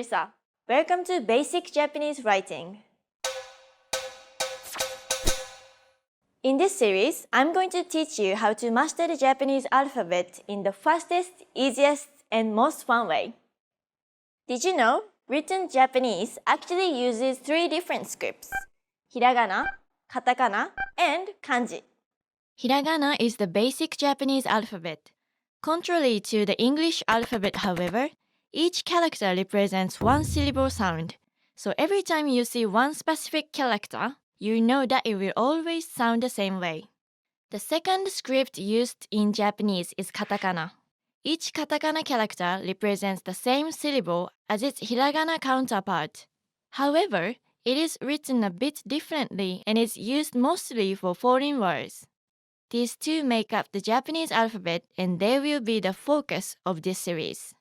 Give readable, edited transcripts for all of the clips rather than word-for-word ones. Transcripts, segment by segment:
Lisa. Welcome to Basic Japanese Writing. In this series, I'm going to teach you how to master the Japanese alphabet in the fastest, easiest, and most fun way. Did you know written Japanese actually uses 3 different scripts: hiragana, katakana, and kanji. Hiragana is the basic Japanese alphabet. Contrary to the English alphabet, however, each character represents one syllable sound. So every time you see one specific character, you know that it will always sound the same way. The second script used in Japanese is katakana. Each katakana character represents the same syllable as its hiragana counterpart. However, it is written a bit differently and is used mostly for foreign words. These two make up the Japanese alphabet and they will be the focus of this series.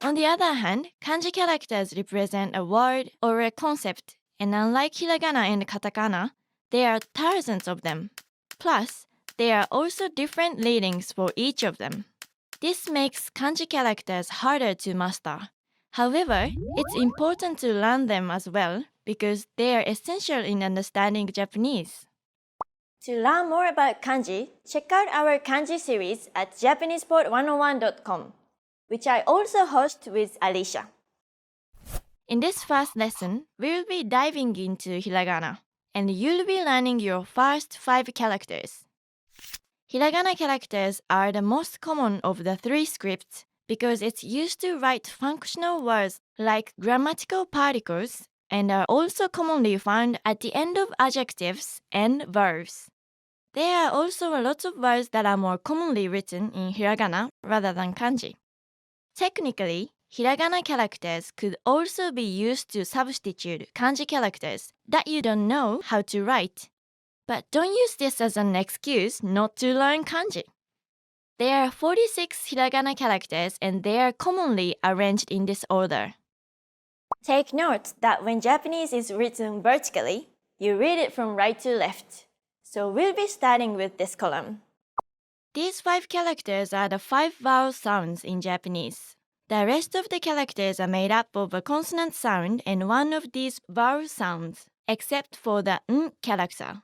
On the other hand, kanji characters represent a word or a concept, and unlike hiragana and katakana, there are thousands of them. Plus, there are also different readings for each of them. This makes kanji characters harder to master. However, it's important to learn them as well because they are essential in understanding Japanese. To learn more about kanji, check out our kanji series at JapanesePod101.com, which I also host with Alicia. In this first lesson, we will be diving into hiragana, and you'll be learning your first 5 characters. Hiragana characters are the most common of the 3 scripts because it's used to write functional words like grammatical particles and are also commonly found at the end of adjectives and verbs. There are also a lot of words that are more commonly written in hiragana rather than kanji. Technically, hiragana characters could also be used to substitute kanji characters that you don't know how to write. But don't use this as an excuse not to learn kanji. There are 46 hiragana characters and they are commonly arranged in this order. Take note that when Japanese is written vertically, you read it from right to left. So we'll be starting with this column. These 5 characters are the 5 vowel sounds in Japanese. The rest of the characters are made up of a consonant sound and one of these vowel sounds, except for the n character.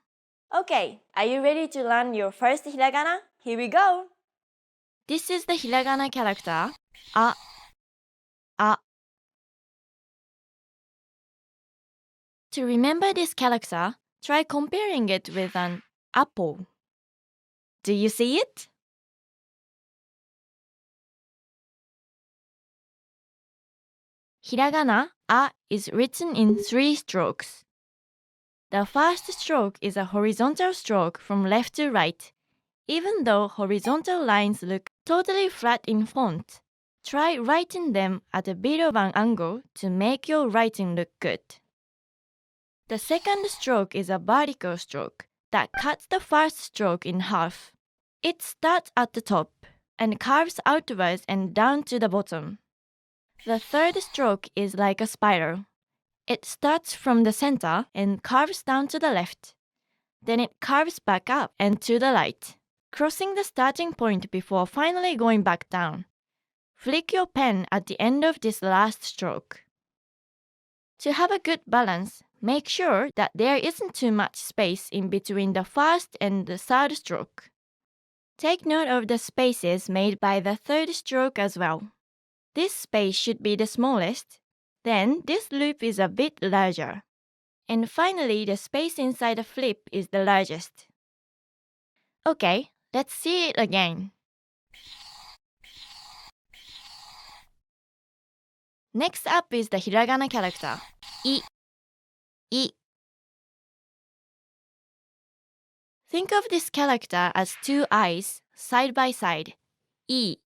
Okay, are you ready to learn your first hiragana? Here we go! This is the hiragana character, a. To remember this character, try comparing it with an apple. Do you see it? Hiragana, a is written in 3 strokes. The first stroke is a horizontal stroke from left to right. Even though horizontal lines look totally flat in font, try writing them at a bit of an angle to make your writing look good. The second stroke is a vertical stroke that cuts the first stroke in half. It starts at the top and curves outwards and down to the bottom. The third stroke is like a spiral. It starts from the center and curves down to the left. Then it curves back up and to the right, crossing the starting point before finally going back down. Flick your pen at the end of this last stroke. To have a good balance, make sure that there isn't too much space in between the first and the third stroke. Take note of the spaces made by the third stroke as well. This space should be the smallest, then this loop is a bit larger. And finally, the space inside the flip is the largest. Okay, let's see it again. Next up is the hiragana character, I. Think of this character as 2 eyes, side by side. I.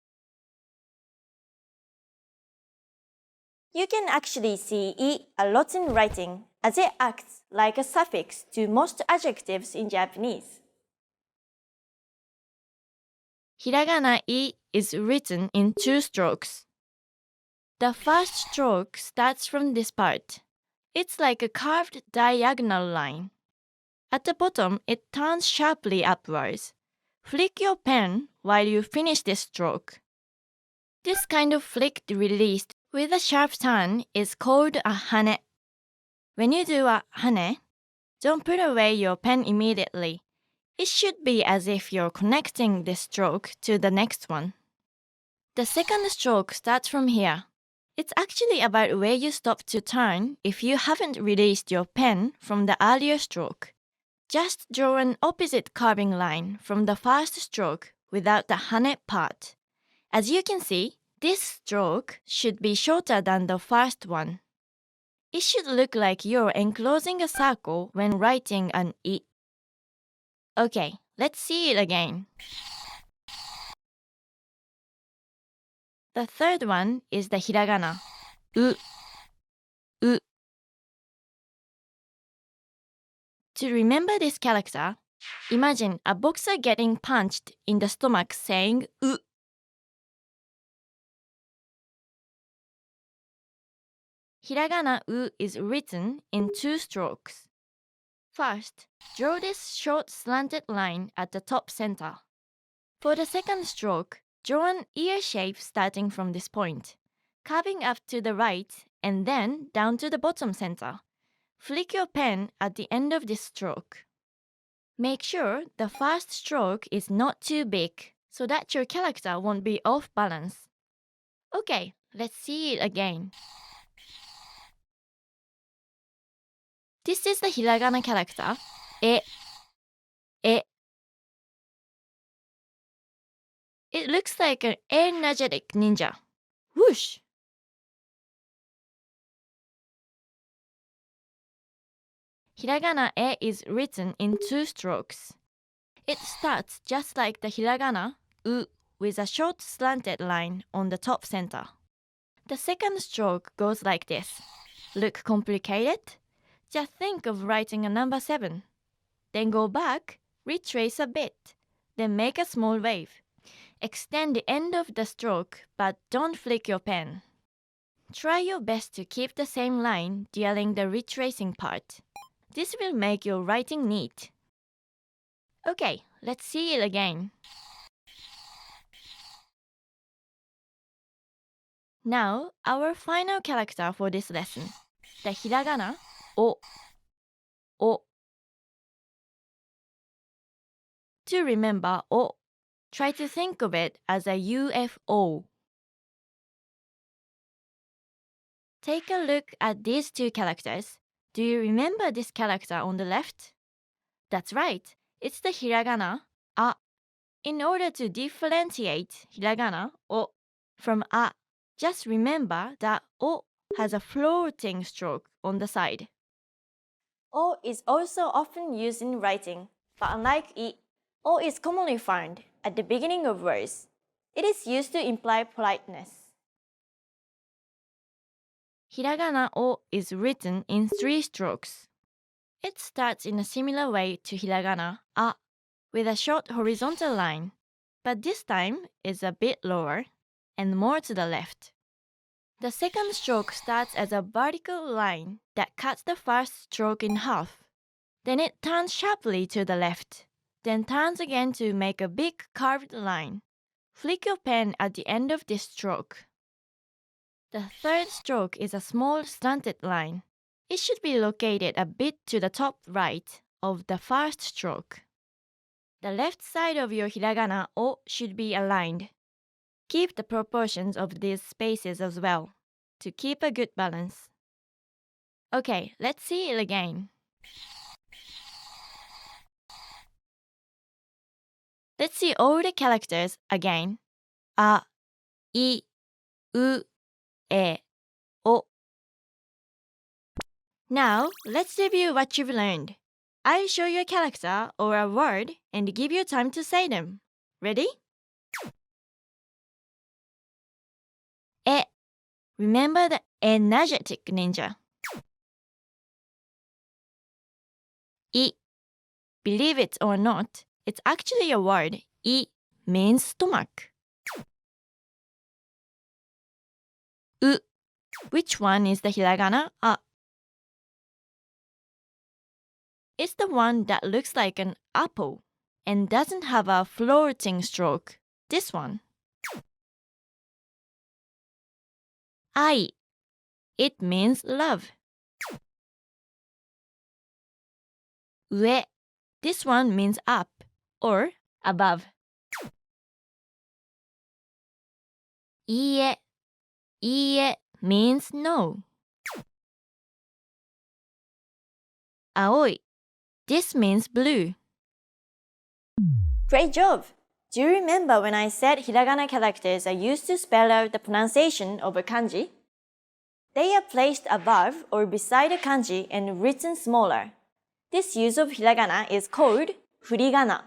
You can actually see I a lot in writing, as it acts like a suffix to most adjectives in Japanese. Hiragana I is written in 2 strokes. The first stroke starts from this part. It's like a curved diagonal line. At the bottom, it turns sharply upwards. Flick your pen while you finish this stroke. This kind of flicked released with a sharp turn is called a hane. When you do a hane, don't put away your pen immediately. It should be as if you're connecting this stroke to the next one. The second stroke starts from here. It's actually about where you stop to turn if you haven't released your pen from the earlier stroke. Just draw an opposite curving line from the first stroke without the hane part. As you can see, this stroke should be shorter than the first one. It should look like you're enclosing a circle when writing an I. Okay, let's see it again. The third one is the hiragana, u. To remember this character, imagine a boxer getting punched in the stomach saying u. Hiragana u is written in 2 strokes. First, draw this short slanted line at the top center. For the second stroke, draw an ear shape starting from this point, curving up to the right and then down to the bottom center. Flick your pen at the end of this stroke. Make sure the first stroke is not too big so that your character won't be off balance. Okay, let's see it again. This is the hiragana character, e. It looks like an energetic ninja. Whoosh! Hiragana e is written in 2 strokes. It starts just like the hiragana u with a short slanted line on the top center. The second stroke goes like this. Look complicated? Just think of writing a number 7. Then go back, retrace a bit, then make a small wave. Extend the end of the stroke, but don't flick your pen. Try your best to keep the same line during the retracing part. This will make your writing neat. Okay, let's see it again. Now, our final character for this lesson, the hiragana o. To remember o, try to think of it as a UFO. Take a look at these 2 characters. Do you remember this character on the left? That's right, it's the hiragana a. In order to differentiate hiragana o from a, just remember that o has a floating stroke on the side. O is also often used in writing, but unlike I, O is commonly found at the beginning of words. It is used to imply politeness. Hiragana o is written in 3 strokes. It starts in a similar way to hiragana a, with a short horizontal line, but this time is a bit lower and more to the left. The second stroke starts as a vertical line that cuts the first stroke in half. Then it turns sharply to the left, then turns again to make a big curved line. Flick your pen at the end of this stroke. The third stroke is a small slanted line. It should be located a bit to the top right of the first stroke. The left side of your hiragana o should be aligned. Keep the proportions of these spaces as well to keep a good balance. Okay, let's see it again. Let's see all the characters again. A, I, U, E, O. Now, let's review what you've learned. I'll show you a character or a word and give you time to say them. Ready? E. Remember the energetic ninja. I. Believe it or not, it's actually a word. I means stomach. U. Which one is the hiragana a? It's the one that looks like an apple and doesn't have a floating stroke. This one. Ai. It means love. Ue. This one means up or above. Iie. Iie means no. Aoi. This means blue. Great job! Do you remember when I said hiragana characters are used to spell out the pronunciation of a kanji? They are placed above or beside a kanji and written smaller. This use of hiragana is called furigana.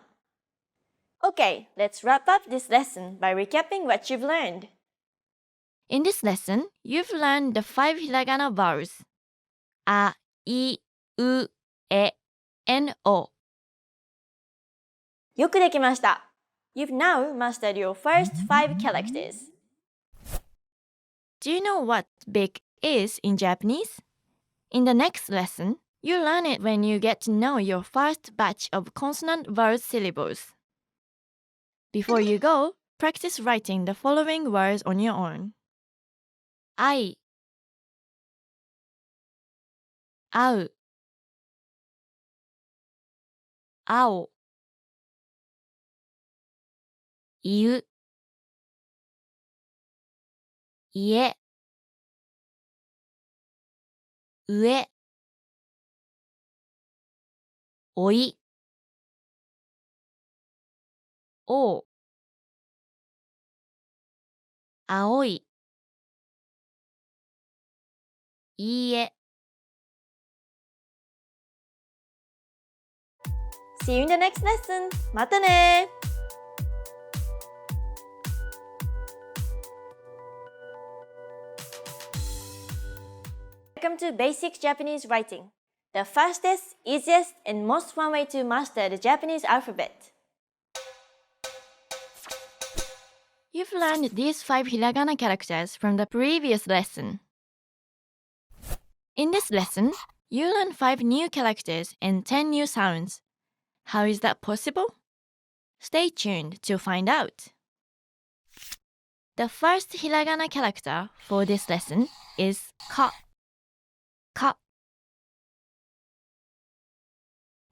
Okay, let's wrap up this lesson by recapping what you've learned. In this lesson, you've learned the 5 hiragana vowels. A, I, U, E, and O. よくできました。You've now mastered your first 5 characters. Do you know what big is in Japanese? In the next lesson, you'll learn it when you get to know your first batch of consonant vowel syllables. Before you go, practice writing the following words on your own. Ai, 会う、青、言う、家、上、おい、おう、青い、いいえ。See you in the next lesson. またね! Welcome to Basic Japanese Writing, the fastest, easiest, and most fun way to master the Japanese alphabet. You've learned these 5 hiragana characters from the previous lesson. In this lesson, you learn 5 new characters and 10 new sounds. How is that possible? Stay tuned to find out. The first hiragana character for this lesson is ka. Ka.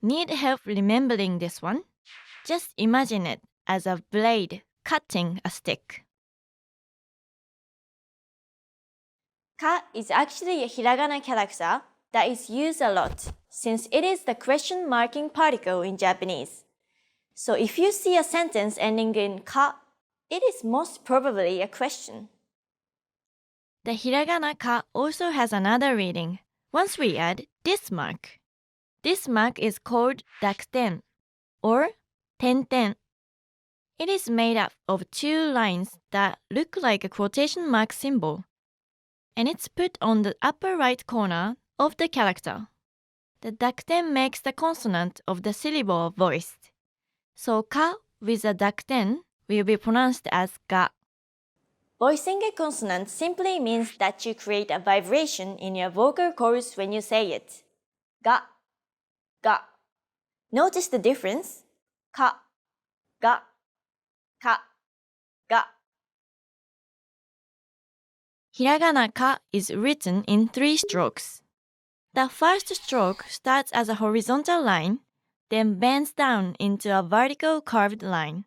Need help remembering this one? Just imagine it as a blade cutting a stick. Ka is actually a hiragana character that is used a lot since it is the question marking particle in Japanese. So if you see a sentence ending in ka, it is most probably a question. The hiragana ka also has another reading once we add this mark. This mark is called dakuten or tenten. It is made up of 2 lines that look like a quotation mark symbol, and it's put on the upper right corner of the character. The dakuten makes the consonant of the syllable voiced. So ka with a dakuten will be pronounced as ga. Voicing a consonant simply means that you create a vibration in your vocal cords when you say it. Ga, ga. Notice the difference? Ka, ga, ka, ga. Hiragana ka is written in 3 strokes. The first stroke starts as a horizontal line, then bends down into a vertical curved line.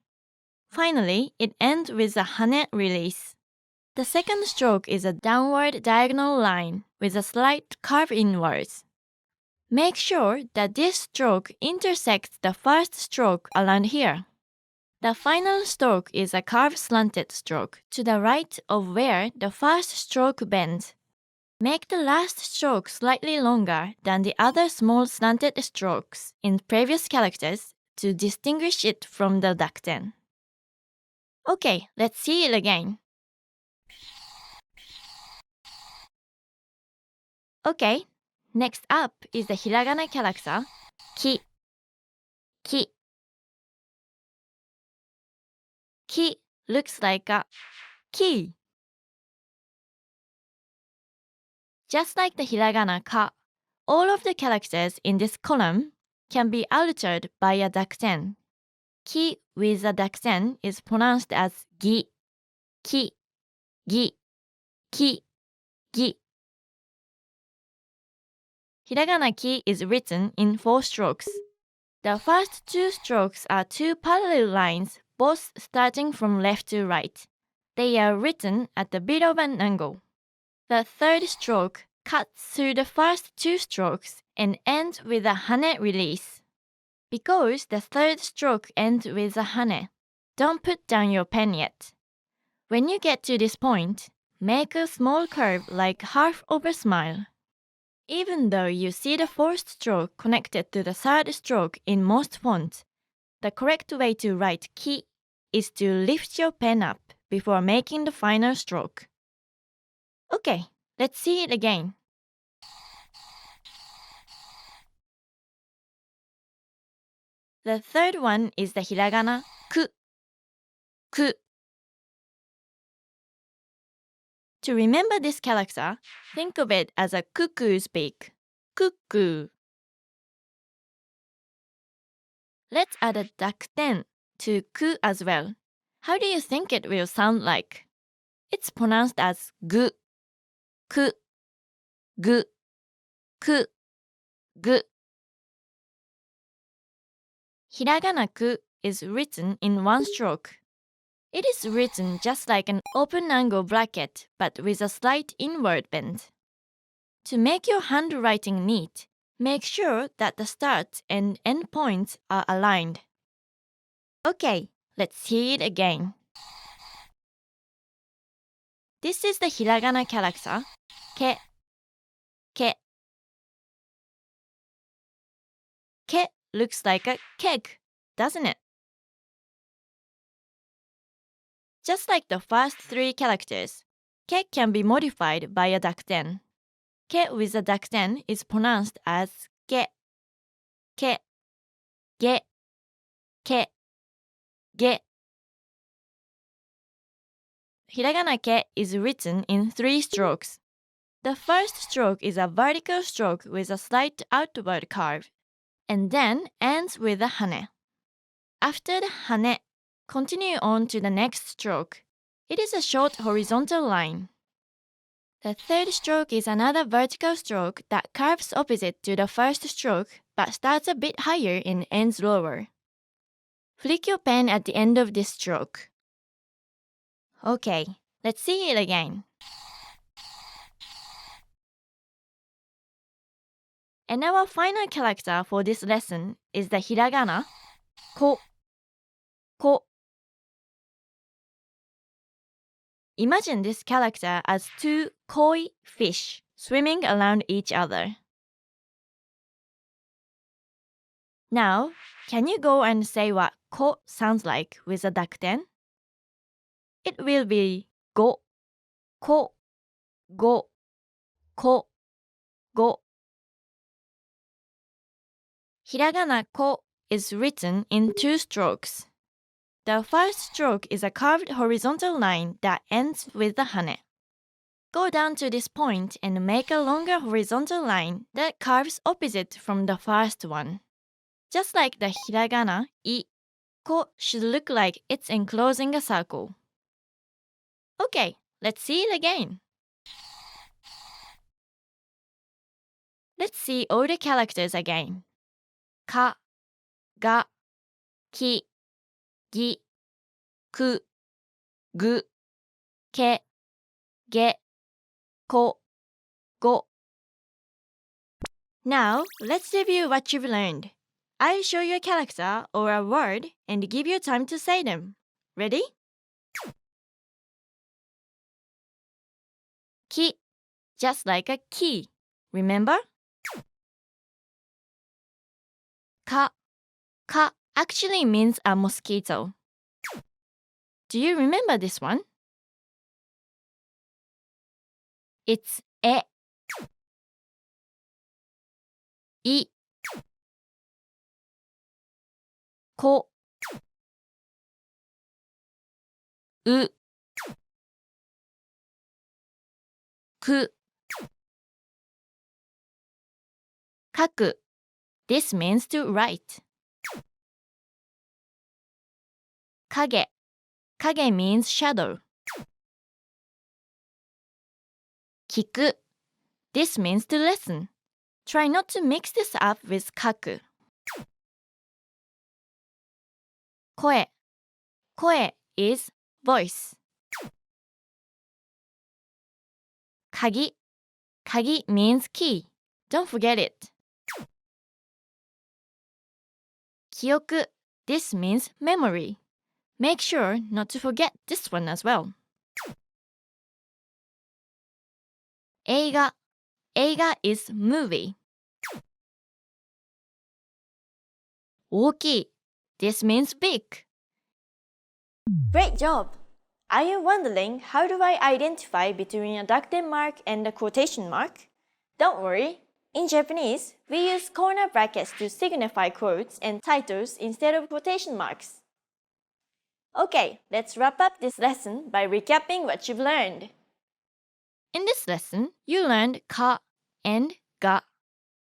Finally, it ends with a hane release. The second stroke is a downward diagonal line with a slight curve inwards. Make sure that this stroke intersects the first stroke around here. The final stroke is a curved slanted stroke to the right of where the first stroke bends. Make the last stroke slightly longer than the other small slanted strokes in previous characters to distinguish it from the dakuten. Okay, let's see it again. Okay, next up is the hiragana character ki. Ki. Ki looks like a key. Just like the hiragana ka, all of the characters in this column can be altered by a dakuten. Ki with a dakuten is pronounced as gi, ki, gi, ki. ぎ. Hiragana ki is written in 4 strokes. The first 2 strokes are 2 parallel lines, both starting from left to right. They are written at a bit of an angle. The third stroke cuts through the first 2 strokes and ends with a hane release. Because the third stroke ends with a hane, don't put down your pen yet. When you get to this point, make a small curve like half of a smile. Even though you see the fourth stroke connected to the third stroke in most fonts, the correct way to write ki is to lift your pen up before making the final stroke. Okay, let's see it again. The third one is the hiragana ku. Ku. To remember this character, think of it as a cuckoo's beak. Cuckoo. Let's add a dakten to ku as well. How do you think it will sound like? It's pronounced as gu. Ku. Gu. Ku. Gu. Hiragana ku is written in 1 stroke. It is written just like an open angle bracket but with a slight inward bend. To make your handwriting neat, make sure that the start and end points are aligned. Okay, let's see it again. This is the hiragana character, ke. Ke. Ke looks like a keg, doesn't it? Just like the first 3 characters, ke can be modified by a dakten. Ke with a dakten is pronounced as ge. Ke. Ge. Ke. Ge. Hiragana ke is written in 3 strokes. The first stroke is a vertical stroke with a slight outward curve, and then ends with a hane. After the hane, continue on to the next stroke. It is a short horizontal line. The third stroke is another vertical stroke that curves opposite to the first stroke but starts a bit higher and ends lower. Flick your pen at the end of this stroke. Okay, let's see it again. And our final character for this lesson is the hiragana ko. Ko. Imagine this character as 2 koi fish swimming around each other. Now, can you go and say what ko sounds like with a dakten? It will be go, ko, go, ko, go. Hiragana ko is written in 2 strokes. The first stroke is a curved horizontal line that ends with the hane. Go down to this point and make a longer horizontal line that curves opposite from the first one. Just like the hiragana I, ko should look like it's enclosing a circle. Okay, let's see it again. Let's see all the characters again. Ka, ga, ki, gi, ku, gu, ke, ge, ko, go. Now, let's review what you've learned. I'll show you a character or a word and give you time to say them. Ready? Ki, just like a key. Remember? Ka, ka actually means a mosquito. Do you remember this one? It's e. I. Ko. U. Ku. Kaku. This means to write. Kage. Kage means shadow. 聞く. This means to listen. Try not to mix this up with 書く. 声. 声 is voice. 鍵. 鍵 means key. Don't forget it. 記憶. This means memory. Make sure not to forget this one as well. 映画. 映画 is movie. 大きい. This means big. Great job! Are you wondering how do I identify between a ducted mark and a quotation mark? Don't worry. In Japanese, we use corner brackets to signify quotes and titles instead of quotation marks. Okay, let's wrap up this lesson by recapping what you've learned. In this lesson, you learned ka and ga,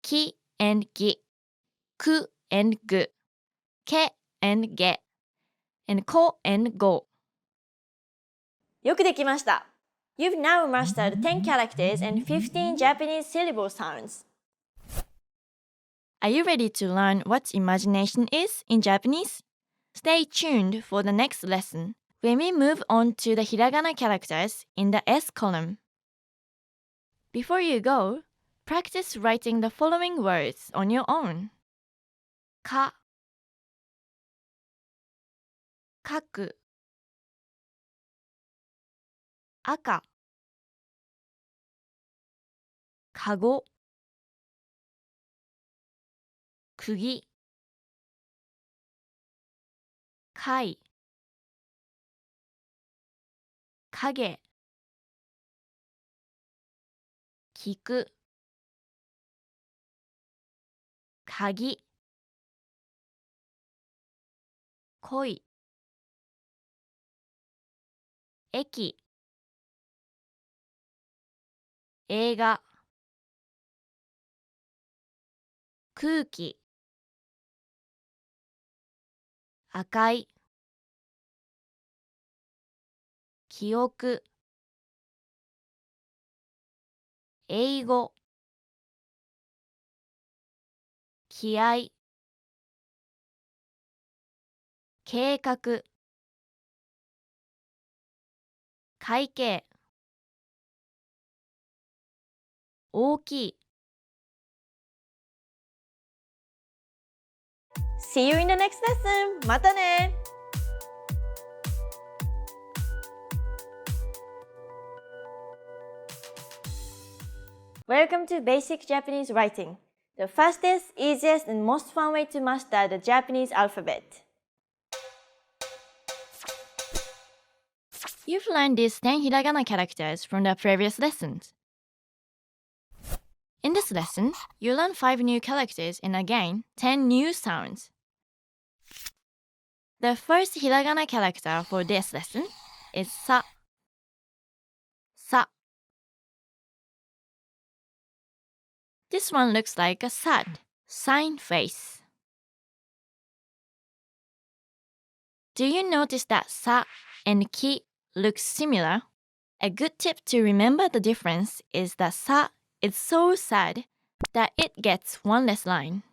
ki and gi, ku and gu, ke and ge, and ko and go. よくできました。You've now mastered 10 characters and 15 Japanese syllable sounds. Are you ready to learn what imagination is in Japanese? Stay tuned for the next lesson when we move on to the hiragana characters in the S column. Before you go, practice writing the following words on your own. か 書く 赤 かご 釘 貝 影 聞く 鍵 恋 駅 映画 空気 赤い 記憶 英語 気合 計画 会計 大きい See you in the next lesson! またね! Welcome to Basic Japanese Writing, the fastest, easiest, and most fun way to master the Japanese alphabet. You've learned these 10 hiragana characters from the previous lessons. In this lesson, you learn 5 new characters and again 10 new sounds. The first hiragana character for this lesson is sa. Sa. This one looks like a sad, sign face. Do you notice that sa and ki look similar? A good tip to remember the difference is that sa is so sad that it gets one less line.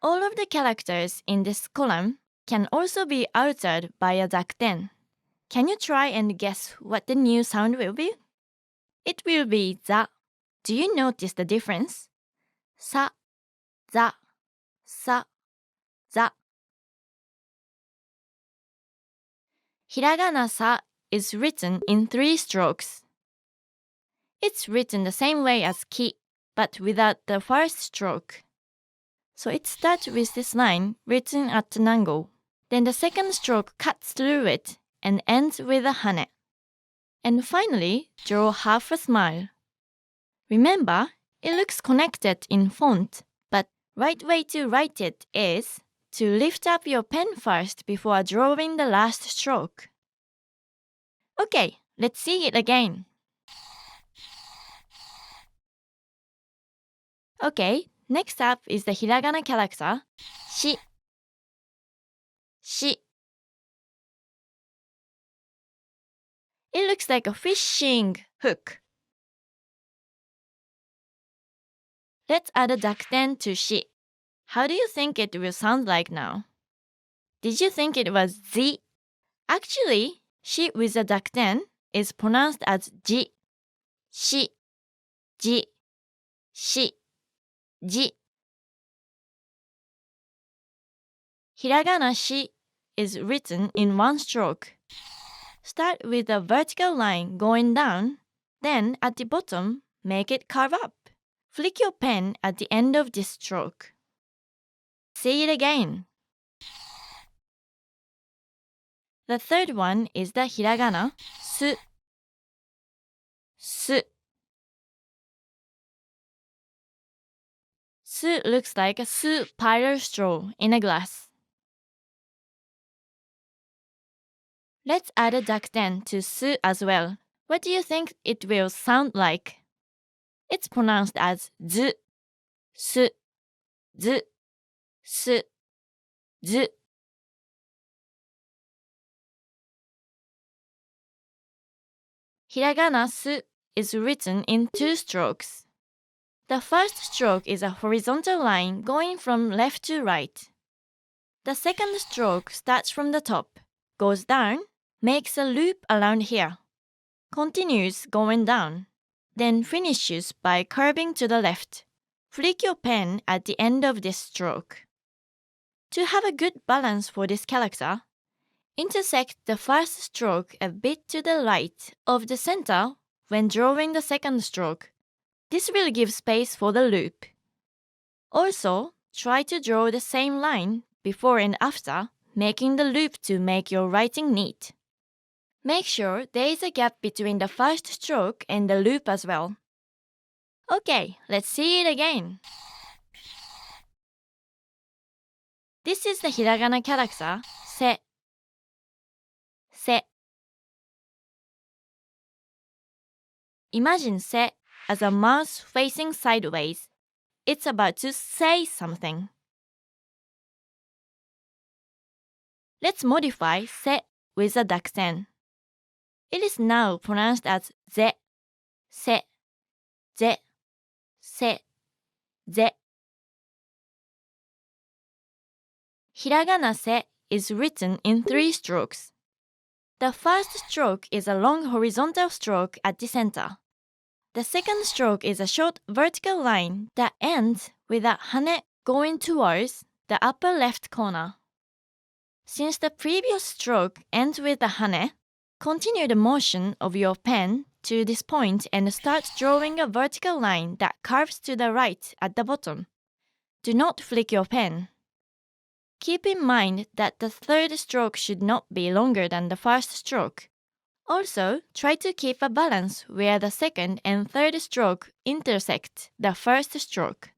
All of the characters in this column can also be altered by a zakuten. Can you try and guess what the new sound will be? It will be za. Do you notice the difference? Sa, za, sa, za. Hiragana sa is written in 3 strokes. It's written the same way as ki, but without the first stroke. So it starts with this line written at an angle. Then the second stroke cuts through it and ends with a hane. And finally, draw half a smile. Remember, it looks connected in font, but right way to write it is to lift up your pen first before drawing the last stroke. Okay, let's see it again. Okay, next up is the hiragana character, shi. Shi. It looks like a fishing hook. Let's add a濁点to shi. How do you think it will sound like now? Did you think it was zi? Actually, shi with a濁点is pronounced as ji. Shi, ji, shi, ji. Hiragana shi is written in one stroke. Start with a vertical line going down, then at the bottom, make it curve up. Flick your pen at the end of this stroke. Say it again. The third one is the hiragana su. Su. Su looks like a su-piler straw in a glass. Let's add a濁点to su as well. What do you think it will sound like? It's pronounced as zu, su, zu, su, zu. Hiragana su is written in two strokes. The first stroke is a horizontal line going from left to right. The second stroke starts from the top, goes down, makes a loop around here, continues going down, then finishes by curving to the left. Flick your pen at the end of this stroke. To have a good balance for this character, intersect the first stroke a bit to the right of the center when drawing the second stroke. This will give space for the loop. Also, try to draw the same line before and after, making the loop to make your writing neat. Make sure there is a gap between the first stroke and the loop as well. Okay, let's see it again. This is the hiragana character, se. Se. Imagine se as a mouse facing sideways. It's about to say something. Let's modify se with a濁点. It is now pronounced as ze, se, ze, se, ze. Hiragana se is written in three strokes. The first stroke is a long horizontal stroke at the center. The second stroke is a short vertical line that ends with a hane going towards the upper left corner. Since the previous stroke ends with a hane, continue the motion of your pen to this point and start drawing a vertical line that curves to the right at the bottom. Do not flick your pen. Keep in mind that the third stroke should not be longer than the first stroke. Also, try to keep a balance where the second and third stroke intersect the first stroke.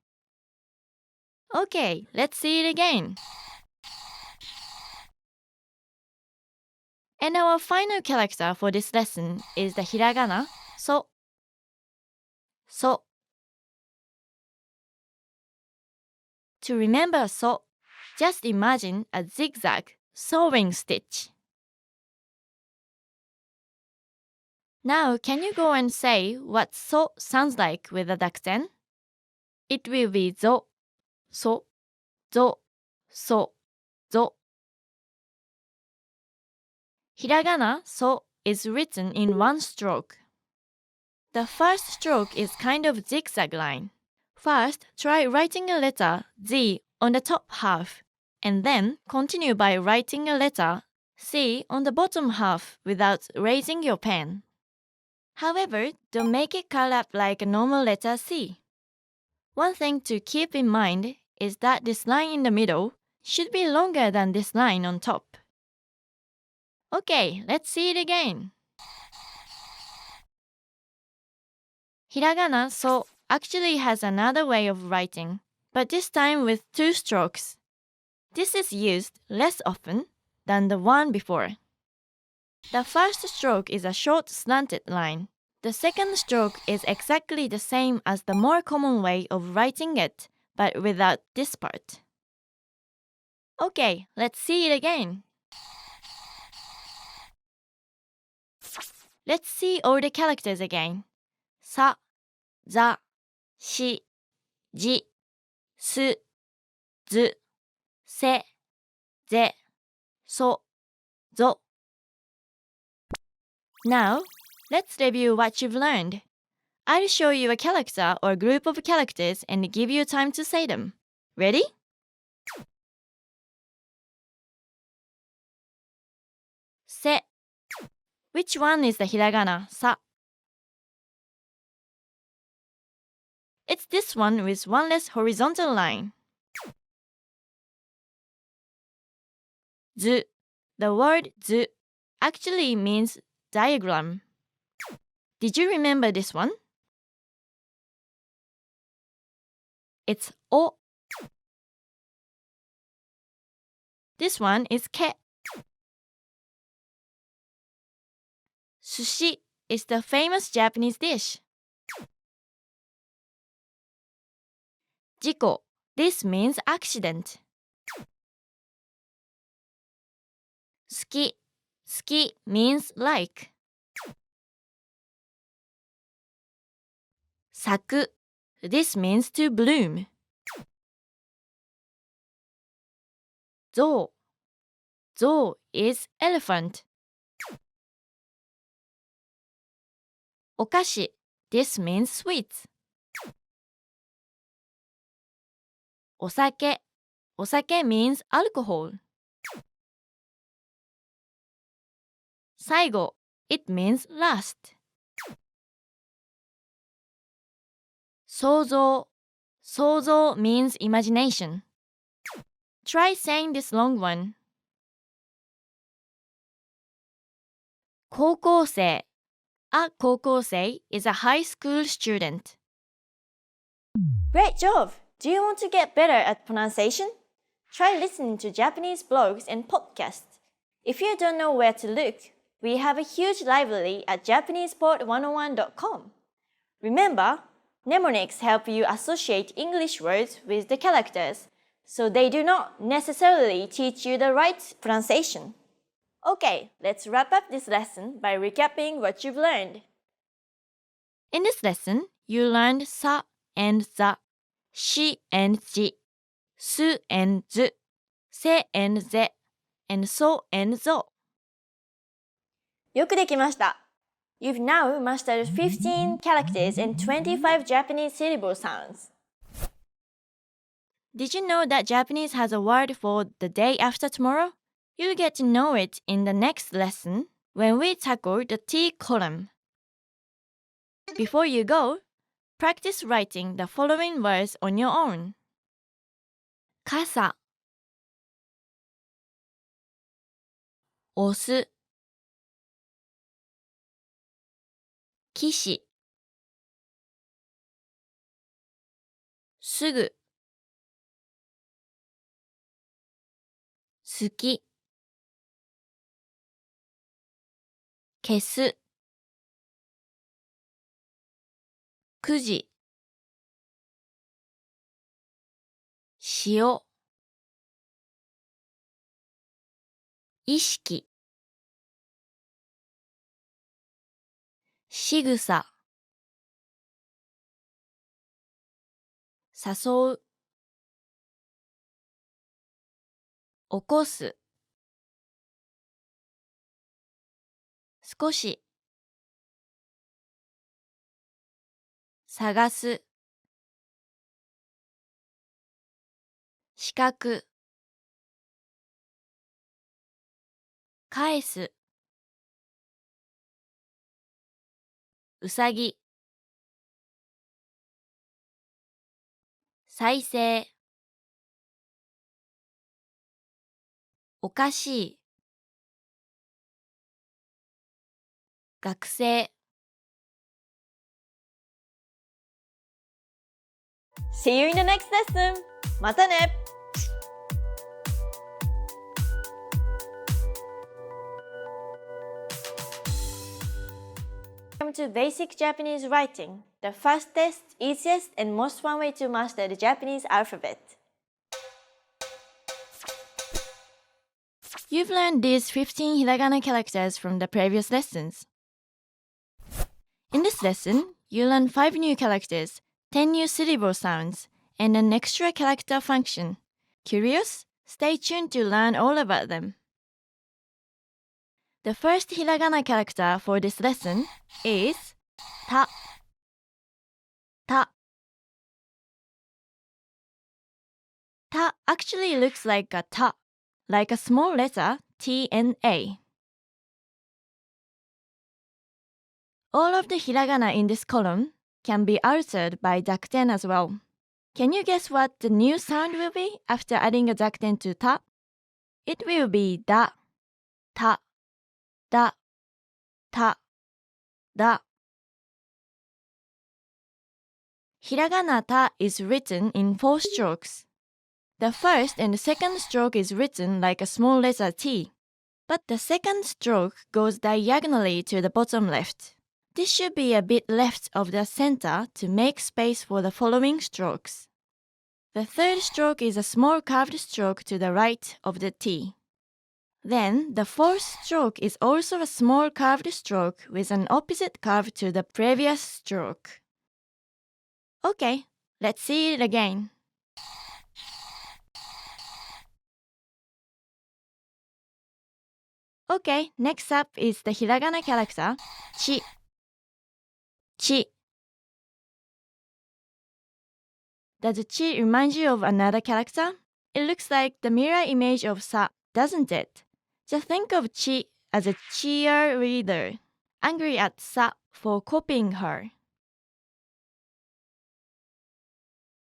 Okay, let's see it again. And our final character for this lesson is the hiragana so. So. To remember so, just imagine a zigzag sewing stitch. Now, can you go and say what so sounds like with a濁点? It will be zo, so, zo, so, zo. Hiragana so is written in one stroke. The first stroke is kind of zigzag line. First, try writing a letter Z on the top half, and then continue by writing a letter C on the bottom half without raising your pen. However, don't make it curl up like a normal letter C. One thing to keep in mind is that this line in the middle should be longer than this line on top. Okay, let's see it again. Hiragana so actually has another way of writing, but this time with two strokes. This is used less often than the one before. The first stroke is a short slanted line. The second stroke is exactly the same as the more common way of writing it, but without this part. Okay, let's see it again. Let's see all the characters again. Sa, za, shi, じ、す、ず、せ、ぜ、そ、ぞ. Now, let's review what you've learned. I'll show you a character or group of characters and give you time to say them. Ready? Se. Which one is the hiragana sa? It's this one with one less horizontal line. Zu. The word zu actually means diagram. Did you remember this one? It's o. This one is ke. Sushi is the famous Japanese dish. Jiko. This means accident. Suki. Suki means like. Saku. This means to bloom. Zou. Zou is elephant. Okashi. This means sweets. Osake. Osake means alcohol. Saigo. It means last. Souzou. Souzou means imagination. Try saying this long one. 高校生. A 高校生 is a high school student. Great job! Do you want to get better at pronunciation? Try listening to Japanese blogs and podcasts. If you don't know where to look, we have a huge library at JapanesePod101.com. Remember, mnemonics help you associate English words with the characters, so they do not necessarily teach you the right pronunciation. Okay, let's wrap up this lesson by recapping what you've learned. In this lesson, you learned sa and za, shi and ji, su and zu, se and ze, and so and zo. よくできました。You've now mastered 15 characters and 25 Japanese syllable sounds. Did you know that Japanese has a word for the day after tomorrow? You'll get to know it in the next lesson when we tackle the T column. Before you go, practice writing the following words on your own. Kasa, 押す、騎士、すぐ、好き、消す、9時、塩、意識、仕草、誘う、起こす、少し、探す、四角、返す、うさぎ、再生、おかしい、学生。 See you in the next lesson! またね! Welcome to Basic Japanese Writing, the fastest, easiest, and most fun way to master the Japanese alphabet. You've learned these 15 hiragana characters from the previous lessons. In this lesson, you learn 5 new characters, 10 new syllable sounds, and an extra character function. Curious? Stay tuned to learn all about them. The first hiragana character for this lesson is ta. Ta. Ta actually looks like a ta, like a small letter T and A. All of the hiragana in this column can be altered by dakuten as well. Can you guess what the new sound will be after adding a dakuten to ta? It will be da, ta, da, ta, da. Hiragana ta is written in 4 strokes. The first and second stroke is written like a small letter T, but the second stroke goes diagonally to the bottom left. This should be a bit left of the center to make space for the following strokes. The third stroke is a small curved stroke to the right of the T. Then the fourth stroke is also a small curved stroke with an opposite curve to the previous stroke. Okay, let's see it again. Okay, next up is the hiragana character, chi. Chi. Does chi remind you of another character? It looks like the mirror image of sa, doesn't it? Just think of chi as a cheerleader, angry at sa for copying her.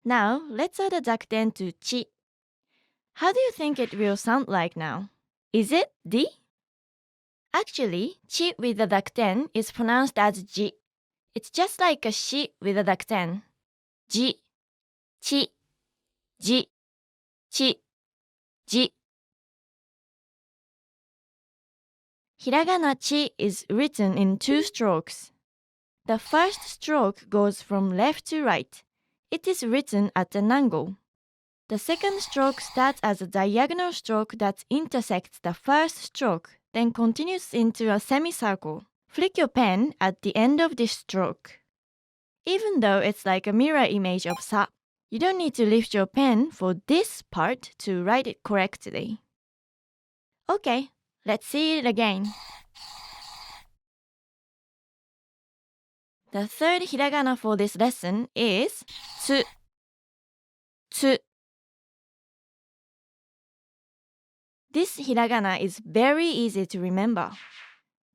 Now, let's add a dakuten to chi. How do you think it will sound like now? Is it di? Actually, chi with a dakuten is pronounced as ji. It's just like a shi with a dakuten. Ji, chi, ji, chi, ji. Hiragana chi is written in 2 strokes. The first stroke goes from left to right. It is written at an angle. The second stroke starts as a diagonal stroke that intersects the first stroke, then continues into a semicircle. Flick your pen at the end of this stroke. Even though it's like a mirror image of sa, you don't need to lift your pen for this part to write it correctly. Okay, let's see it again. The third hiragana for this lesson is tsu. Tsu. This hiragana is very easy to remember.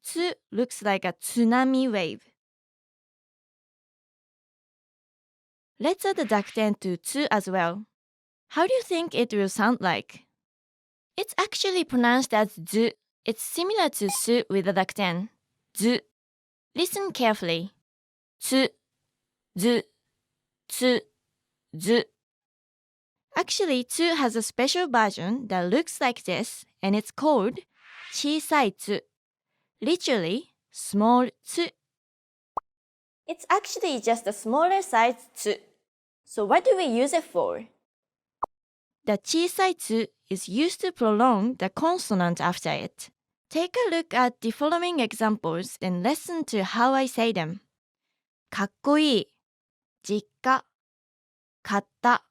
Tsu looks like a tsunami wave. Let's add the dakuten to tsu as well. How do you think it will sound like? It's actually pronounced as zu. It's similar to su with a dakuten. Zu. Listen carefully. Tsu, zu, tsu, zu. Actually, tsu has a special version that looks like this, and it's called chisai tsu. Literally, small tsu. It's actually just a smaller size tsu. So what do we use it for? The chisai tsu is used to prolong the consonant after it. Take a look at the following examples and listen to how I say them. かっこいい、実家、買った。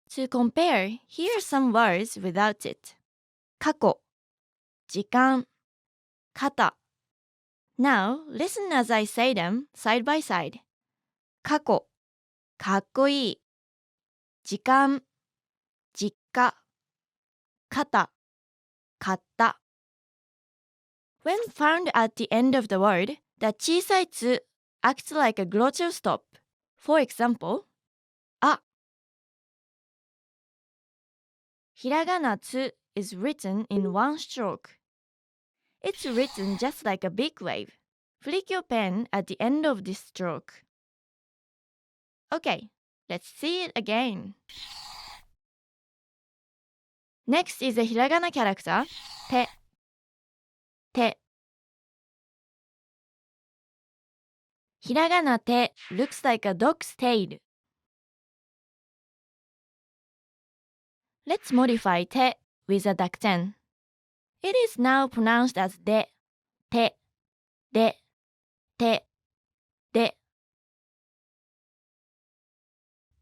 To compare, here are some words without it. 過去、時間、肩。Now, listen as I say them side by side. 過去、かっこいい。時間、実家、肩、買った。When found at the end of the word, the 小さいつ acts like a glottal stop. For example, あ。Hiragana tsu is written in 1 stroke. It's written just like a big wave. Flick your pen at the end of this stroke. Okay, let's see it again. Next is a hiragana character, te. Te. Hiragana te looks like a dog's tail. Let's modify te with a dakuten. It is now pronounced as de, te, de, te, de.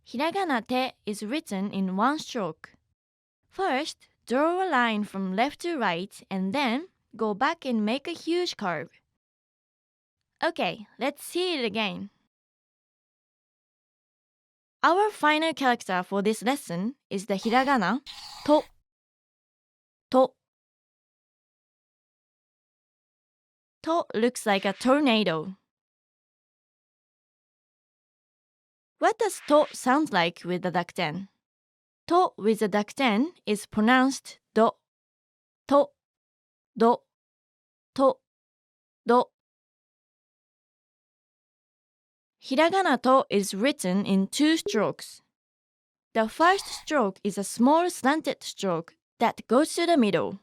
Hiragana te is written in one stroke. First, draw a line from left to right and then go back and make a huge curve. Okay, let's see it again. Our final character for this lesson is the hiragana to. To. To looks like a tornado. What does to sound like with the dakten? To with the dakten is pronounced do. To, do, to, do. Hiragana to is written in two strokes. The first stroke is a small slanted stroke that goes to the middle.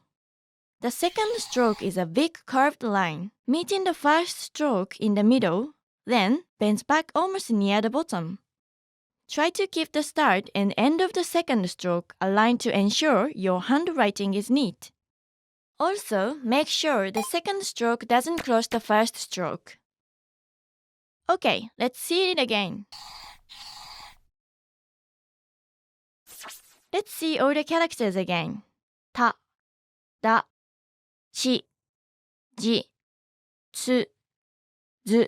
The second stroke is a big curved line, meeting the first stroke in the middle, then bends back almost near the bottom. Try to keep the start and end of the second stroke aligned to ensure your handwriting is neat. Also, make sure the second stroke doesn't cross the first stroke. Okay, let's see it again. Let's see all the characters again. Ta, da, chi, ji, tsu, zu,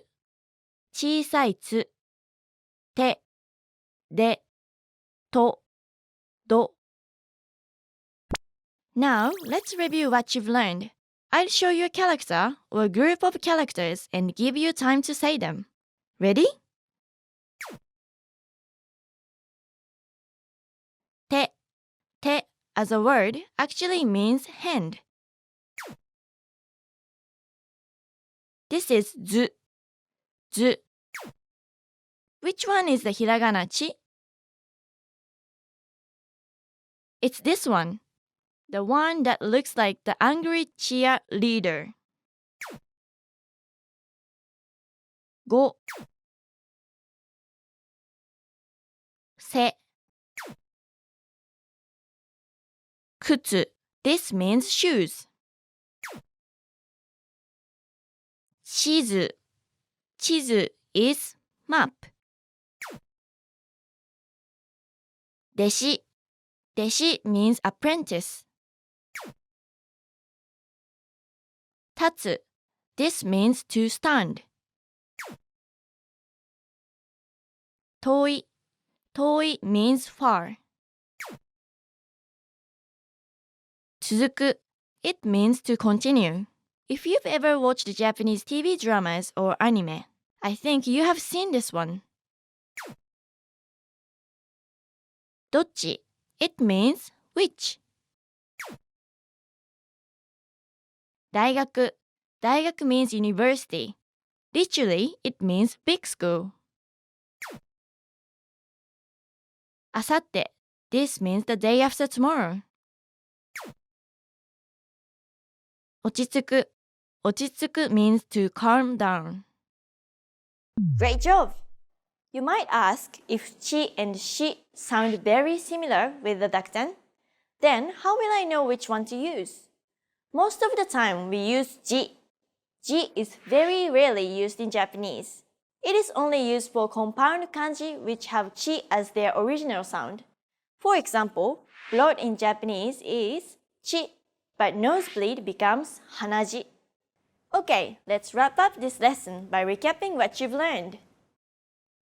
小さいつ、て、で、と、ど。Now, let's review what you've learned. I'll show you a character or a group of characters and give you time to say them. Ready? Te, te as a word actually means hand. This is zu, zu. Which one is the hiragana chi? It's this one, the one that looks like the angry cheerleader. Go, se, kutsu. This means shoes. Chizu, chizu is map. Deshi, deshi means apprentice. Tatsu, this means to stand. Toi, toi means far. Tsuzuku, it means to continue. If you've ever watched Japanese TV dramas or anime, I think you have seen this one. Dochi, it means which. Daigaku, daigaku means university. Literally, it means big school. Asatte, this means the day after tomorrow. Ochitsuku, ochitsuku means to calm down. Great job! You might ask if chi and shi sound very similar with the dakten. Then how will I know which one to use? Most of the time we use ji. Ji is very rarely used in Japanese. It is only used for compound kanji which have chi as their original sound. For example, blood in Japanese is chi, but nosebleed becomes hanaji. Okay, let's wrap up this lesson by recapping what you've learned.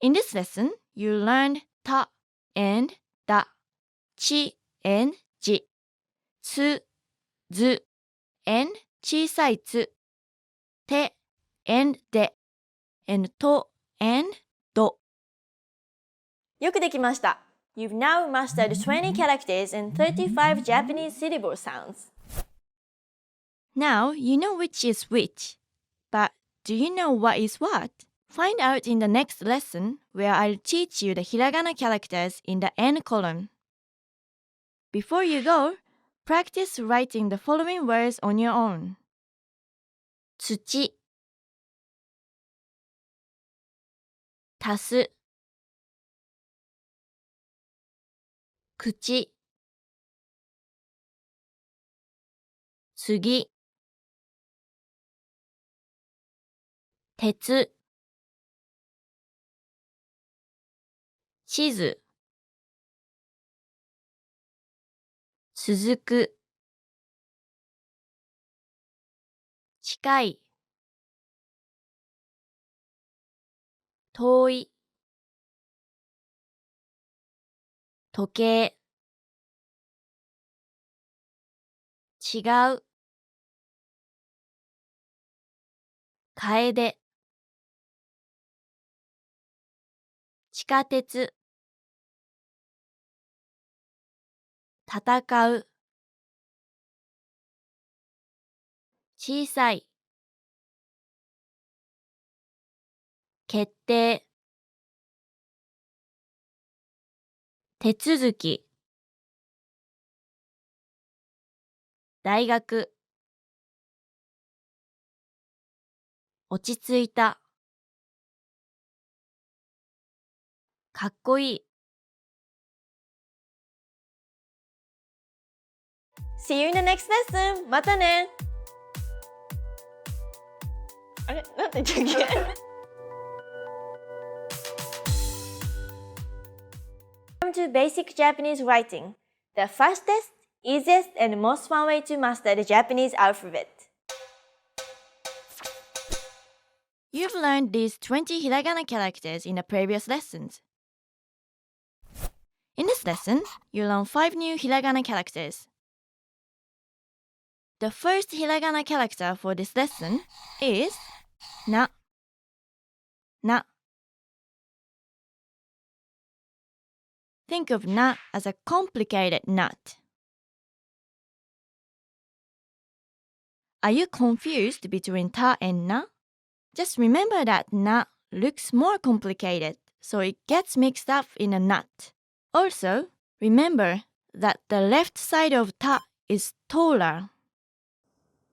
In this lesson, you learned ta and da, chi and ji, tsu, zu, and 小さいつ, te and de, and to and do. よくできました。You've now mastered 20 characters and 35 Japanese syllable sounds. Now you know which is which. But do you know what is what? Find out in the next lesson where I'll teach you the hiragana characters in the end column. Before you go, practice writing the following words on your own. 土 足す 口 次 鉄地図続く、近い、遠い、時計、違う、楓、地下鉄、戦う、小さい、決定、手続き、大学、落ち着いた、かっこいい。See you in the next lesson! またね。あれなんて言ったっけWelcome to Basic Japanese Writing, the fastest, easiest, and most fun way to master the Japanese alphabet. You've learned these 20 hiragana characters in the previous lessons. In this lesson, you learn 5 new hiragana characters. The first hiragana character for this lesson is na. Na. Think of na as a complicated nut. Are you confused between ta and na? Just remember that na looks more complicated, so it gets mixed up in a nut. Also, remember that the left side of ta is taller.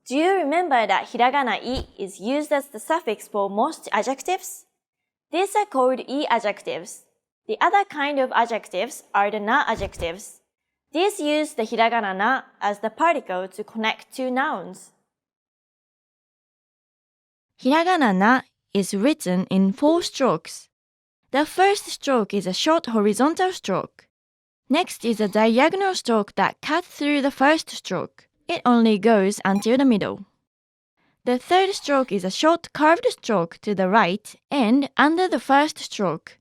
Do you remember that hiragana I is used as the suffix for most adjectives? These are called I adjectives. The other kind of adjectives are the na adjectives. These use the hiragana na as the particle to connect two nouns. Hiragana na is written in 4 strokes. The first stroke is a short horizontal stroke. Next is a diagonal stroke that cuts through the first stroke. It only goes until the middle. The third stroke is a short curved stroke to the right and under the first stroke.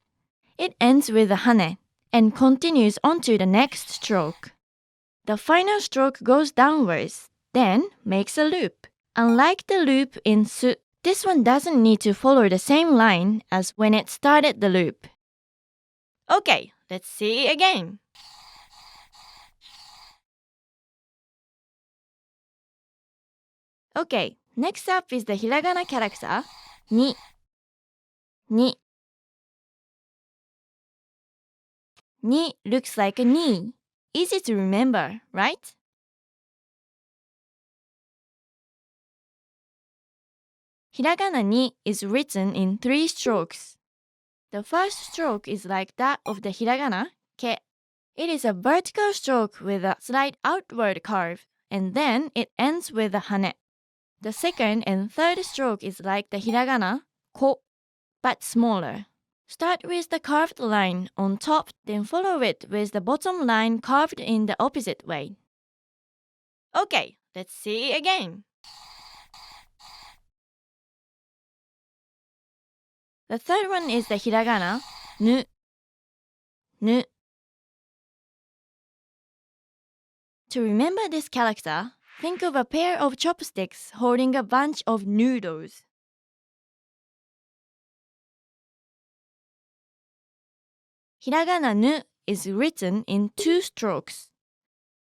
It ends with a hane and continues on to the next stroke. The final stroke goes downwards, then makes a loop. Unlike the loop in su, this one doesn't need to follow the same line as when it started the loop. Okay, let's see again. Okay, next up is the hiragana character ni. Ni. Ni looks like a knee. Easy to remember, right? Hiragana ni is written in 3 strokes. The first stroke is like that of the hiragana ke. It is a vertical stroke with a slight outward curve, and then it ends with a hane. The second and third stroke is like the hiragana ko, but smaller. Start with the curved line on top, then follow it with the bottom line curved in the opposite way. Okay, let's see again. The third one is the hiragana nu. Nu. To remember this character, think of a pair of chopsticks holding a bunch of noodles. Hiragana nu is written in 2 strokes.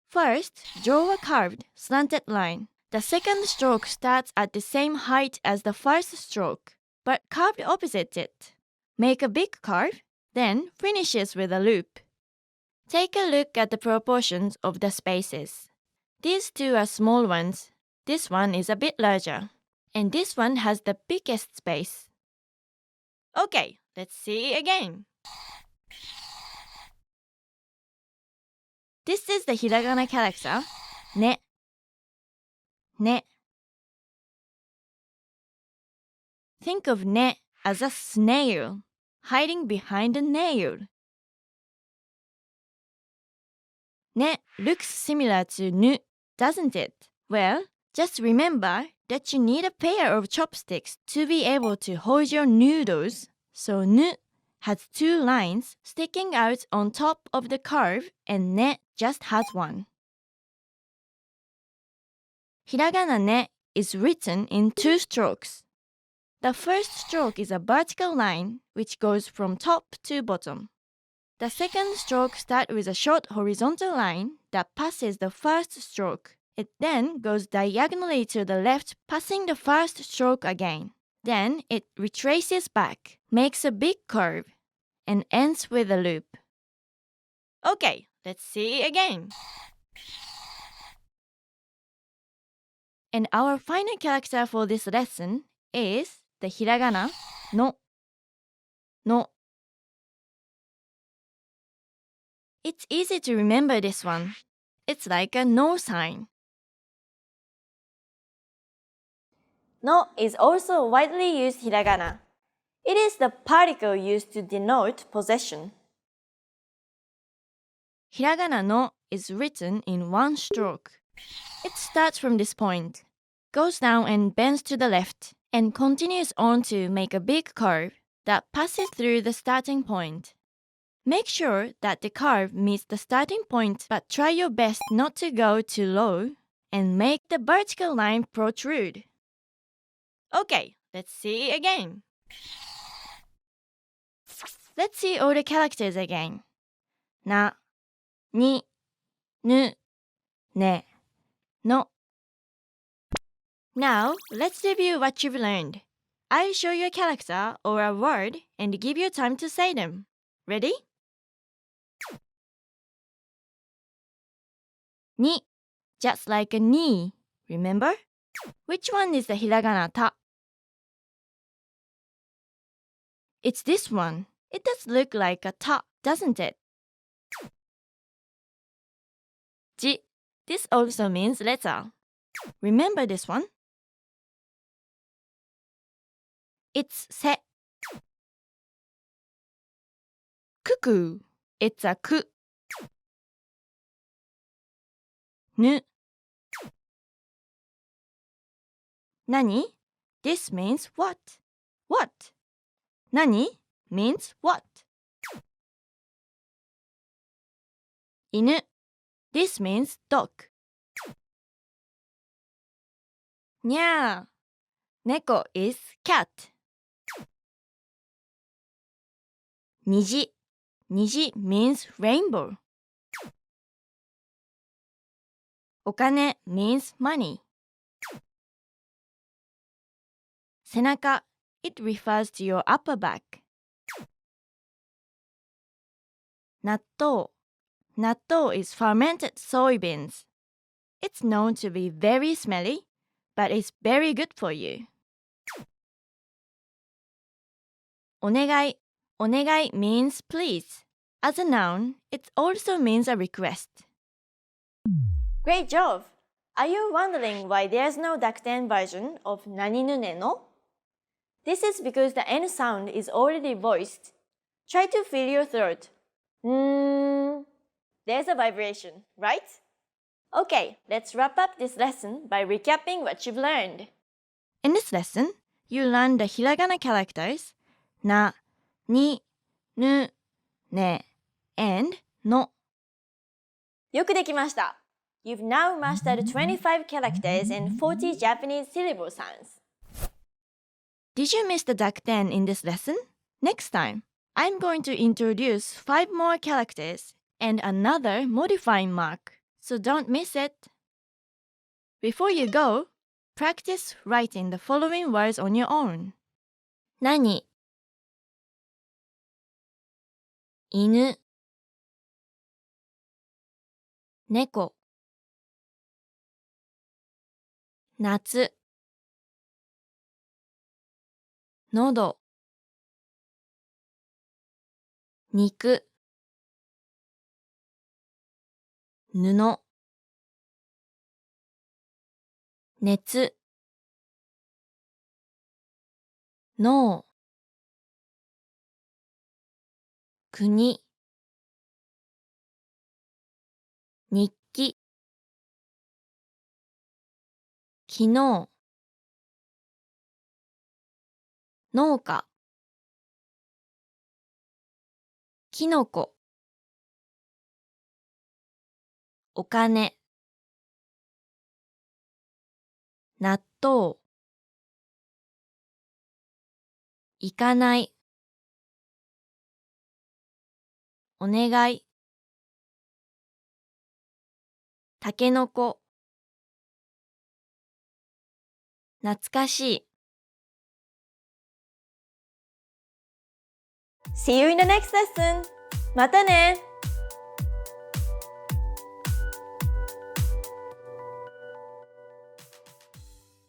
First, draw a curved, slanted line. The second stroke starts at the same height as the first stroke, but curved opposite it. Make a big curve, then finishes with a loop. Take a look at the proportions of the spaces. These 2 are small ones. This one is a bit larger. And this one has the biggest space. Okay, let's see again. This is the hiragana character ne. Ne. Think of ne as a snail, hiding behind a nail. Ne looks similar to nu, doesn't it? Well, just remember that you need a pair of chopsticks to be able to hold your noodles. So nu has two lines sticking out on top of the curve and ne just has one. Hiragana ne is written in two strokes. The first stroke is a vertical line which goes from top to bottom. The second stroke starts with a short horizontal line that passes the first stroke. It then goes diagonally to the left, passing the first stroke again. Then it retraces back, makes a big curve, and ends with a loop. Okay, let's see again. And our final character for this lesson is the hiragana no. No. It's easy to remember this one. It's like a no sign. No is also a widely used hiragana. It is the particle used to denote possession. Hiragana no is written in one stroke. It starts from this point, goes down and bends to the left, and continues on to make a big curve that passes through the starting point. Make sure that the curve meets the starting point, but try your best not to go too low and make the vertical line protrude. Okay, let's see again. Let's see all the characters again. Na, ni, nu, ne, no. Now, let's review what you've learned. I'll show you a character or a word and give you time to say them. Ready? Ni, just like a knee, remember? Which one is the hiragana ta? It's this one. It does look like a ta, doesn't it? Ji, this also means letter. Remember this one? It's se. Cuckoo, it's a ku. Nu. Nani? This means what? What? Nani means what? Inu. This means dog. Nya. Neko is cat. Niji. Niji means rainbow. Okane means money. Senaka. It refers to your upper back. Natto. Natto is fermented soybeans. It's known to be very smelly, but it's very good for you. Onegai. Onegai means please. As a noun, it also means a request. Great job! Are you wondering why there's no Dakuten version of nani nu ne no? This is because the N sound is already voiced. Try to feel your throat. There's a vibration, right? Okay, let's wrap up this lesson by recapping what you've learned. In this lesson, you learned the hiragana characters na, ni, nu, ne, and no. よくできました. You've now mastered 25 characters and 40 Japanese syllable sounds. Did you miss the Dakuten in this lesson? Next time, I'm going to introduce 5 more characters and another modifying mark, so don't miss it. Before you go, practice writing the following words on your own. Nani, 犬 猫 夏 喉 肉 布 熱 脳 国日記、昨日、農家、きのこ、お金、納豆、行かない、お願い、たけのこ、懐かしい。See you in the next lesson! またね!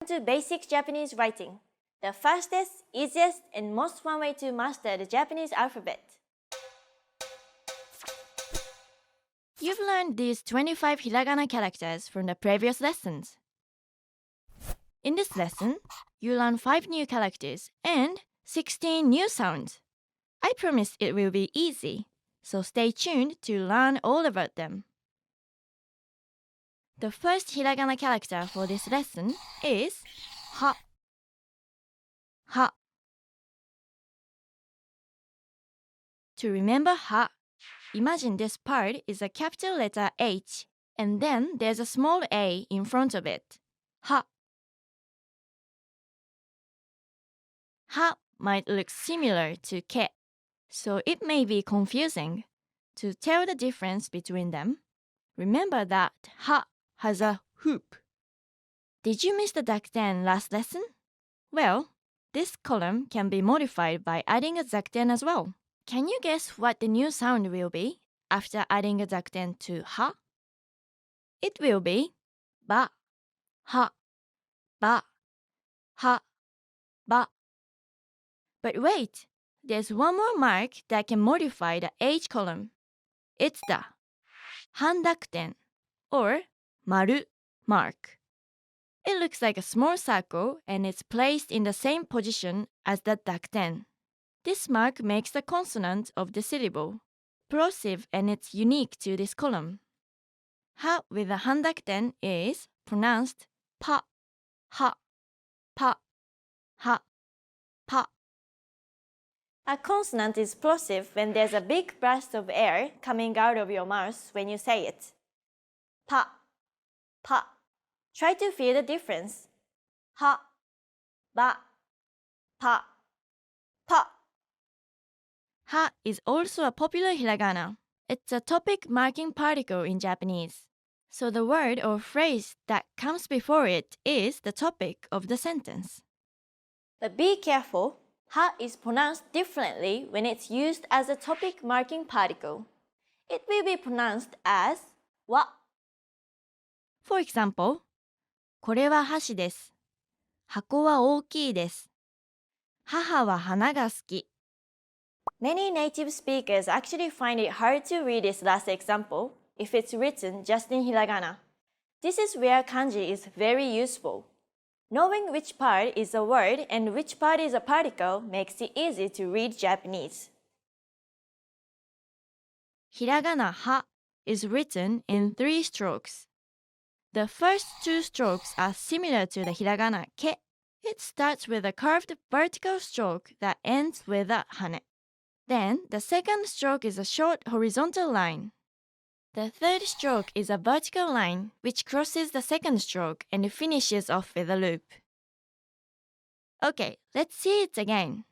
To basic Japanese writing, the fastest, easiest, and most fun way to master the Japanese alphabet. You've learned these 25 hiragana characters from the previous lessons. In this lesson, you learn 5 new characters and 16 new sounds. I promise it will be easy, so stay tuned to learn all about them. The first hiragana character for this lesson is ha. Ha. To remember ha, imagine this part is a capital letter H and then there's a small a in front of it. Ha. Ha might look similar to ke, so it may be confusing. To tell the difference between them, remember that ha has a hoop. Did you miss the dakten last lesson? Well, this column can be modified by adding a zakten as well. Can you guess what the new sound will be after adding a zakten to ha? It will be ba, ha, ba, ha, ba. But wait, there's one more mark that can modify the H column. It's the handakten or maru mark. It looks like a small circle and it's placed in the same position as the dakten. This mark makes the consonant of the syllable plosive and it's unique to this column. Ha with the handakten is pronounced pa, ha, pa, ha, pa. A consonant is plosive when there's a big burst of air coming out of your mouth when you say it. Pa, pa. Try to feel the difference. Ha, ba, pa, pa. Ha is also a popular hiragana. It's a topic marking particle in Japanese. So the word or phrase that comes before it is the topic of the sentence. But be careful, ha is pronounced differently when it's used as a topic marking particle. It will be pronounced as wa. For example, これは箸です。箱は大きいです。母は花が好き。Many native speakers actually find it hard to read this last example if it's written just in hiragana. This is where kanji is very useful. Knowing which part is a word and which part is a particle makes it easy to read Japanese. Hiragana ha is written in 3 strokes. The first 2 strokes are similar to the hiragana ke. It starts with a curved vertical stroke that ends with a hane. Then the second stroke is a short horizontal line. The third stroke is a vertical line which crosses the second stroke and finishes off with a loop. Okay, let's see it again.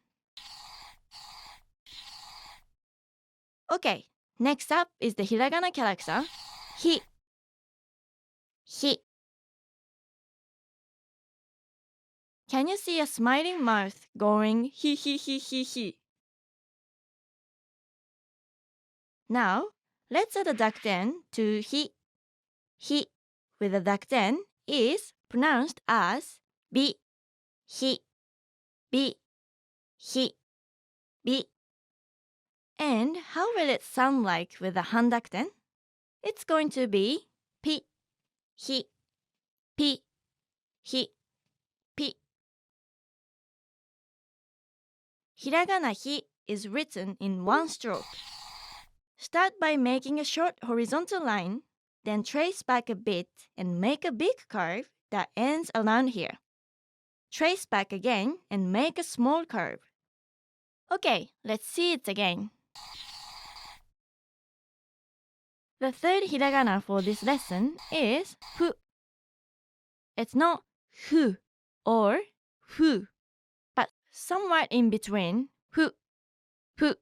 Okay, next up is the hiragana character hi. Hi. Can you see a smiling mouth going hi hi hi hi hi? Now, let's add a dakten to hi. Hi with a dakten is pronounced as bi, hi, bi, hi, bi. And how will it sound like with a handakten? It's going to be pi, hi, pi, hi, pi. Hiragana hi is written in 1 stroke. Start by making a short horizontal line Then trace back a bit and make a big curve that ends around here. Trace back again and make a small curve. Okay, let's see it again. The third hiragana for this lesson is fu. It's not fu or fu, but somewhat in between fu, fu.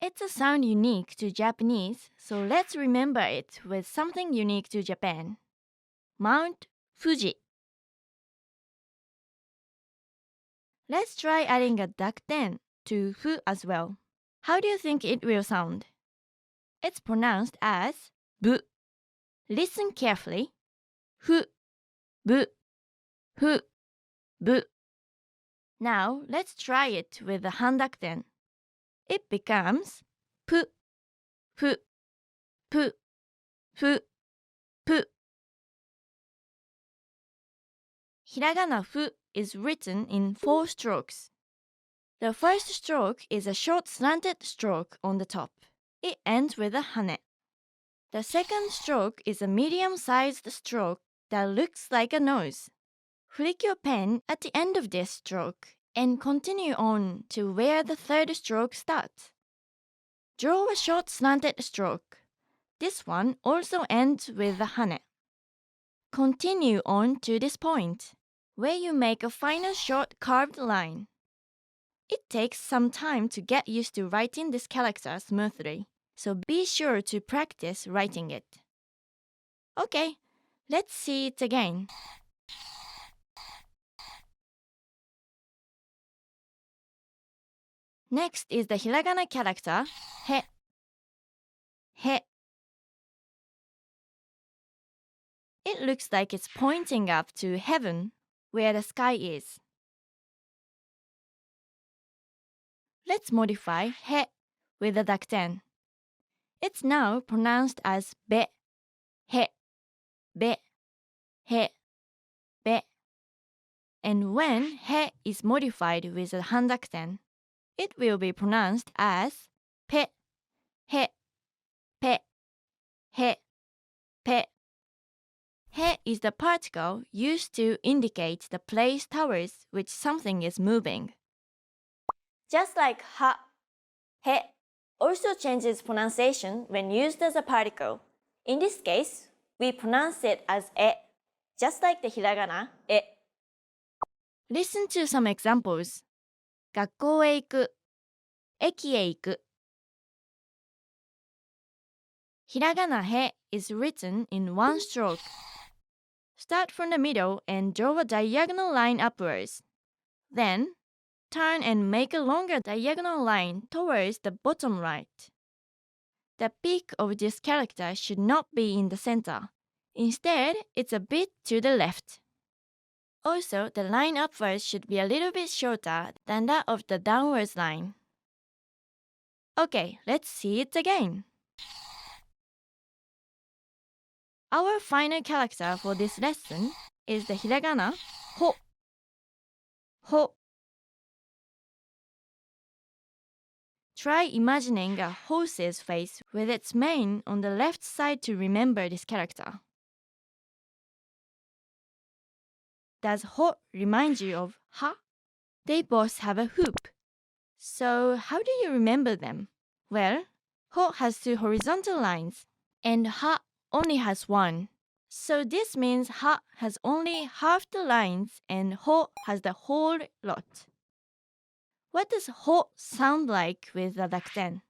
It's a sound unique to Japanese, so let's remember it with something unique to Japan. Mount Fuji. Let's try adding a dakten to fu as well. How do you think it will sound? It's pronounced as bu. Listen carefully. Fu, bu, fu, bu. Now let's try it with the handakten. It becomes pu, fu, pu, fu, pu. Hiragana fu is written in 4 strokes. The first stroke is a short slanted stroke on the top. It ends with a hane. The second stroke is a medium-sized stroke that looks like a nose. Flick your pen at the end of this stroke and continue on to where the third stroke starts. Draw a short slanted stroke. This one also ends with a hane. Continue on to this point, where you make a final short carved line. It takes some time to get used to writing this character smoothly, so be sure to practice writing it. Okay, let's see it again. Next is the hiragana character he. He. It looks like it's pointing up to heaven, where the sky is. Let's modify he with a dakten. It's now pronounced as be, he, be, he, be. And when he is modified with a handakten, it will be pronounced as pe, he, pe, he, pe. He is the particle used to indicate the place towards which something is moving. Just like ha, he also changes pronunciation when used as a particle. In this case, we pronounce it as e, just like the hiragana e. Listen to some examples. 学校へ行く、駅へ行く。Hiragana he is written in 1 stroke. Start from the middle and draw a diagonal line upwards. Then, turn and make a longer diagonal line towards the bottom right. The peak of this character should not be in the center. Instead, it's a bit to the left. Also, the line upwards should be a little bit shorter than that of the downwards line. Okay, let's see it again. Our final character for this lesson is the hiragana ho. Ho. Try imagining a horse's face with its mane on the left side to remember this character. Does ho remind you of ha? They both have a hoop. So how do you remember them? Well, ho has 2 horizontal lines, and ha only has 1. So this means ha has only half the lines and ho has the whole lot. What does ho sound like with a dakten?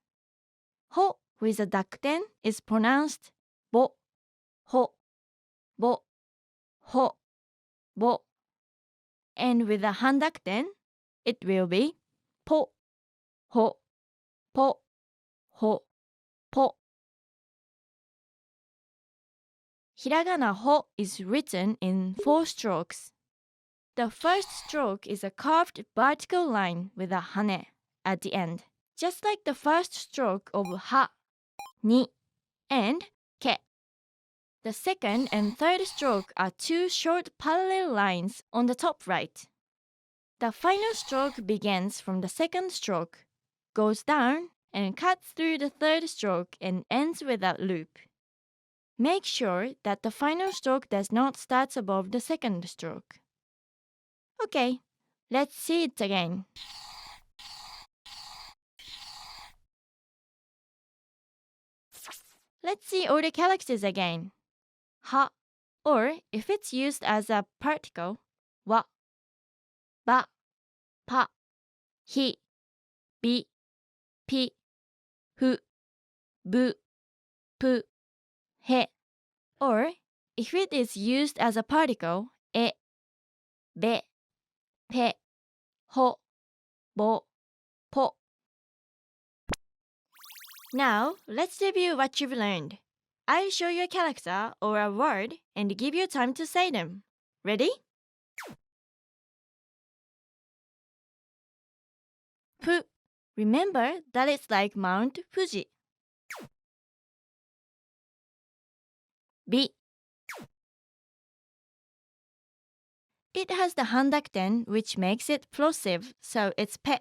Ho with a dakten is pronounced bo, ho, bo, ho, bo. And with a handakten, it will be po, ho, po, ho, po. Hiragana ho is written in 4 strokes. The first stroke is a curved vertical line with a hane at the end, just like the first stroke of ha, ni, and ke. The second and third stroke are 2 short parallel lines on the top right. The final stroke begins from the second stroke, goes down, and cuts through the third stroke and ends with a loop. Make sure that the final stroke does not start above the second stroke. Okay, let's see it again. Let's see all the characters again. Ha, or if it's used as a particle, wa, ba, pa, hi, bi, pi, fu, bu, pu, he. Or if it is used as a particle, e, be, pe, ho, bo, po. Now, let's review what you've learned. I'll show you a character or a word and give you time to say them. Ready? Fu. Remember that it's like Mount Fuji. Bi. It has the handakuten which makes it plosive, so it's pe.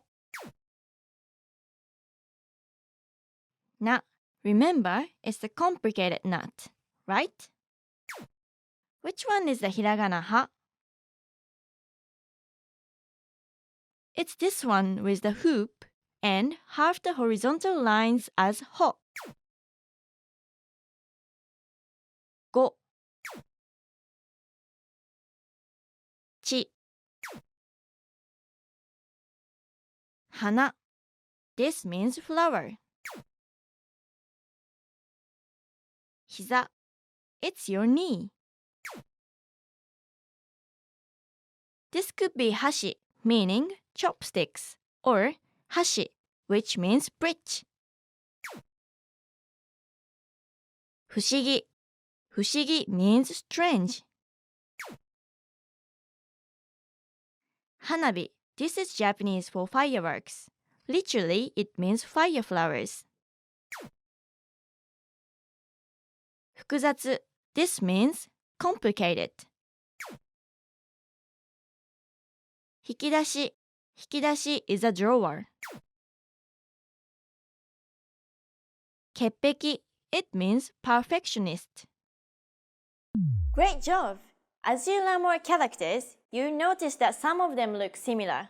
Na. Remember, it's the complicated knot, right? Which one is the hiragana ha? It's this one with the hoop and half the horizontal lines as ho. Go. Chi. Hana. This means flower. Hiza. It's your knee. This could be hashi, meaning chopsticks, or hashi, which means bridge. Fushigi. Fushigi means strange. Hanabi. This is Japanese for fireworks. Literally, it means fire flowers. Fukuzatsu. This means complicated. Hikidashi. Hikidashi is a drawer. Keppeki. It means perfectionist. Great job! As you learn more characters, you notice that some of them look similar.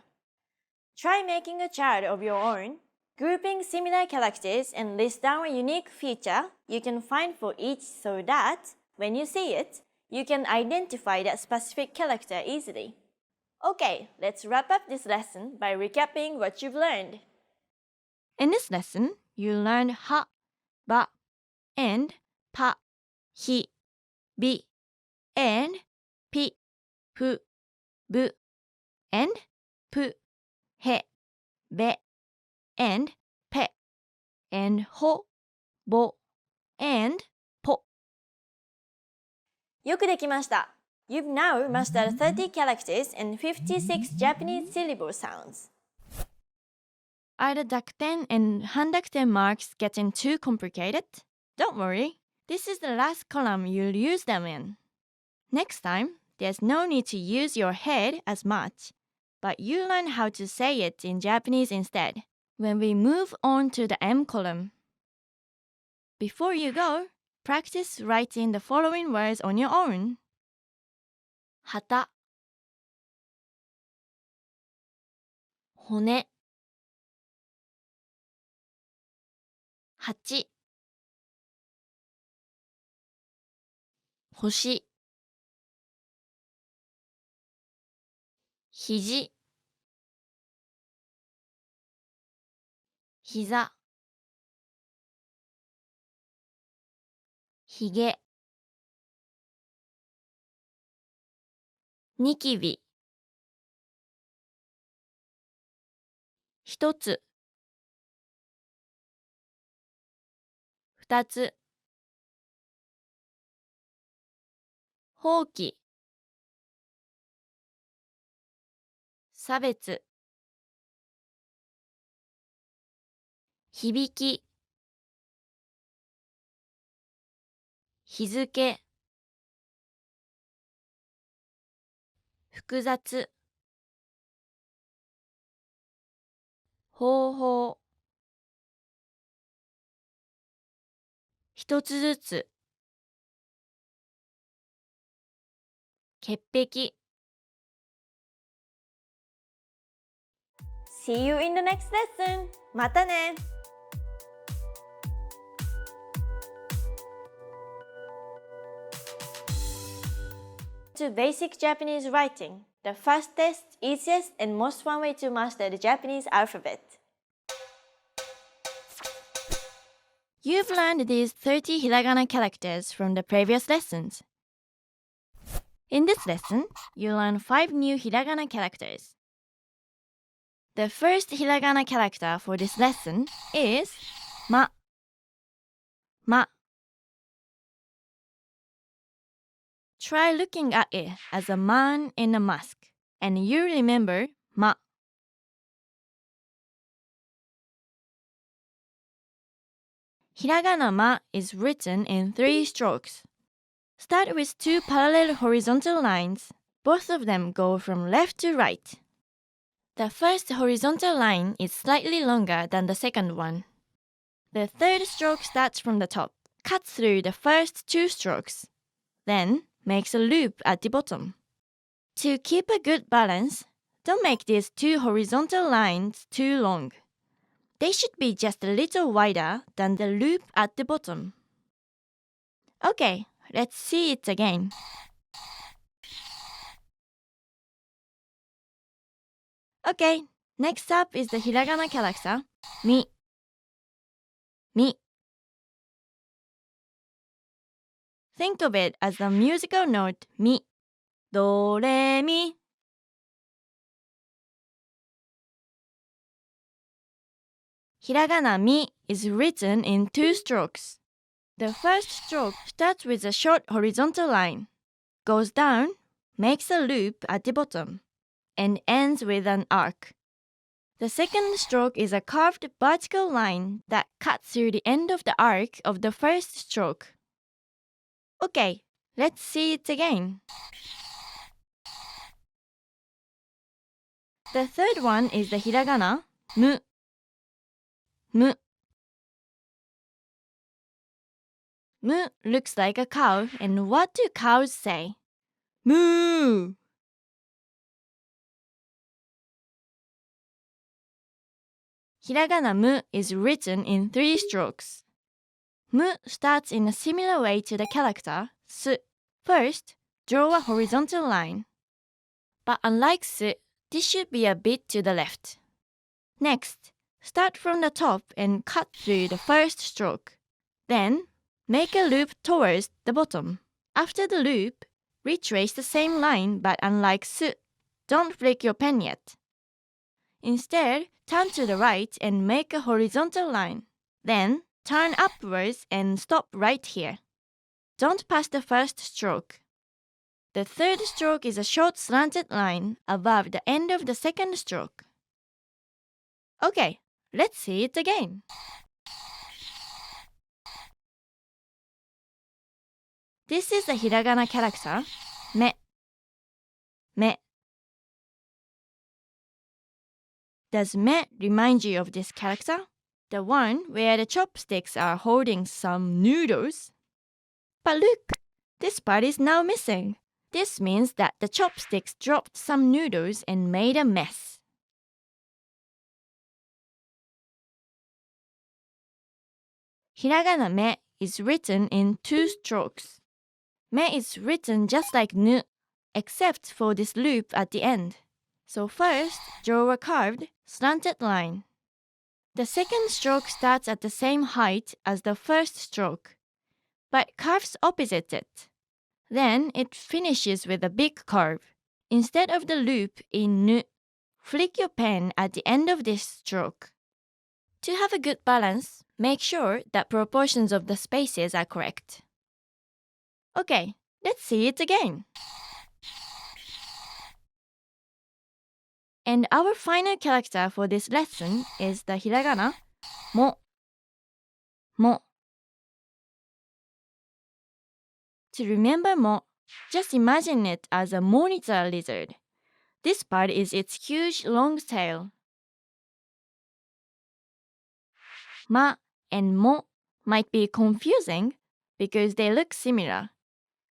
Try making a chart of your own, grouping similar characters and list down a unique feature you can find for each so that, when you see it, you can identify that specific character easily. Okay, let's wrap up this lesson by recapping what you've learned. In this lesson, you learned ha, ba, and pa, hi, bi, and pi, fu, bu, and pu, he, be, and pe, and ho, bo, and po. よくできました。You've now mastered 30 characters and 56 Japanese syllable sounds. Are the dakuten and handakuten marks getting too complicated? Don't worry, this is the last column you'll use them in. Next time, there's no need to use your head as much, but you learn how to say it in Japanese instead when we move on to the M column. Before you go, practice writing the following words on your own. Hata, 骨 8 星 肘 膝 ひげ ニキビ 1つ 2つ 放棄 差別 響き 日付 複雑 方法一つずつ。潔癖。See you in the next lesson! またね! To basic Japanese writing, the fastest, easiest, and most fun way to master the Japanese alphabet. You've learned these 30 hiragana characters from the previous lessons. In this lesson, you learn 5 new hiragana characters. The first hiragana character for this lesson is ma. Ma. Try looking at it as a man in a mask, and you remember ma. Hiragana ma is written in 3 strokes. Start with 2 parallel horizontal lines. Both of them go from left to right. The first horizontal line is slightly longer than the second one. The third stroke starts from the top, cuts through the first 2 strokes, then makes a loop at the bottom. To keep a good balance, don't make these 2 horizontal lines too long. They should be just a little wider than the loop at the bottom. Okay, let's see it again. Okay, next up is the hiragana character, mi. Mi. Think of it as the musical note mi. Do, re, mi. Hiragana mi is written in 2 strokes. The first stroke starts with a short horizontal line, goes down, makes a loop at the bottom, and ends with an arc. The second stroke is a curved vertical line that cuts through the end of the arc of the first stroke. Okay, let's see it again. The third one is the hiragana mu. Mu. Mu looks like a cow, and what do cows say? Moo! Hiragana mu is written in 3 strokes. Mu starts in a similar way to the character su. First, draw a horizontal line. But unlike su, this should be a bit to the left. Next, start from the top and cut through the first stroke. Then, make a loop towards the bottom. After the loop, retrace the same line but unlike su. Don't flick your pen yet. Instead, turn to the right and make a horizontal line. Then, turn upwards and stop right here. Don't pass the first stroke. The third stroke is a short slanted line above the end of the second stroke. Okay, let's see it again. This is the hiragana character, me. Me. Does me remind you of this character? The one where the chopsticks are holding some noodles? But look, this part is now missing. This means that the chopsticks dropped some noodles and made a mess. Hiragana me is written in 2 strokes. Me is written just like nu, except for this loop at the end. So first, draw a curved, slanted line. The second stroke starts at the same height as the first stroke, but curves opposite it. Then it finishes with a big curve. Instead of the loop in nu, flick your pen at the end of this stroke. To have a good balance, make sure that proportions of the spaces are correct. Okay, let's see it again. And our final character for this lesson is the hiragana mo. Mo. To remember mo, just imagine it as a monitor lizard. This part is its huge long tail. Ma and mo might be confusing because they look similar.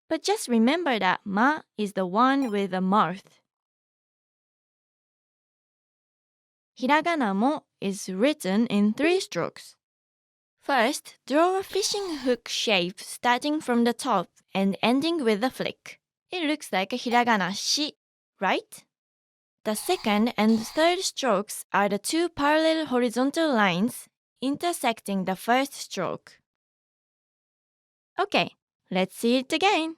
But just remember that ma is the one with a mouth. Hiragana mo is written in 3 strokes. First, draw a fishing hook shape starting from the top and ending with a flick. It looks like a hiragana shi, right? The second and third strokes are the 2 parallel horizontal lines intersecting the first stroke. Okay, let's see it again.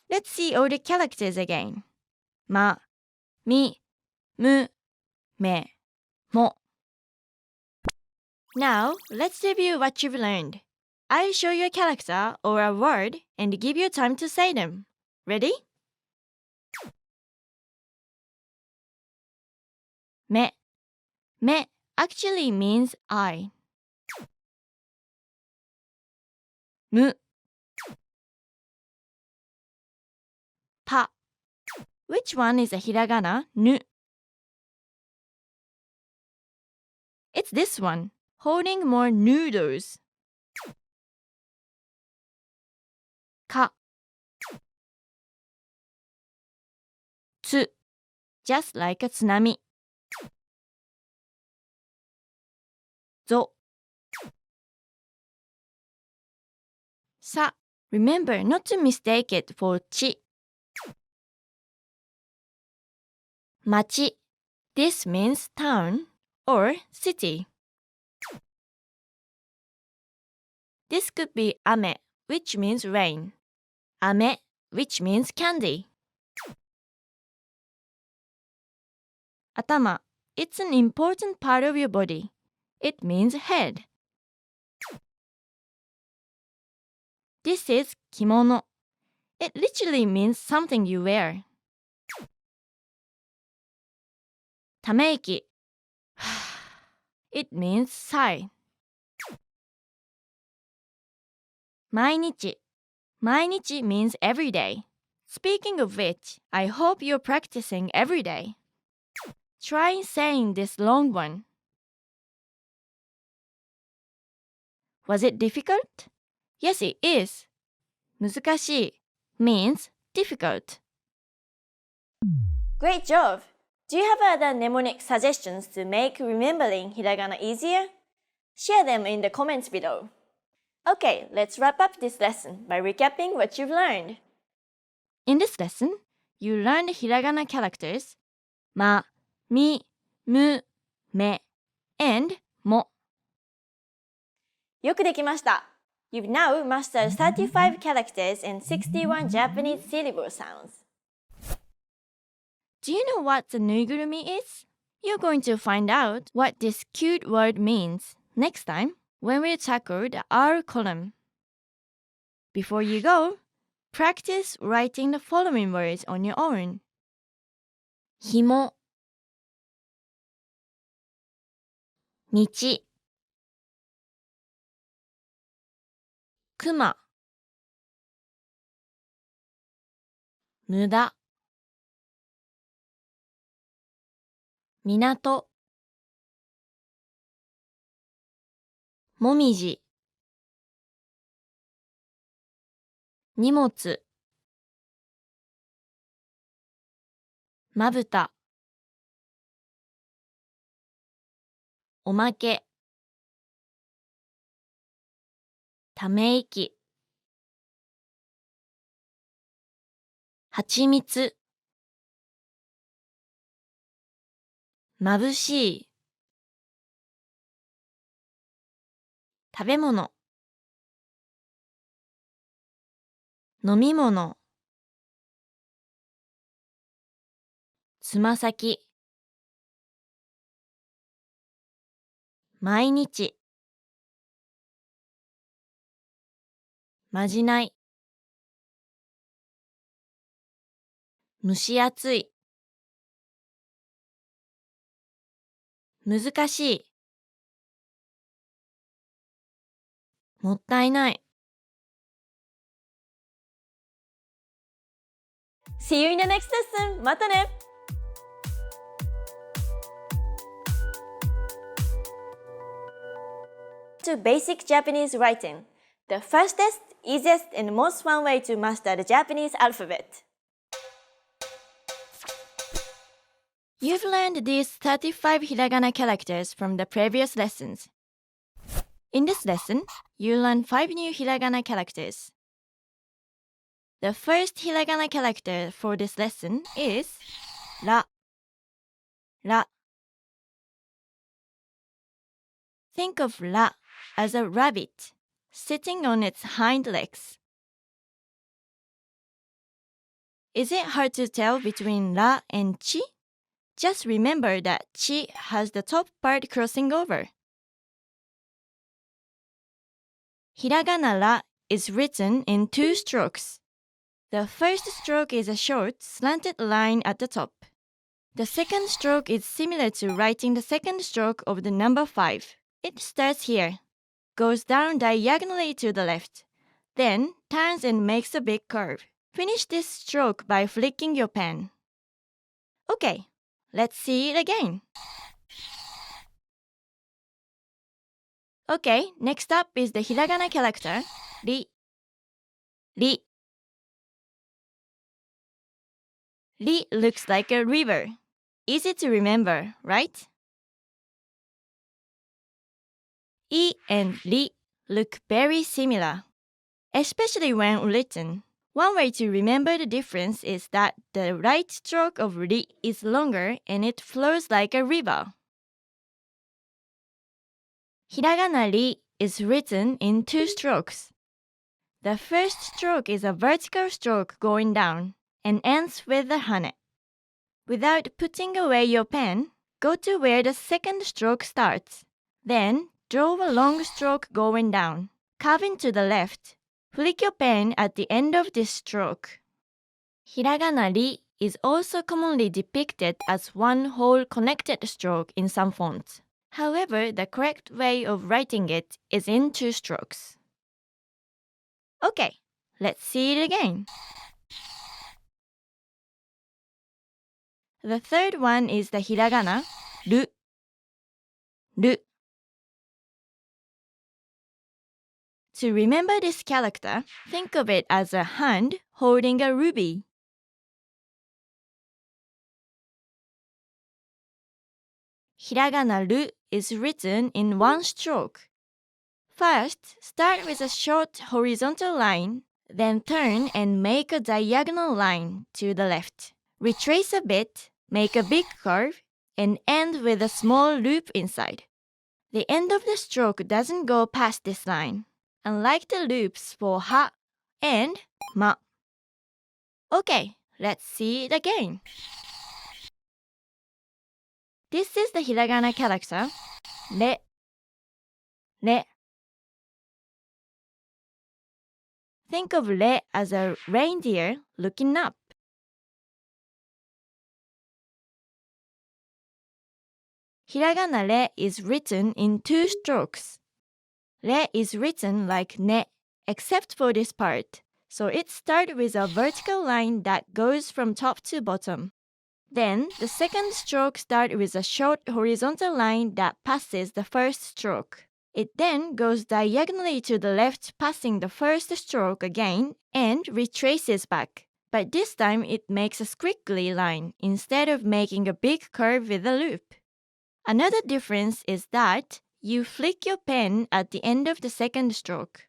Let's see all the characters again. Ma, mi, mu, me, mo. Now, let's review what you've learned. I'll show you a character or a word and give you time to say them. Ready? Me. Me actually means eye. Mu. Pa. Which one is a hiragana? Nu. It's this one, holding more noodles. Ka. Tsu. Just like a tsunami. Zo. Sa. Remember not to mistake it for chi. Machi. This means town or city. This could be ame, which means rain. Ame, which means candy. Atama. It's an important part of your body. It means head. This is kimono. It literally means something you wear. Tameiki. It means sigh. Mainichi. Mainichi means every day. Speaking of which, I hope you're practicing every day. Try saying this long one. Was it difficult? Yes, it is. 難しい means difficult. Great job! Do you have other mnemonic suggestions to make remembering hiragana easier? Share them in the comments below. Okay, let's wrap up this lesson by recapping what you've learned. In this lesson, you learned hiragana characters ma, mi, mu, me, and mo. よくできました。You've now mastered 35 characters and 61 Japanese syllable sounds. Do you know what the nuigurumi is? You're going to find out what this cute word means next time when we tackle the R column. Before you go, practice writing the following words on your own. Himo, 道 Kuma 無駄 港 もみじ 荷物 まぶた おまけ ため息 はちみつ まぶしい 食べ物 飲み物 つま先 毎日 まじない 蒸し暑い 難しい もったいない See you in the next lesson! またね! to basic Japanese writing, the fastest, easiest, and most fun way to master the Japanese alphabet. You've learned these 35 hiragana characters from the previous lessons. In this lesson, you learn 5 new hiragana characters. The first hiragana character for this lesson is ra. Ra. Think of ra as a rabbit sitting on its hind legs. Is it hard to tell between ra and chi? Just remember that chi has the top part crossing over. Hiragana ra is written in 2 strokes. The first stroke is a short, slanted line at the top. The second stroke is similar to writing the second stroke of the number 5. It starts here, goes down diagonally to the left, then turns and makes a big curve. Finish this stroke by flicking your pen. Okay, let's see it again. Okay, next up is the hiragana character, ri. Ri. Ri looks like a river. Easy to remember, right? I and ri look very similar, especially when written. One way to remember the difference is that the right stroke of ri is longer and it flows like a river. Hiragana ri is written in 2 strokes. The first stroke is a vertical stroke going down and ends with a hane. Without putting away your pen, go to where the second stroke starts. Then, draw a long stroke going down, curving to the left. Flick your pen at the end of this stroke. Hiragana ri is also commonly depicted as one whole connected stroke in some fonts. However, the correct way of writing it is in 2 strokes. Okay, let's see it again. The third one is the hiragana, ru. Ru. To remember this character, think of it as a hand holding a ruby. Hiragana ru is written in 1 stroke. First, start with a short horizontal line, then turn and make a diagonal line to the left. Retrace a bit, make a big curve, and end with a small loop inside. The end of the stroke doesn't go past this line, unlike the loops for ha and ma. Okay, let's see it again. This is the hiragana character, re. Re. Think of re as a reindeer looking up. Hiragana re is written in 2 strokes. Re is written like ne, except for this part, so it starts with a vertical line that goes from top to bottom. Then, the second stroke starts with a short horizontal line that passes the first stroke. It then goes diagonally to the left, passing the first stroke again, and retraces back. But this time it makes a squiggly line instead of making a big curve with a loop. Another difference is that you flick your pen at the end of the second stroke.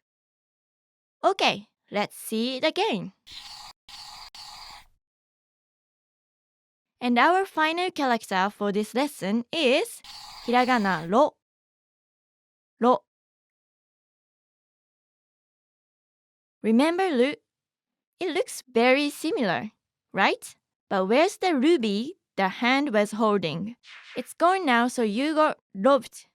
Okay, let's see it again. And our final character for this lesson is hiragana ro. Ro. Remember ru? It looks very similar, right? But where's the ruby the hand was holding? It's gone now, so you got robbed.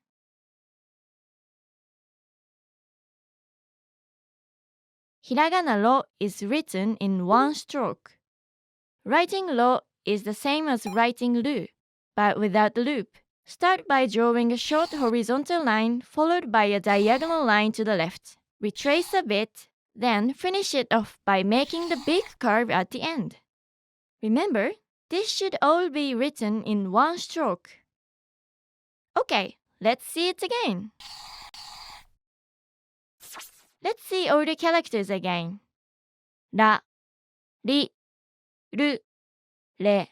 Hiragana ro is written in 1 stroke. Writing ro is the same as writing ru, but without the loop. Start by drawing a short horizontal line followed by a diagonal line to the left. Retrace a bit, then finish it off by making the big curve at the end. Remember, this should all be written in 1 stroke. Okay, let's see it again. Let's see all the characters again. ら、り、る、れ、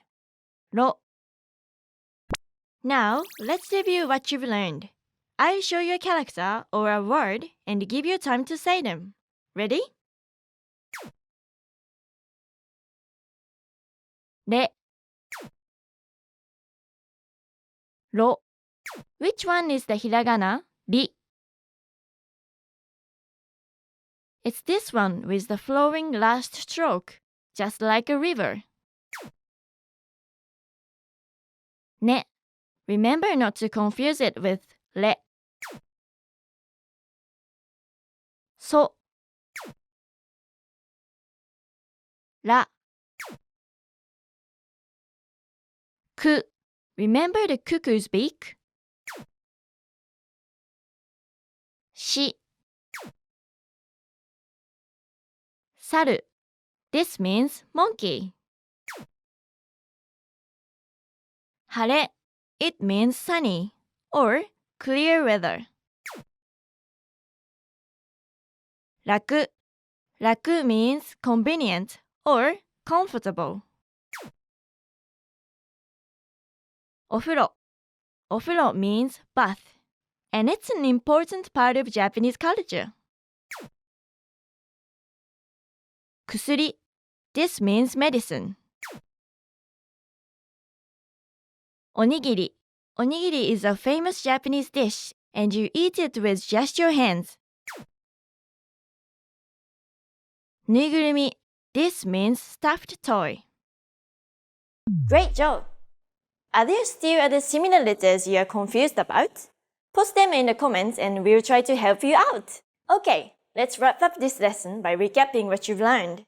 ろ. Now, let's review what you've learned. I'll show you a character or a word and give you time to say them. Ready? れ、ろ. Which one is the hiragana? り. It's this one with the flowing last stroke, just like a river. ね. Remember not to confuse it with れ. そ. ら. く. Remember the cuckoo's beak? し. 猿. This means monkey. 晴れ. It means sunny or clear weather. 楽. 楽 means convenient or comfortable. お風呂. お風呂 means bath, and it's an important part of Japanese culture. 薬. This means medicine. おにぎり. Onigiri is a famous Japanese dish, and you eat it with just your hands. ぬいぐるみ. This means stuffed toy. Great job! Are there still other similar letters you are confused about? Post them in the comments and we'll try to help you out. Okay, let's wrap up this lesson by recapping what you've learned.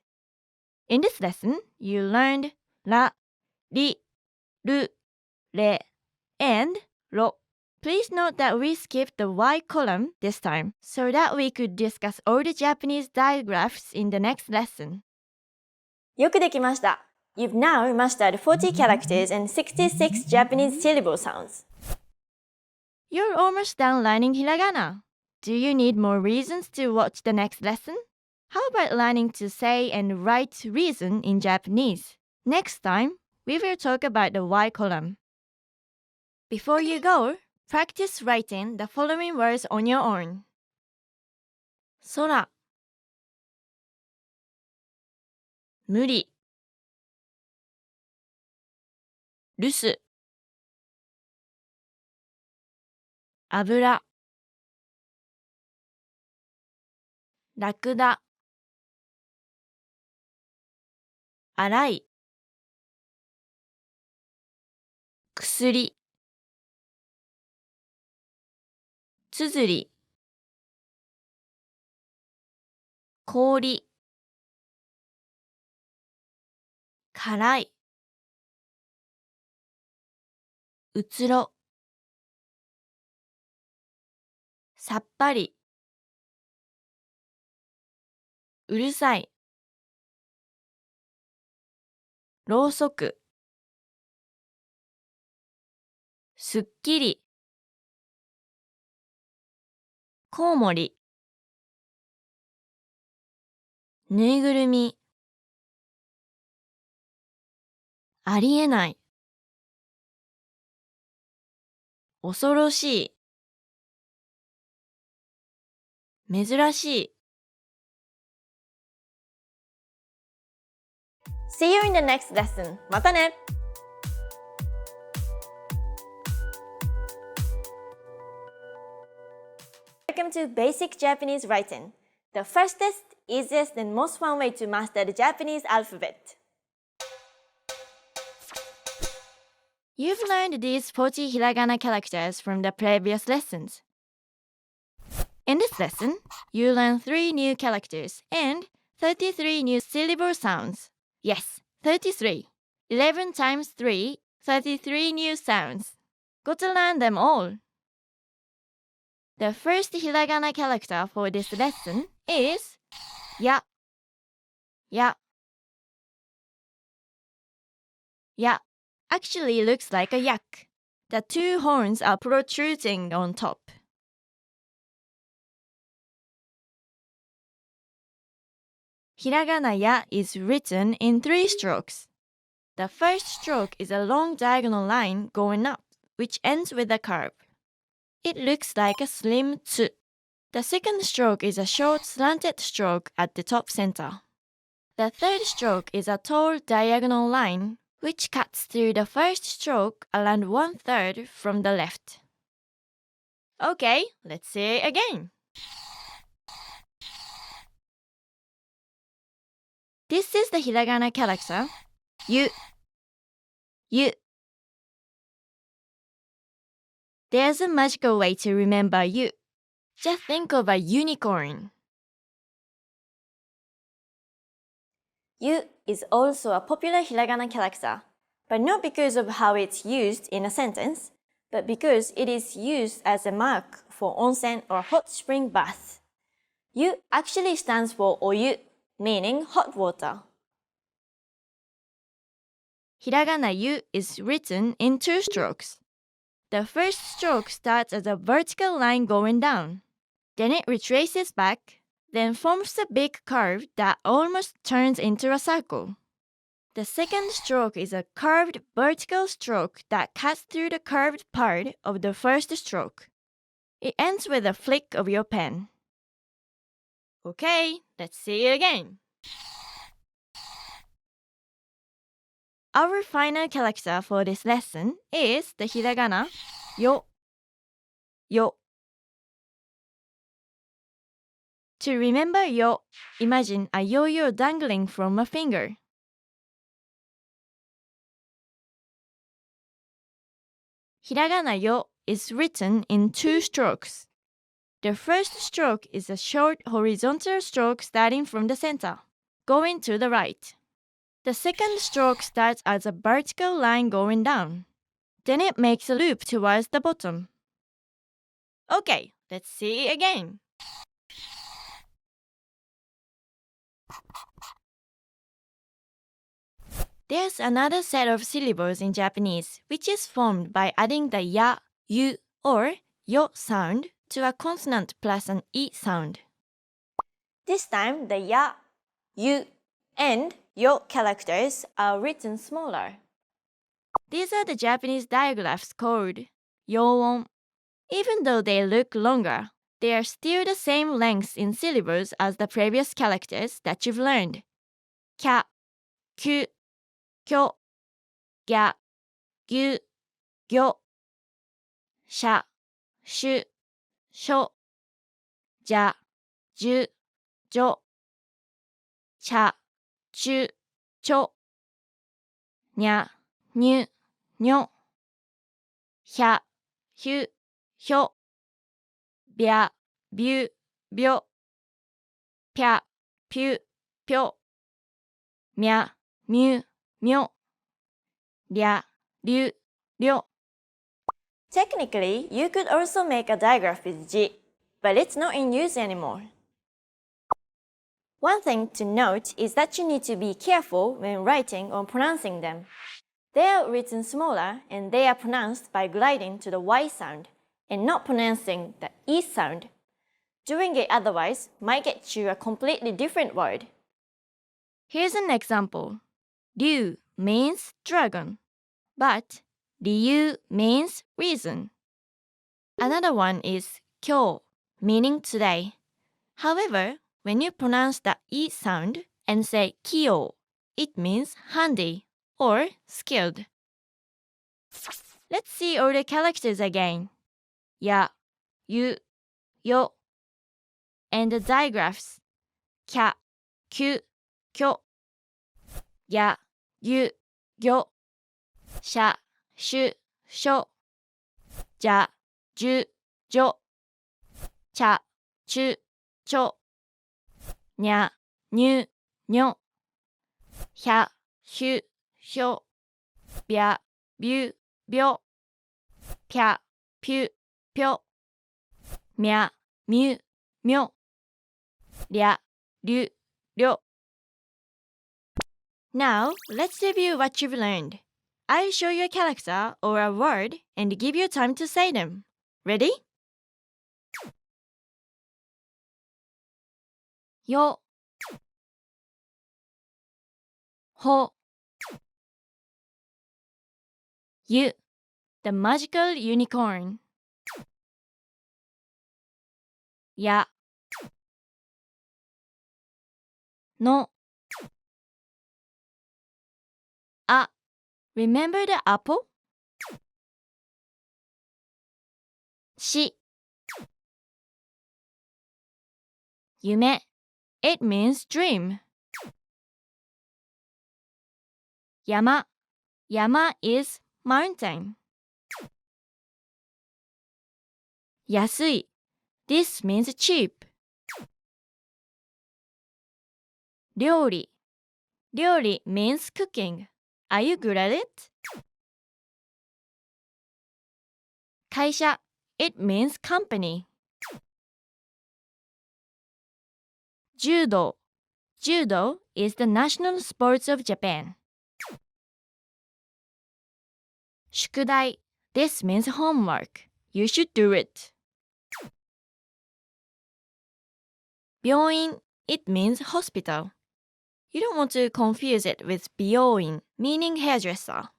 In this lesson, you learned ら、り、る、れ, and ろ. Please note that we skipped the Y column this time so that we could discuss all the Japanese digraphs in the next lesson. よくできました。You've now mastered 40 characters and 66 Japanese syllable sounds. You're almost done learning hiragana. Do you need more reasons to watch the next lesson? How about learning to say and write reason in Japanese? Next time, we will talk about the Y column. Before you go, practice writing the following words on your own. 空 無理 留守 油 ラクダ 洗い 薬 綴り 氷 辛い うつろ さっぱり うるさい ろうそく すっきり コウモリ ぬいぐるみ ありえない 恐ろしい 珍しい See you in the next lesson. またね! Welcome to Basic Japanese Writing, the fastest, easiest, and most fun way to master the Japanese alphabet. You've learned these 40 hiragana characters from the previous lessons. In this lesson, you learn 3 new characters and 33 new syllable sounds. Yes, 33. 11 times 3, 33 new sounds. Got to learn them all. The first hiragana character for this lesson is ya. Ya. Ya actually looks like a yak. The 2 horns are protruding on top. Hiragana ya is written in 3 strokes. The first stroke is a long diagonal line going up, which ends with a curve. It looks like a slim tsu. The second stroke is a short slanted stroke at the top center. The third stroke is a tall diagonal line, which cuts through the first stroke around 1/3 from the left. Okay, let's say it again. This is the hiragana character, yu. There's a magical way to remember yu. Just think of a unicorn. Yu is also a popular hiragana character, but not because of how it's used in a sentence, but because it is used as a mark for onsen or hot spring bath. Yu actually stands for oyu, meaning hot water. Hiragana yu is written in 2 strokes. The first stroke starts as a vertical line going down. Then it retraces back, then forms a big curve that almost turns into a circle. The second stroke is a curved vertical stroke that cuts through the curved part of the first stroke. It ends with a flick of your pen. Okay, let's see it again. Our final character for this lesson is the hiragana yo. To remember yo, imagine a yo-yo dangling from a finger. Hiragana yo is written in 2 strokes. The first stroke is a short horizontal stroke starting from the center, going to the right. The second stroke starts as a vertical line going down. Then it makes a loop towards the bottom. Okay, let's see it again. There's another set of syllables in Japanese, which is formed by adding the ya, yu, or yo sound to a consonant plus an i sound. This time, the ya, yu, and yo characters are written smaller. These are the Japanese digraphs called yoon. Even though they look longer, they are still the same length in syllables as the previous characters that you've learned. Kya, kyu, kyo, gya, gyu, gyo, sha, shu, sho, ja, ju, jo, cha, chu, cho, nya, nyu, nyo, hya, hyu, hyo, bya, byu, byo, pya, pyu, pyo, mya, myu, myo, rya, ryu, ryo. Technically, you could also make a digraph with ji, but it's not in use anymore. One thing to note is that you need to be careful when writing or pronouncing them. They are written smaller and they are pronounced by gliding to the Y sound and not pronouncing the E sound. Doing it otherwise might get you a completely different word. Here's an example. Ryu means dragon, but Ryu means reason. Another one is kyo, meaning today. However, when you pronounce the E sound and say kyo, it means handy or skilled. Let's see all the characters again. Ya, yu, yo, and the digraphs. Kya, kyu, kyo, ya, yu, gyo, sha, shu, sho, ja, ju, jo, cha, chu, cho, nya, nyu, nyo, hya, hyu, hyo, bya, byu, byo, pya, pyu, pyo, mya, myu, myo, rya, ryu, ryo. Now, let's review what you've learned. I'll show you a character or a word and give you time to say them. Ready? Yo, ほ ゆ the magical unicorn やのあ remember the apple し夢 it means dream 山 山 is mountain 安い this means cheap 料理料理 means cooking. Are you good at it? 会社 it means company. 柔道 Judo is the national sports of Japan. 宿題 this means homework. You should do it. 病院 it means hospital. You don't want to confuse it with 美容院 meaning hairdresser.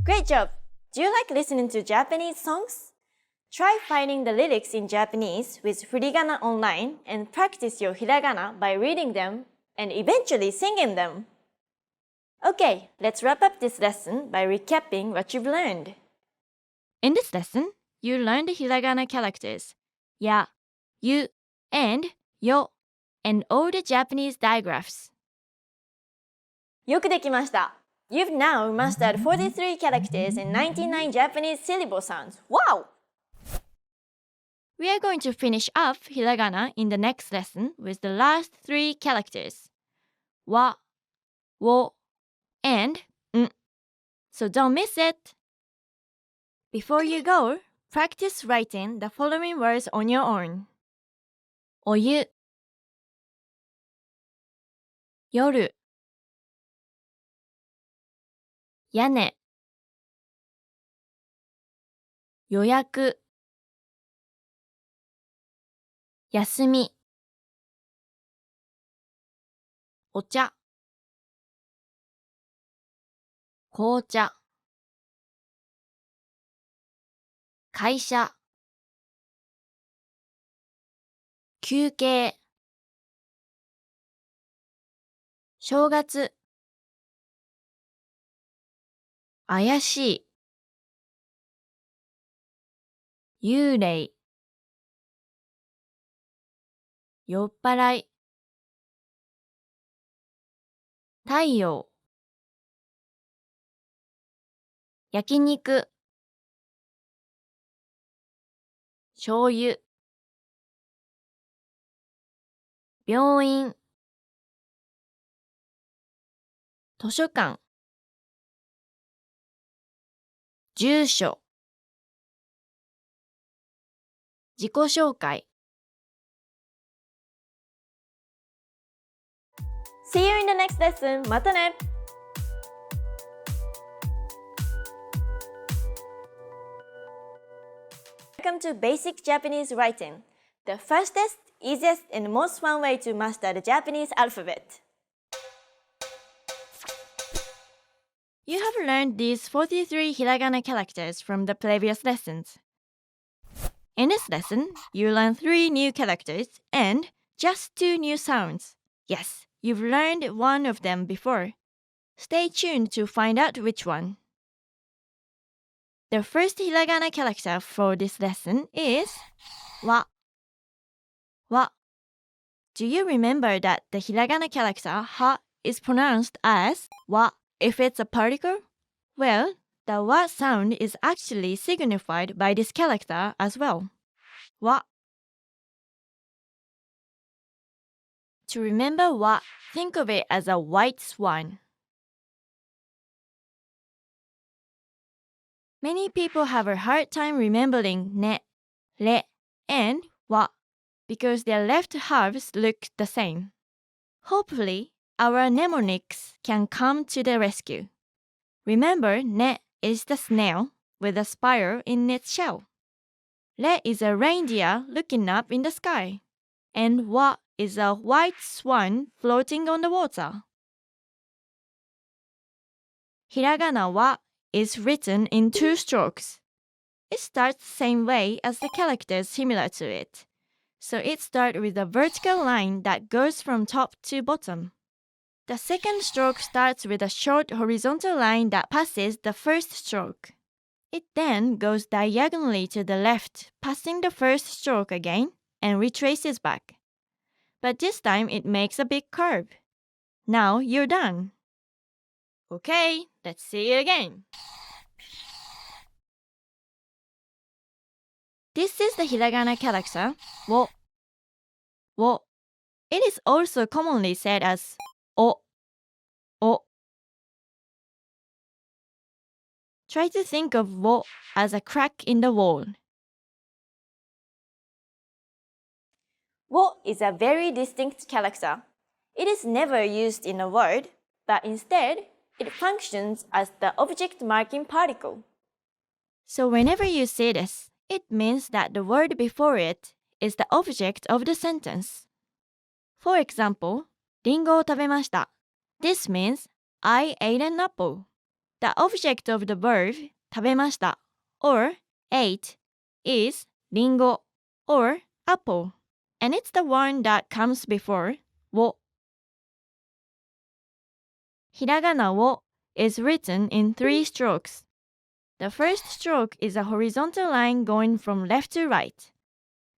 Great job! Do you like listening to Japanese songs? Try finding the lyrics in Japanese with Furigana online and practice your hiragana by reading them and eventually singing them. Okay, let's wrap up this lesson by recapping what you've learned. In this lesson, you learned the hiragana characters ya, yu, and yo, and all the Japanese digraphs. よくできました。You've now mastered 43 characters and 99 Japanese syllable sounds. Wow! We are going to finish up hiragana in the next lesson with the last 3 characters wa, wo, and n. So don't miss it! Before you go, practice writing the following words on your own. お湯夜屋根予約休みお茶紅茶会社休憩正月怪しい幽霊酔っ払い太陽焼肉醤油病院図書館住所自己紹介 See you in the next lesson. またね! Welcome to Basic Japanese Writing, the fastest, easiest, and most fun way to master the Japanese alphabet. You have learned these 43 hiragana characters from the previous lessons. In this lesson, you learn 3 new characters and just 2 new sounds. Yes, you've learned one of them before. Stay tuned to find out which one. The first hiragana character for this lesson is wa. Wa. Do you remember that the hiragana character ha is pronounced as wa if it's a particle? Well, the wa sound is actually signified by this character as well. Wa. To remember wa, think of it as a white swan. Many people have a hard time remembering ne, re, and wa because their left halves look the same. Hopefully, our mnemonics can come to the rescue. Remember, ne is the snail with a spiral in its shell. Re is a reindeer looking up in the sky. And wa is a white swan floating on the water. Hiragana wa is written in 2 strokes. It starts the same way as the characters similar to it. So it starts with a vertical line that goes from top to bottom. The second stroke starts with a short horizontal line that passes the first stroke. It then goes diagonally to the left, passing the first stroke again, and retraces back. But this time it makes a big curve. Now you're done. Okay, let's see it again. This is the hiragana character, wo. Wo. It is also commonly said as o. O. Try to think of wo as a crack in the wall. Wo is a very distinct character. It is never used in a word, but instead, it functions as the object marking particle. So whenever you say this, it means that the word before it is the object of the sentence. For example, リンゴを食べました. This means I ate an apple. The object of the verb 食べました or ate is リンゴ or apple, and it's the one that comes before を. Hiragana を is written in 3 strokes. The first stroke is a horizontal line going from left to right.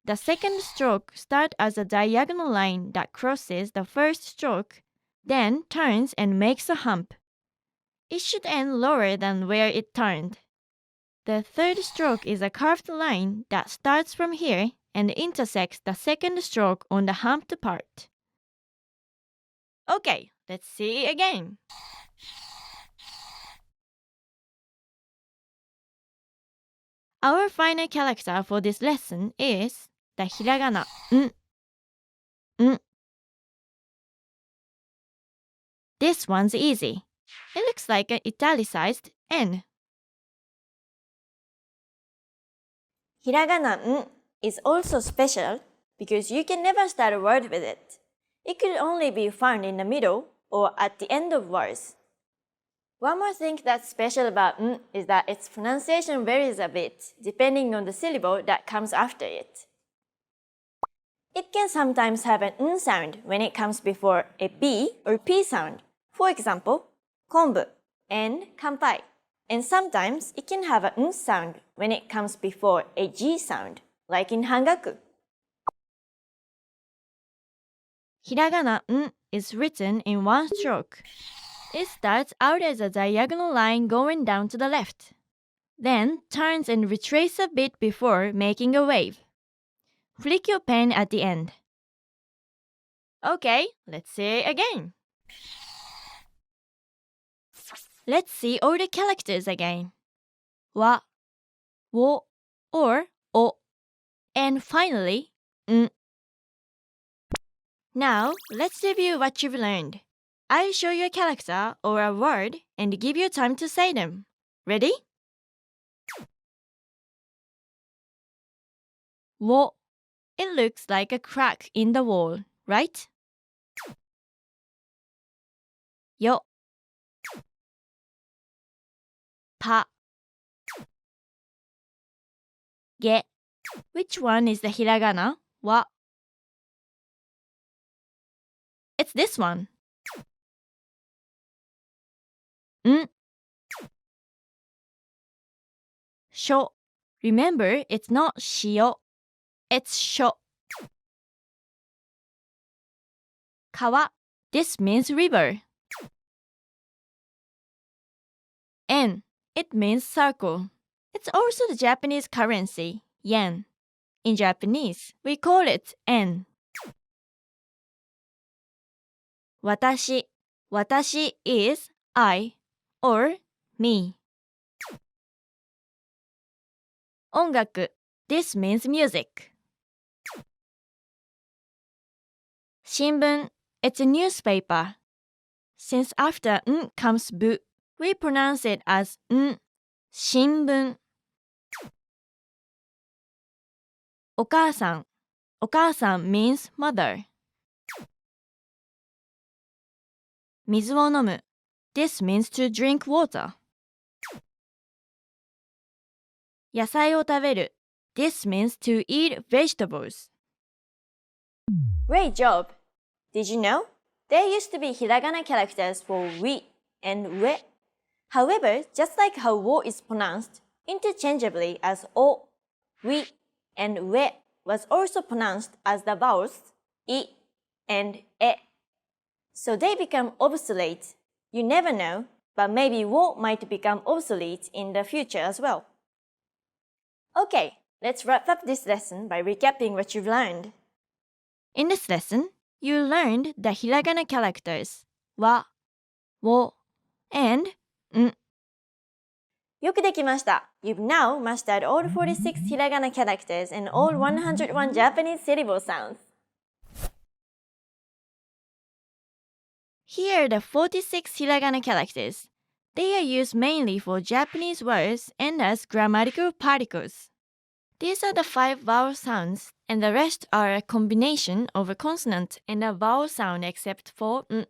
The second stroke starts as a diagonal line that crosses the first stroke, then turns and makes a hump. It should end lower than where it turned. The third stroke is a curved line that starts from here and intersects the second stroke on the humped part. Okay, let's see again. Our final character for this lesson is the hiragana ん. This one's easy. It looks like an italicized N. Hiragana n is also special because you can never start a word with it. It could only be found in the middle or at the end of words. One more thing that's special about n is that its pronunciation varies a bit depending on the syllable that comes after it. It can sometimes have an n sound when it comes before a b or p sound. For example, konbu and kanpai. And sometimes it can have an n sound when it comes before a g sound, like in hangaku. Hiragana ん is written in 1 stroke. It starts out as a diagonal line going down to the left, then turns and retraces a bit before making a wave. Flick your pen at the end. Okay, let's say it again. Let's see all the characters again. Wa, wo, or o, and finally, n. Now, let's review what you've learned. I'll show you a character or a word and give you time to say them. Ready? Wo. It looks like a crack in the wall, right? Yo. Pa. Ge. Which one is the hiragana? Wa. It's this one. N. Sho. Remember, it's not shio. It's sho. Kawa. This means river. En. It means circle. It's also the Japanese currency, yen. In Japanese, we call it en. Watashi. Watashi is I or me. Ongaku. This means music. Shinbun. It's a newspaper. Since after n comes bu, we pronounce it as n, shinbun. Okaasan. Okaasan means mother. 水を飲む. This means to drink water. 野菜を食べる This means to eat vegetables. Great job! Did you know? There used to be hiragana characters for wi and we. However, just like how wo is pronounced interchangeably as o, wi and we was also pronounced as the vowels I and e. So they become obsolete. You never know, but maybe wo might become obsolete in the future as well. Okay, let's wrap up this lesson by recapping what you've learned. In this lesson, you learned the hiragana characters wa, wo, and n. よくできました。You've now mastered all 46 hiragana characters and all 101 Japanese syllable sounds. Here are the 46 hiragana characters. They are used mainly for Japanese words and as grammatical particles. These are the 5 vowel sounds, and the rest are a combination of a consonant and a vowel sound except for n.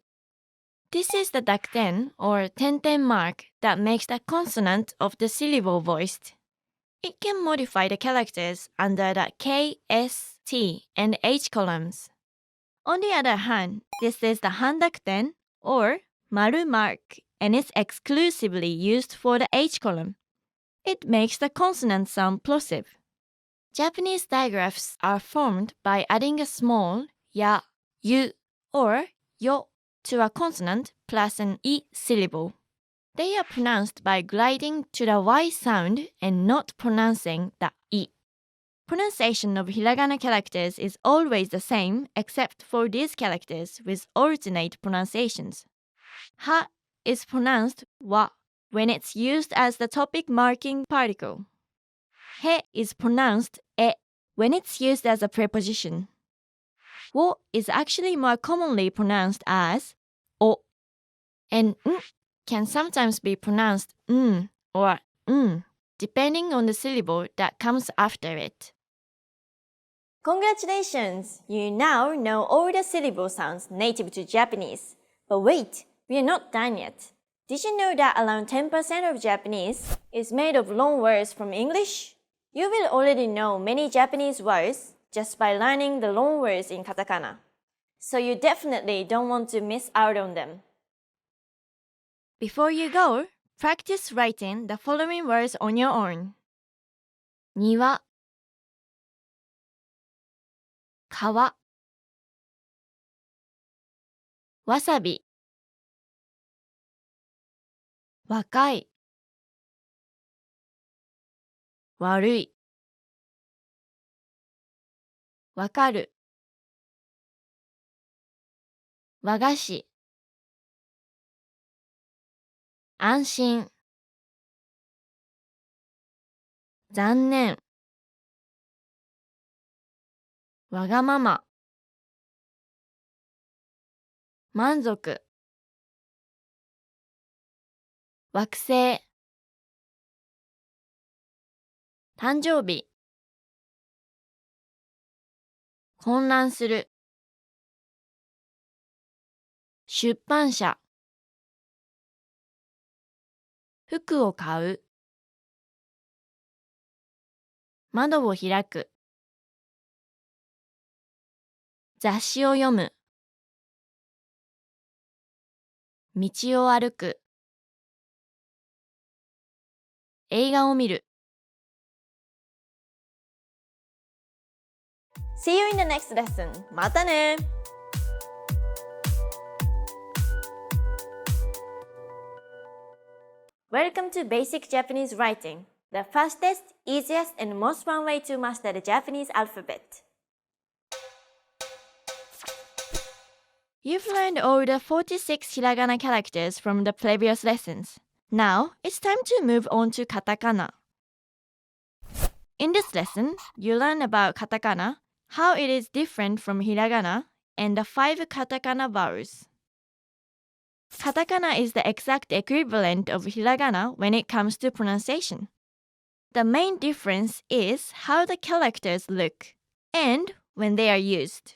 This is the dakten or tenten mark that makes the consonant of the syllable voiced. It can modify the characters under the K, S, T, and H columns. On the other hand, this is the handakten or maru mark and is exclusively used for the H column. It makes the consonant sound plosive. Japanese digraphs are formed by adding a small ya, yu, or yo to a consonant plus an I syllable. They are pronounced by gliding to the Y sound and not pronouncing the I. Pronunciation of hiragana characters is always the same except for these characters with alternate pronunciations. Ha is pronounced wa when it's used as the topic marking particle. He is pronounced e when it's used as a preposition. Wo is actually more commonly pronounced as o, and n can sometimes be pronounced or depending on the syllable that comes after it. Congratulations! You now know all the syllable sounds native to Japanese. But wait, we are not done yet. Did you know that around 10% of Japanese is made of loan words from English? You will already know many Japanese words just by learning the loan words in katakana. So you definitely don't want to miss out on them. Before you go, practice writing the following words on your own. 庭 川 わさび 若い 悪い わかる 和菓子 安心 残念 わがまま 満足 惑星 誕生日 混乱する 出版社 服を買う 窓を開く 雑誌を読む 道を歩く 映画を見る See you in the next lesson. またね! Welcome to Basic Japanese Writing, the fastest, easiest, and most fun way to master the Japanese alphabet. You've learned all the 46 hiragana characters from the previous lessons. Now, it's time to move on to katakana. In this lesson, you learn about katakana, how it is different from hiragana, and the 5 katakana vowels. Katakana is the exact equivalent of hiragana when it comes to pronunciation. The main difference is how the characters look and when they are used.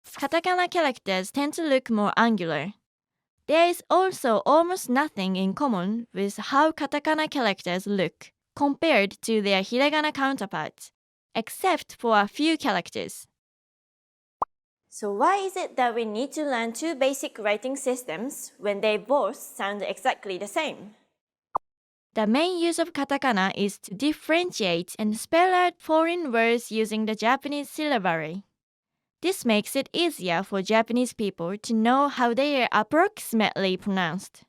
Katakana characters tend to look more angular, There is also almost nothing in common with how katakana characters look compared to their hiragana counterparts, except for a few characters. So why is it that we need to learn two basic writing systems when they both sound exactly the same? The main use of katakana is to differentiate and spell out foreign words using the Japanese syllabary. This makes it easier for Japanese people to know how they are approximately pronounced.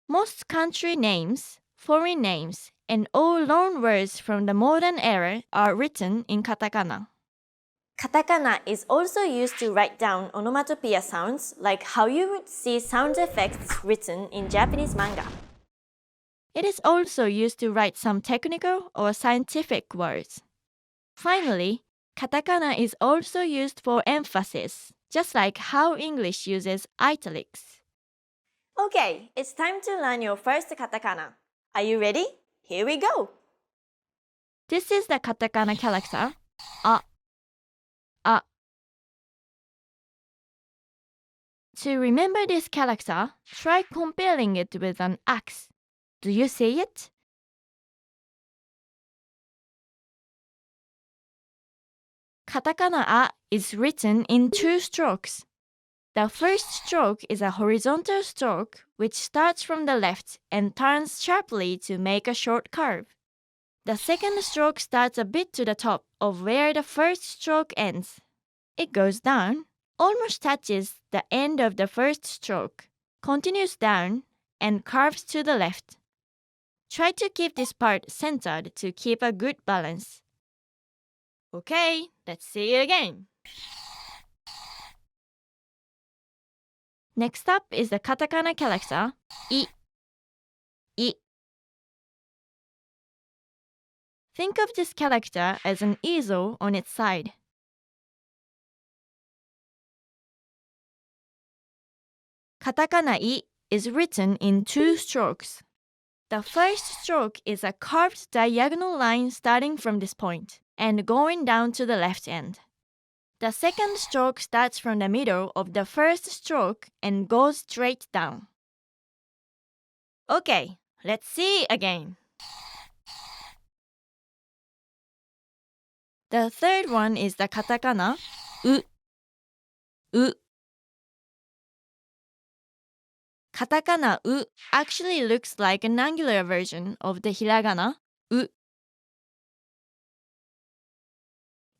Most country names, foreign names, and all loan words from the modern era are written in katakana. Katakana is also used to write down onomatopoeia sounds like how you would see sound effects written in Japanese manga. It is also used to write some technical or scientific words. Finally, katakana is also used for emphasis, just like how English uses italics. Okay, it's time to learn your first katakana. Are you ready? Here we go! This is the katakana character, a. A. To remember this character, try comparing it with an axe. Do you see it? Katakana a is written in two strokes. The first stroke is a horizontal stroke which starts from the left and turns sharply to make a short curve. The second stroke starts a bit to the top of where the first stroke ends. It goes down, almost touches the end of the first stroke, continues down, and curves to the left. Try to keep this part centered to keep a good balance. Okay, let's see it again. Next up is the katakana character, I. I. Think of this character as an easel on its side. Katakana I is written in two strokes. The first stroke is a carved diagonal line starting from this point and going down to the left end. The second stroke starts from the middle of the first stroke and goes straight down. Okay, let's see again. The third one is the katakana, U. U. Katakana U actually looks like an angular version of the hiragana, U.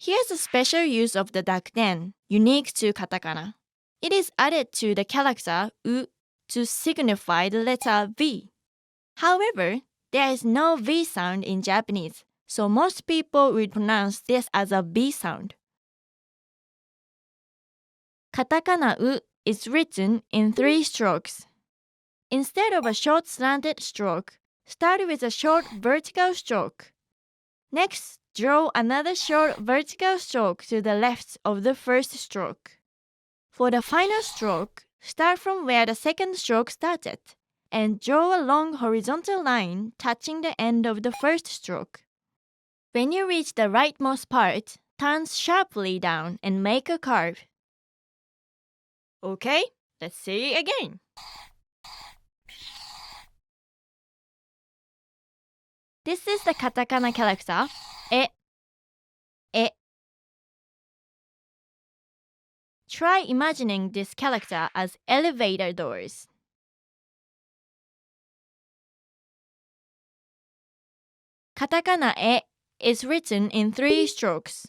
Here's a special use of the dakden, unique to katakana. It is added to the character U to signify the letter V. However, there is no V sound in Japanese, so most people would pronounce this as a B sound. Katakana U is written in three strokes. Instead of a short slanted stroke, start with a short vertical stroke. Next, draw another short vertical stroke to the left of the first stroke. For the final stroke, start from where the second stroke started and draw a long horizontal line touching the end of the first stroke. When you reach the rightmost part, turn sharply down and make a curve. Okay, let's see again. This is the katakana character, e. E. Try imagining this character as elevator doors. Katakana e is written in three strokes.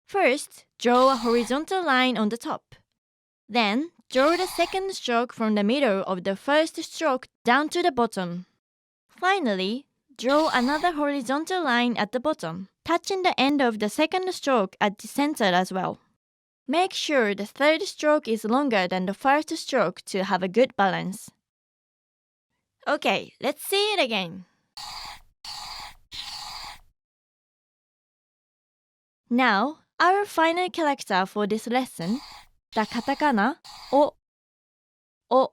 First, draw a horizontal line on the top. Then, draw the second stroke from the middle of the first stroke down to the bottom. Finally, draw another horizontal line at the bottom, touching the end of the second stroke at the center as well. Make sure the third stroke is longer than the first stroke to have a good balance. Okay, let's see it again. Now, our final character for this lesson, the katakana o. O.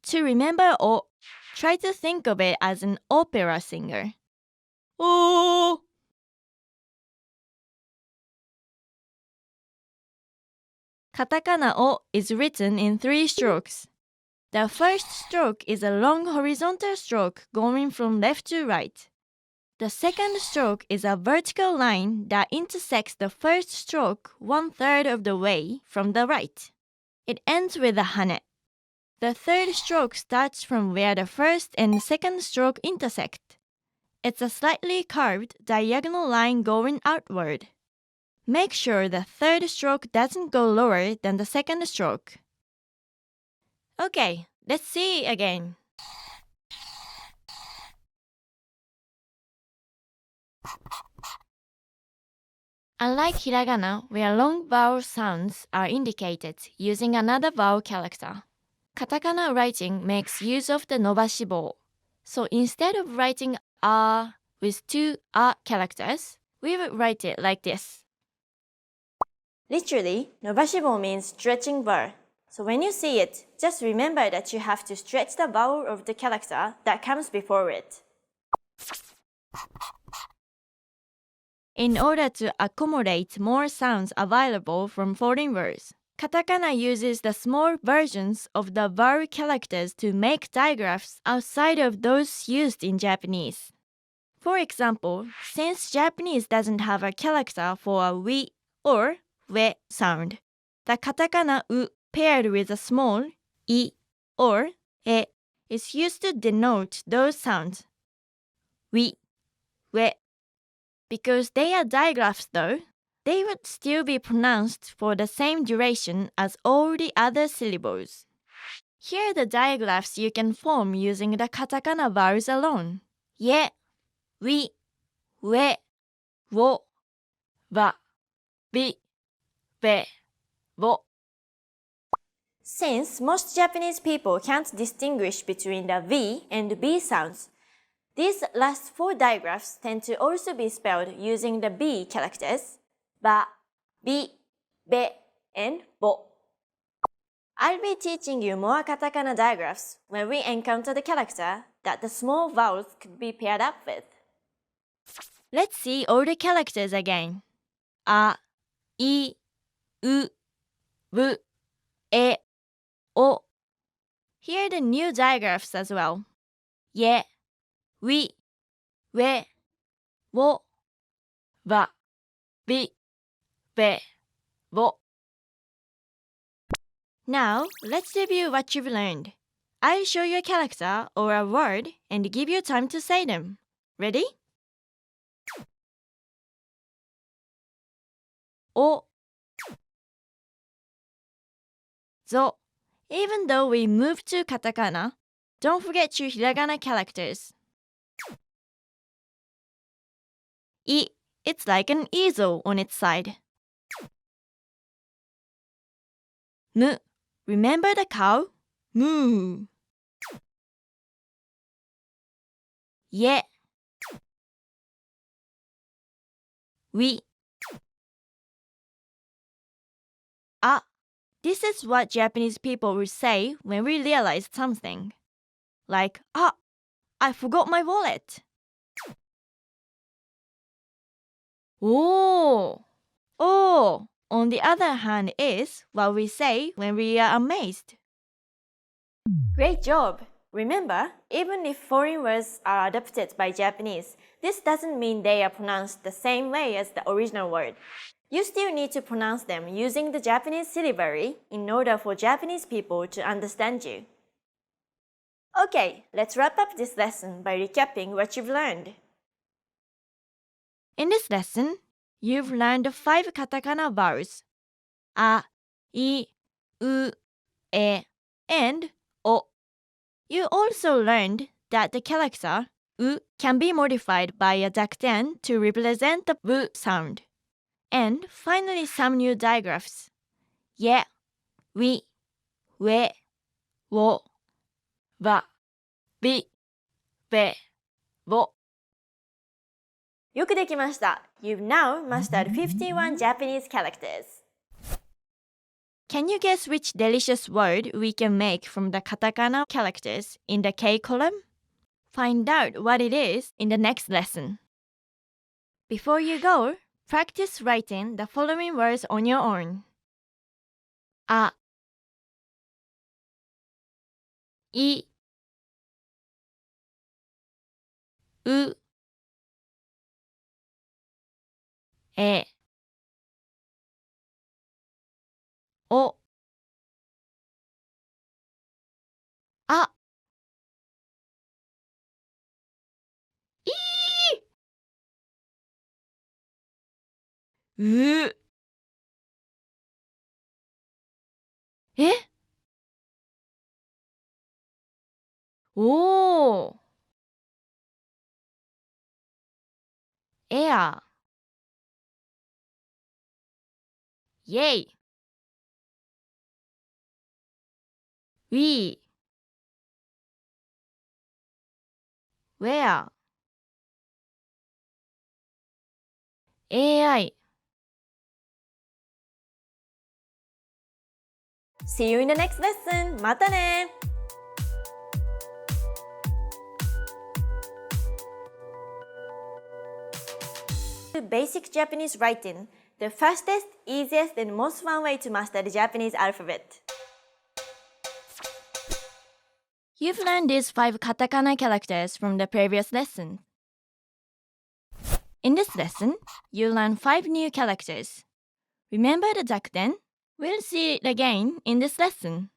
To remember o, try to think of it as an opera singer. O. Katakana O is written in 3 strokes. The first stroke is a long horizontal stroke going from left to right. The second stroke is a vertical line that intersects the first stroke 1/3 of the way from the right. It ends with a hane. The third stroke starts from where the first and second stroke intersect. It's a slightly curved diagonal line going outward. Make sure the third stroke doesn't go lower than the second stroke. Okay, let's see again. Unlike hiragana, where long vowel sounds are indicated using another vowel character, katakana writing makes use of the nobashibou. So instead of writing a with 2 a characters, we would write it like this. Literally, nobashibou means stretching vowel. So when you see it, just remember that you have to stretch the vowel of the character that comes before it. In order to accommodate more sounds available from foreign words, katakana uses the small versions of the vowel characters to make digraphs outside of those used in Japanese. For example, since Japanese doesn't have a character for a wi or we sound, the katakana u paired with a small I or e is used to denote those sounds. Wi, we. Because they are digraphs though, they would still be pronounced for the same duration as all the other syllables. Here are the digraphs you can form using the katakana vowels alone. Ye, wi, we, wo, wa, bi, be, wo. Since most Japanese people can't distinguish between the V and B sounds, these last 4 digraphs tend to also be spelled using the B characters, ba, bi, be, and bo. I'll be teaching you more katakana digraphs when we encounter the character that the small vowels could be paired up with. Let's see all the characters again. A, I, U, W, E, O. Here are the new digraphs as well. Ye, wi, we, wo, wa, bi, be, wo. Now, let's review what you've learned. I'll show you a character or a word and give you time to say them. Ready? O, zo. Even though we moved to katakana, don't forget your hiragana characters. I, it's like an easel on its side. Mu, remember the cow? Moo. Ye, wi. A, this is what Japanese people would say when we realized something. Like, I forgot my wallet. Oh, on the other hand is what we say when we are amazed. Great job! Remember, even if foreign words are adopted by Japanese, this doesn't mean they are pronounced the same way as the original word. You still need to pronounce them using the Japanese syllabary in order for Japanese people to understand you. Okay, let's wrap up this lesson by recapping what you've learned. In this lesson, you've learned the 5 katakana vowels: a, I, u, e, and o. You also learned that the character u can be modified by a dakten to represent the w sound. And finally, some new digraphs: ye, wi, we, wo, wa, bi, be, wo. よくできました。You've now mastered 51 Japanese characters. Can you guess which delicious word we can make from the katakana characters in the K column? Find out what it is in the next lesson. Before you go, practice writing the following words on your own. あ、い、う、え、お、あ、い、う、え、おー、エア、イェイ、ウィー、ウェア、AI。See you in the next lesson! またね! Basic Japanese writing, the fastest, easiest, and most fun way to master the Japanese alphabet. You've learned these 5 katakana characters from the previous lesson. In this lesson, you learn 5 new characters. Remember the zakuten? We'll see it again in this lesson.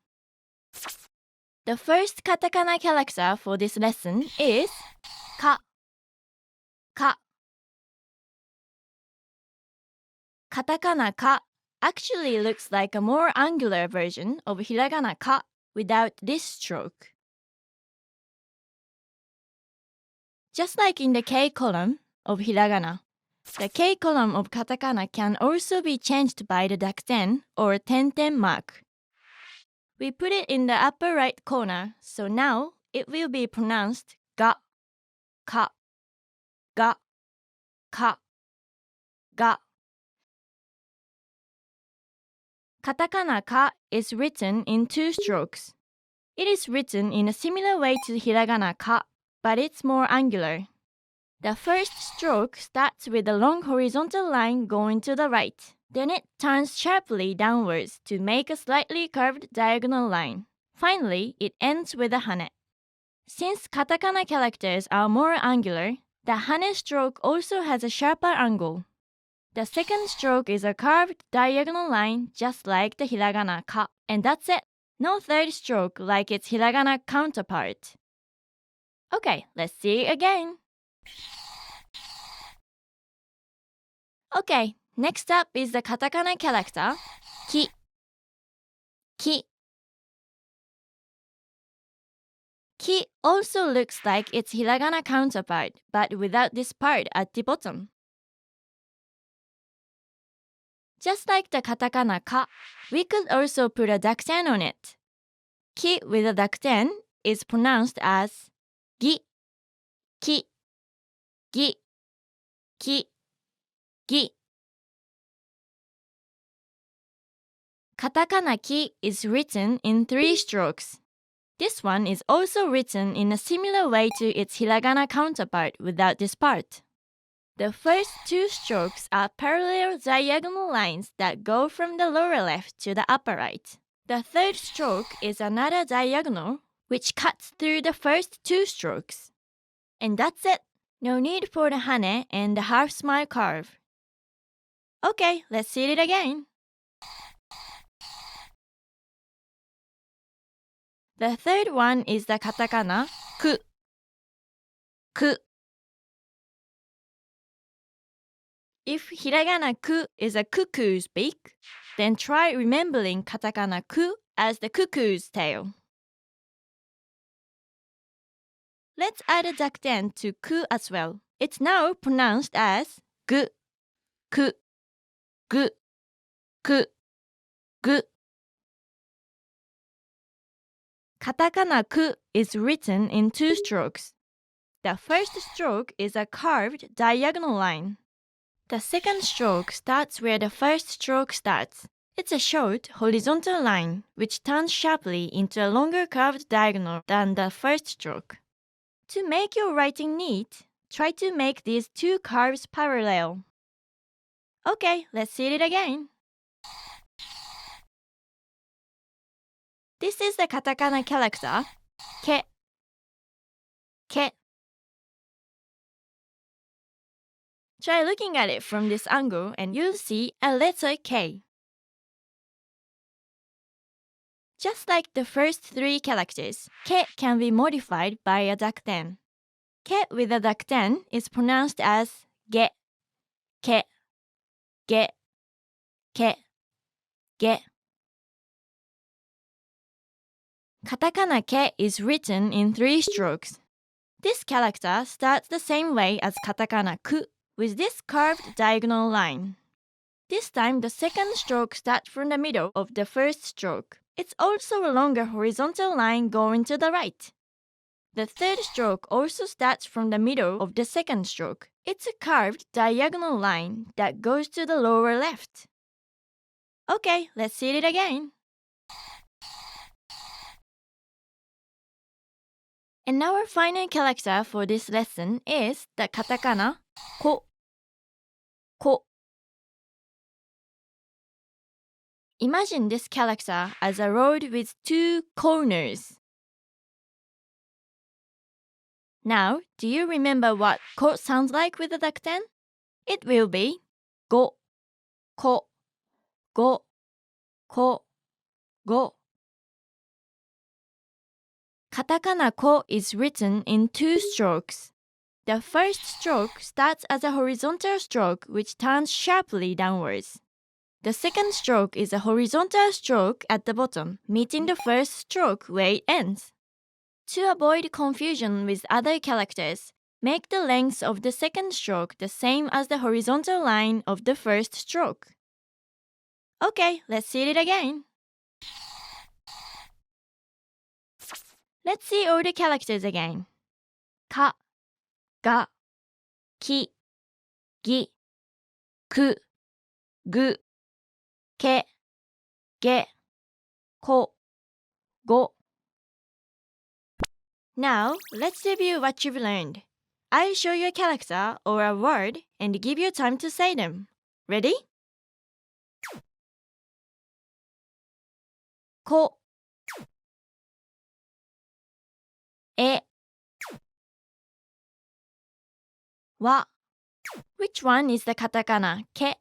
The first katakana character for this lesson is ka. Ka. Katakana ka actually looks like a more angular version of hiragana ka without this stroke. Just like in the K column of hiragana, the K column of katakana can also be changed by the dakuten or tenten mark. We put it in the upper right corner, so now it will be pronounced ga, ka, ga, ka, ga. Katakana ka is written in 2 strokes. It is written in a similar way to hiragana ka, but it's more angular. The first stroke starts with a long horizontal line going to the right. Then it turns sharply downwards to make a slightly curved diagonal line. Finally, it ends with a hane. Since katakana characters are more angular, the hane stroke also has a sharper angle. The second stroke is a curved diagonal line just like the hiragana ka, and that's it. No third stroke like its hiragana counterpart. Okay, let's see it again. Okay, next up is the katakana character ki. Ki. Ki also looks like its hiragana counterpart, but without this part at the bottom. Just like the katakana ka, we could also put a dakuten on it. Ki with a dakuten is pronounced as gi, ki, gi, ki, gi. Katakana ki is written in 3 strokes. This one is also written in a similar way to its hiragana counterpart without this part. The first 2 strokes are parallel diagonal lines that go from the lower left to the upper right. The third stroke is another diagonal which cuts through the first 2 strokes. And that's it. No need for the hane and the half smile curve. Okay, let's see it again. The third one is the katakana ku. Ku. If hiragana ku is a cuckoo's beak, then try remembering katakana ku as the cuckoo's tail. Let's add a dakuten to ku as well. It's now pronounced as gu, ku, gu, ku, gu. Katakana ku is written in 2 strokes. The first stroke is a curved diagonal line. The second stroke starts where the first stroke starts. It's a short horizontal line which turns sharply into a longer curved diagonal than the first stroke. To make your writing neat, try to make these 2 curves parallel. Okay, let's see it again. This is the katakana character, ke. Ke. Try looking at it from this angle and you'll see a letter K. Just like the first three characters, ke can be modified by a dakten. Ke with a dakten is pronounced as ge, ke, ge, ke, ge. Katakana ke is written in 3 strokes. This character starts the same way as katakana ku, with this curved diagonal line. This time the second stroke starts from the middle of the first stroke. It's also a longer horizontal line going to the right. The third stroke also starts from the middle of the second stroke. It's a curved diagonal line that goes to the lower left. Okay, let's see it again. And our final character for this lesson is the katakana ko. Ko. Imagine this character as a road with 2 corners. Now, do you remember what ko sounds like with the dakten? It will be go, ko, go, ko, go. Katakana ko is written in 2 strokes. The first stroke starts as a horizontal stroke which turns sharply downwards. The second stroke is a horizontal stroke at the bottom, meeting the first stroke where it ends. To avoid confusion with other characters, make the length of the second stroke the same as the horizontal line of the first stroke. Okay, let's see it again. Let's see all the characters again. Ka, ga, ki, gi, ku, gu, ke, ge, ko, go. Now, let's review what you've learned. I'll show you a character or a word and give you time to say them. Ready? Ko, e, wa. Which one is the katakana ke?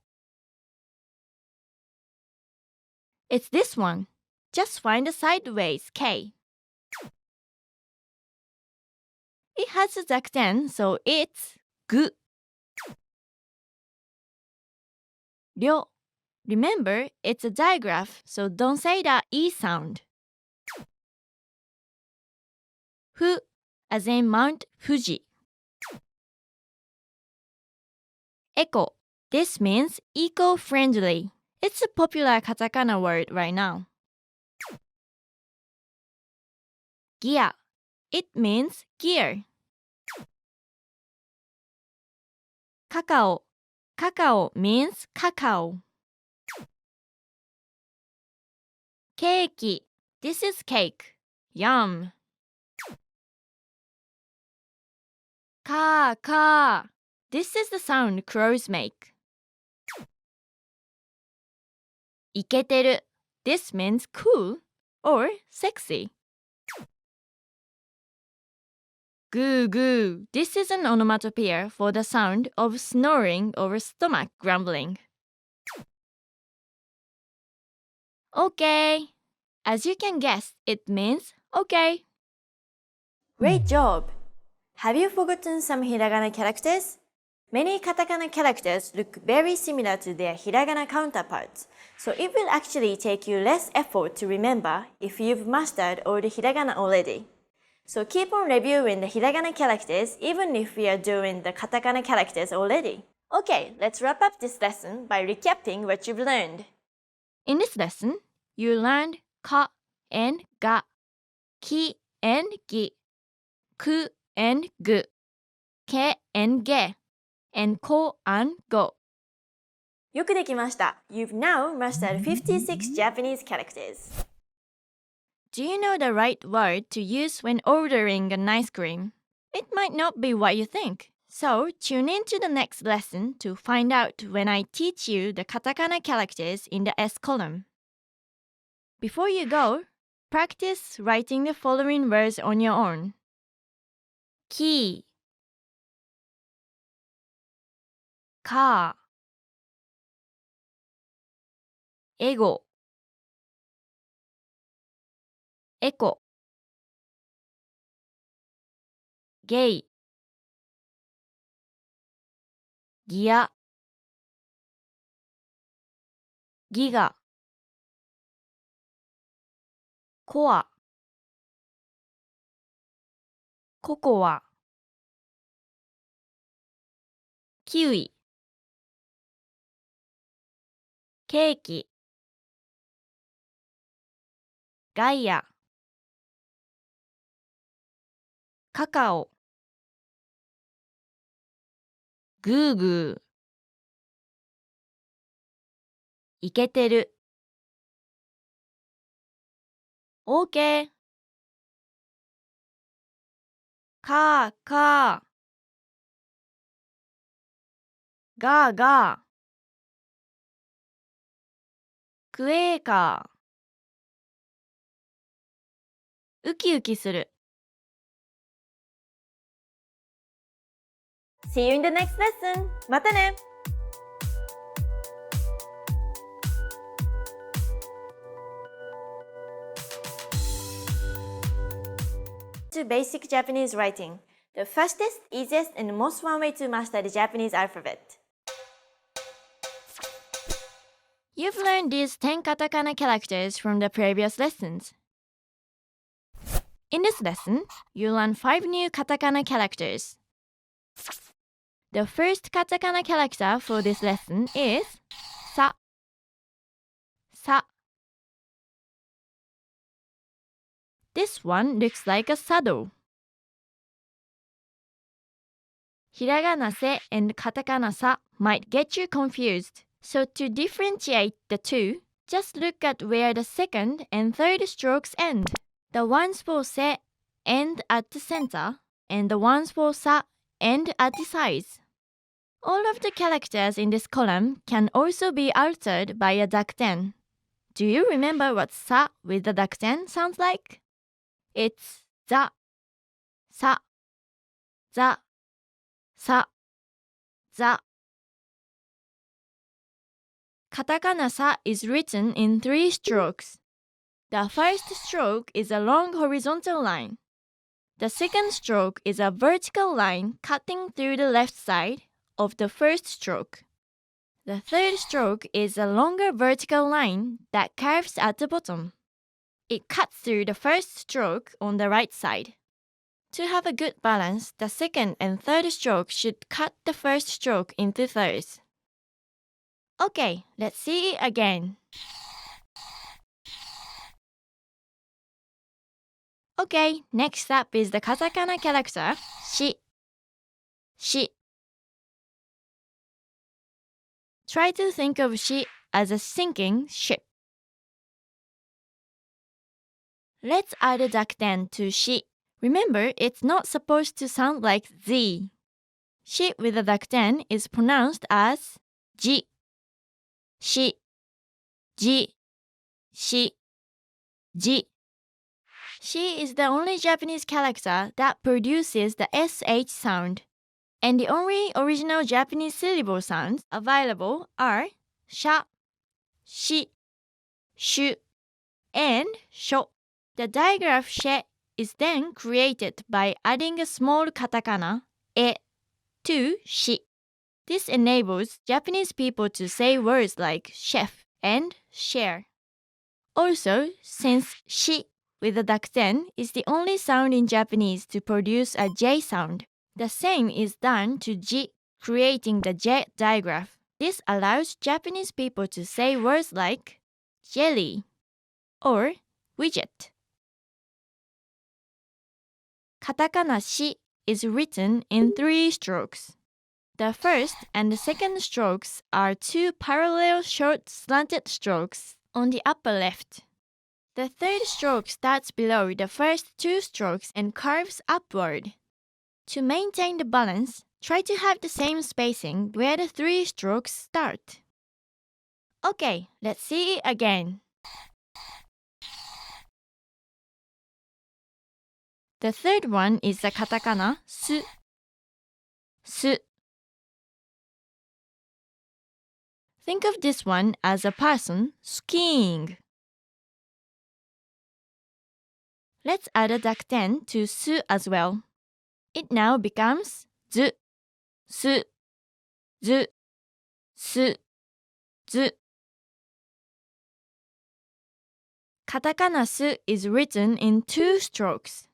It's this one. Just find the sideways K. It has a dakten, so it's gu. Ryo. Remember, it's a digraph, so don't say the E sound. Fu, as in Mount Fuji. Eco. This means eco-friendly. It's a popular katakana word right now. Gia. It means gear. Kakao. Kakao means cacao. Keiki. This is cake. Yum. Ka, ka. This is the sound crows make. Iketeru. This means cool or sexy. Goo goo. This is an onomatopoeia for the sound of snoring or stomach grumbling. Okay. As you can guess, it means okay. Great job! Have you forgotten some hiragana characters? Many katakana characters look very similar to their hiragana counterparts, so it will actually take you less effort to remember if you've mastered all the hiragana already. So keep on reviewing the hiragana characters even if we are doing the katakana characters already. Okay, let's wrap up this lesson by recapping what you've learned. In this lesson, you learned ka and ga, ki and gi, ku and gu, ke and ge, and ko and go. よくできました。You've now mastered 56 Japanese characters. Do you know the right word to use when ordering an ice cream? It might not be what you think. So tune in to the next lesson to find out when I teach you the katakana characters in the S column. Before you go, Practice writing the following words on your own. Key, car, ego, echo, gay,ギア、ギガ、コア、ココア、キウイ、ケーキ、ガイア、カカオ、グーグー、イケてる、オーケー、カーカー、ガーガー、クエーカー、ウキウキする。See you in the next lesson! またね! To basic Japanese writing, the fastest, easiest, and most fun way to master the Japanese alphabet. You've learned these 10 katakana characters from the previous lessons. In this lesson, you'll learn 5 new katakana characters. The first katakana character for this lesson is sa. Sa. This one looks like a saddle. Hiragana se and katakana sa might get you confused. So to differentiate the two, just look at where the second and third strokes end. The ones for se end at the center, and the ones for sa end at the sides. All of the characters in this column can also be altered by a dakten. Do you remember what sa with the dakten sounds like? It's za, sa, za, sa, za. Katakana sa is written in 3 strokes. The first stroke is a long horizontal line. The second stroke is a vertical line cutting through the left side of the first stroke. The third stroke is a longer vertical line that curves at the bottom. It cuts through the first stroke on the right side. To have a good balance, the second and third stroke should cut the first stroke into thirds. Okay, let's see it again. Okay, next up is the katakana character shi. Shi. Try to think of shi as a sinking ship. Let's add a dakten to shi. Remember, it's not supposed to sound like z. Shi with a dakten is pronounced as ji. Shi, ji, shi, ji. Shi is the only Japanese character that produces the sh sound, and the only original Japanese syllable sounds available are sha, shi, shu, and sho. The digraph she is then created by adding a small katakana e to shi. This enables Japanese people to say words like chef and share. Also, since shi with a dakten is the only sound in Japanese to produce a J sound, the same is done to ji, creating the J digraph. This allows Japanese people to say words like jelly or widget. Katakana shi is written in 3 strokes. The first and the second strokes are 2 parallel short slanted strokes on the upper left. The third stroke starts below the first 2 strokes and curves upward. To maintain the balance, try to have the same spacing where the 3 strokes start. Okay, let's see it again. The third one is the katakana su. Su. Think of this one as a person skiing. Let's add a dakten to su as well. It now becomes zu, su, zu, su, zu. Katakana su is written in 2 strokes.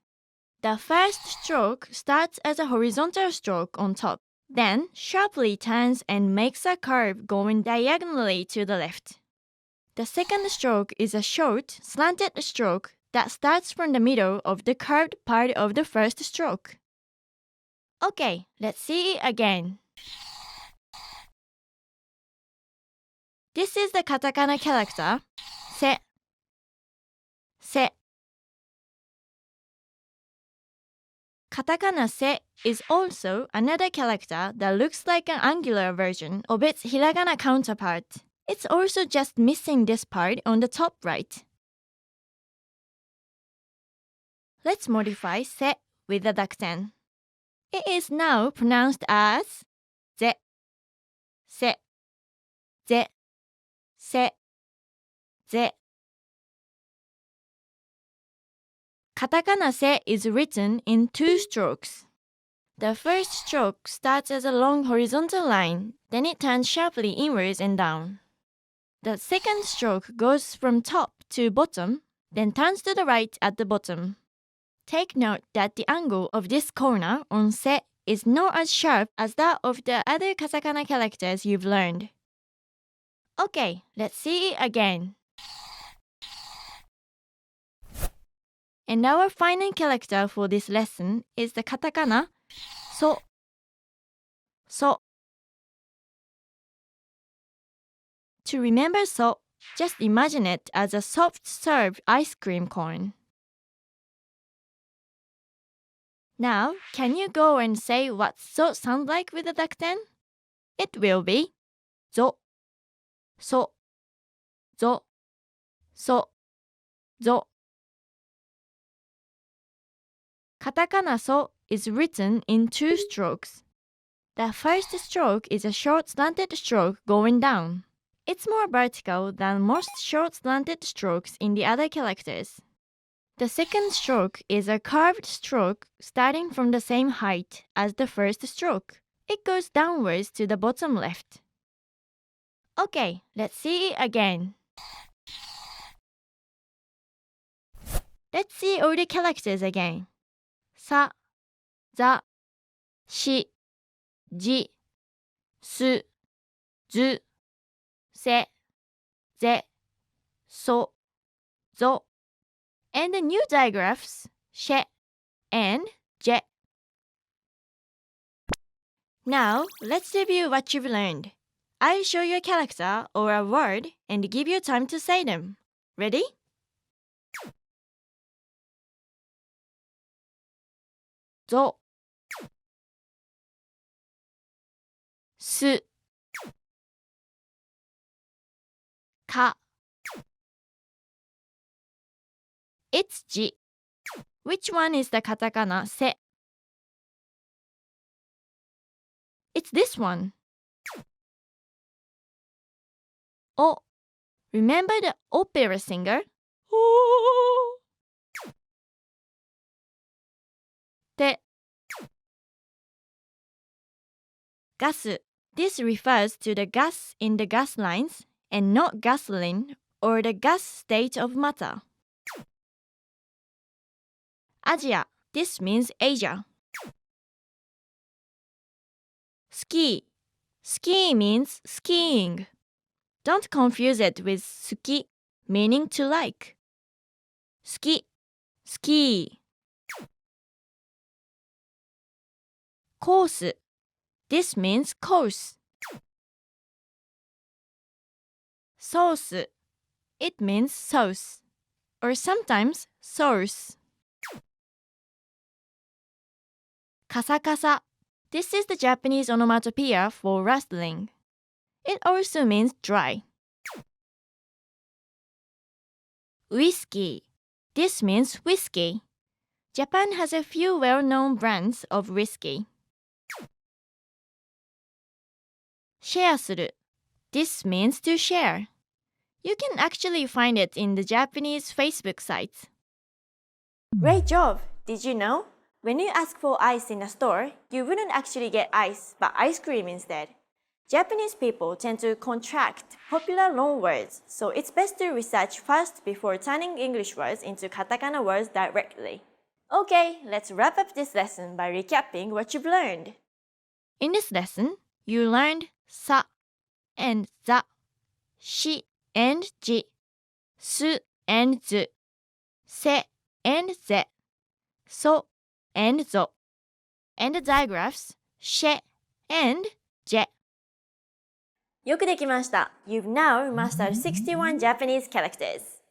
The first stroke starts as a horizontal stroke on top, then sharply turns and makes a curve going diagonally to the left. The second stroke is a short, slanted stroke that starts from the middle of the curved part of the first stroke. Okay, let's see it again. This is the katakana character, se. Se. Katakana se is also another character that looks like an angular version of its hiragana counterpart. It's also just missing this part on the top right. Let's modify se with the dakten. It is now pronounced as ze, se, ze, se, ze. Katakana se is written in 2 strokes. The first stroke starts as a long horizontal line, then it turns sharply inwards and down. The second stroke goes from top to bottom, then turns to the right at the bottom. Take note that the angle of this corner on se is not as sharp as that of the other katakana characters you've learned. Okay, let's see it again. And our final character for this lesson is the katakana so. So. To remember so, just imagine it as a soft-served ice cream cone. Now, can you go and say what so sounds like with the dakten? It will be zo, so, zo, so, zo. Katakana so is written in 2 strokes. The first stroke is a short slanted stroke going down. It's more vertical than most short slanted strokes in the other characters. The second stroke is a curved stroke starting from the same height as the first stroke. It goes downwards to the bottom left. Okay, let's see it again. Let's see all the characters again. Sa, za, shi, ji, su, zu, se, ze, so, zo, and the new digraphs, she and je. Now, let's review what you've learned. I'll show you a character or a word and give you time to say them. Ready? Zo, su, ka. It's ji. Which one is the katakana se? It's this one. O. Remember the opera singer? Te. Gasu. This refers to the gas in the gas lines and not gasoline or the gas state of matter. Asia. This means Asia. Ski. Ski means skiing. Don't confuse it with suki, meaning to like. Ski, ski. Course. This means course. Sauce. It means sauce, or sometimes source. Kasa-kasa. This is the Japanese onomatopoeia for rustling. It also means dry. Whiskey. This means whiskey. Japan has a few well-known brands of whiskey. シェアする This means to share. You can actually find it in the Japanese Facebook sites. Great job! Did you know? When you ask for ice in a store, you wouldn't actually get ice, but ice cream instead. Japanese people tend to contract popular loan words, so it's best to research first before turning English words into katakana words directly. Okay, let's wrap up this lesson by recapping what you've learned. In this lesson, you learned sa and za, shi and ji, su and zu, se and ze, so and zo, and the digraphs she and je. よくできました。You've now mastered 61 Japanese characters.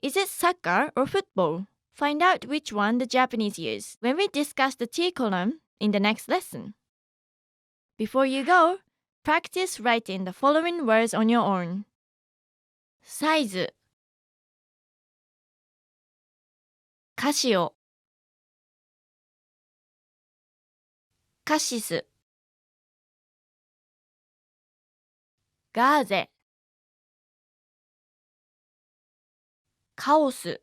Is it soccer or football? Find out which one the Japanese use when we discuss the T column in the next lesson. Before you go, practice writing the following words on your own. サイズ、カシオ、カシス、ガーゼ、カオス、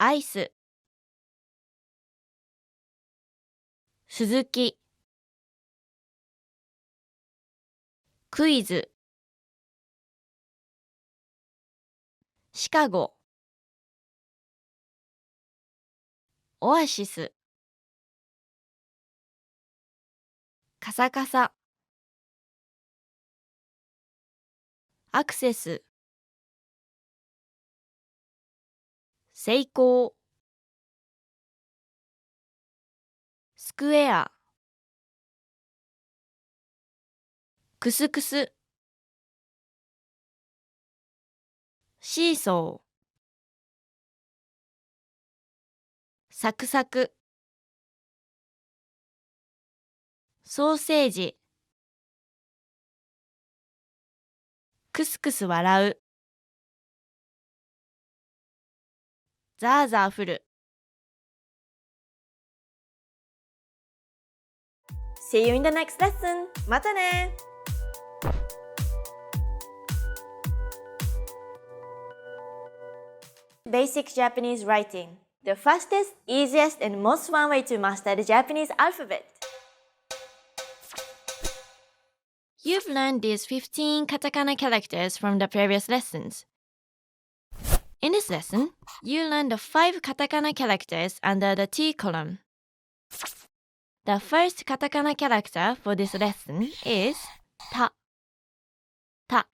アイス、鈴木、クイズ、シカゴ、オアシス、カサカサ、アクセス、成功、スクエア、クスクス、シーソー、サクサク、ソーセージ、クスクス笑う、ザーザー降る。See you in the next lesson! またね! Basic Japanese writing. The fastest, easiest, and most fun way to master the Japanese alphabet. You've learned these 15 katakana characters from the previous lessons. In this lesson, you learned the 5 katakana characters under the T column. The first katakana character for this lesson is ta. Ta.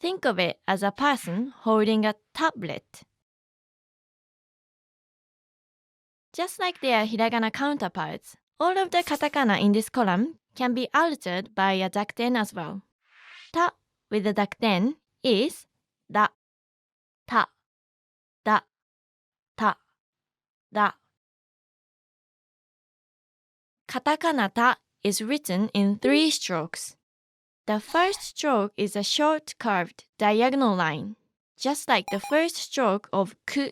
Think of it as a person holding a tablet. Just like their hiragana counterparts, all of the katakana in this column can be altered by a dakten as well. Ta with the dakten is da, ta, da, ta, da. Katakana ta is written in 3 strokes. The first stroke is a short curved diagonal line, just like the first stroke of ku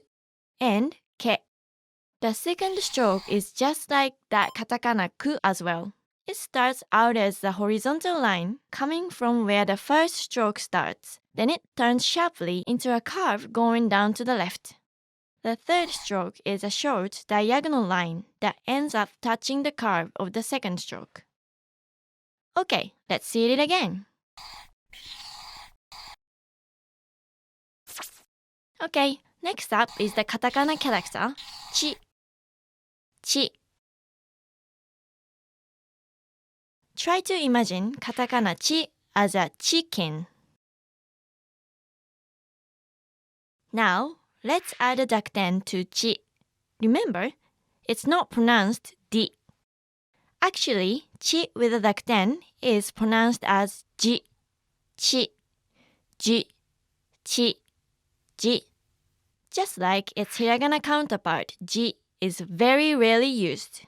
and ke. The second stroke is just like that katakana ku as well. It starts out as the horizontal line coming from where the first stroke starts. Then it turns sharply into a curve going down to the left. The third stroke is a short diagonal line that ends up touching the curve of the second stroke. Okay, let's see it again. Okay, next up is the katakana character chi. Chi. Try to imagine katakana chi as a chicken. Now, let's add a dakten to chi. Remember, it's not pronounced di. Actually, chi with a dakten is pronounced as ji, chi, ji, chi, ji. Just like its hiragana counterpart, ji is very rarely used.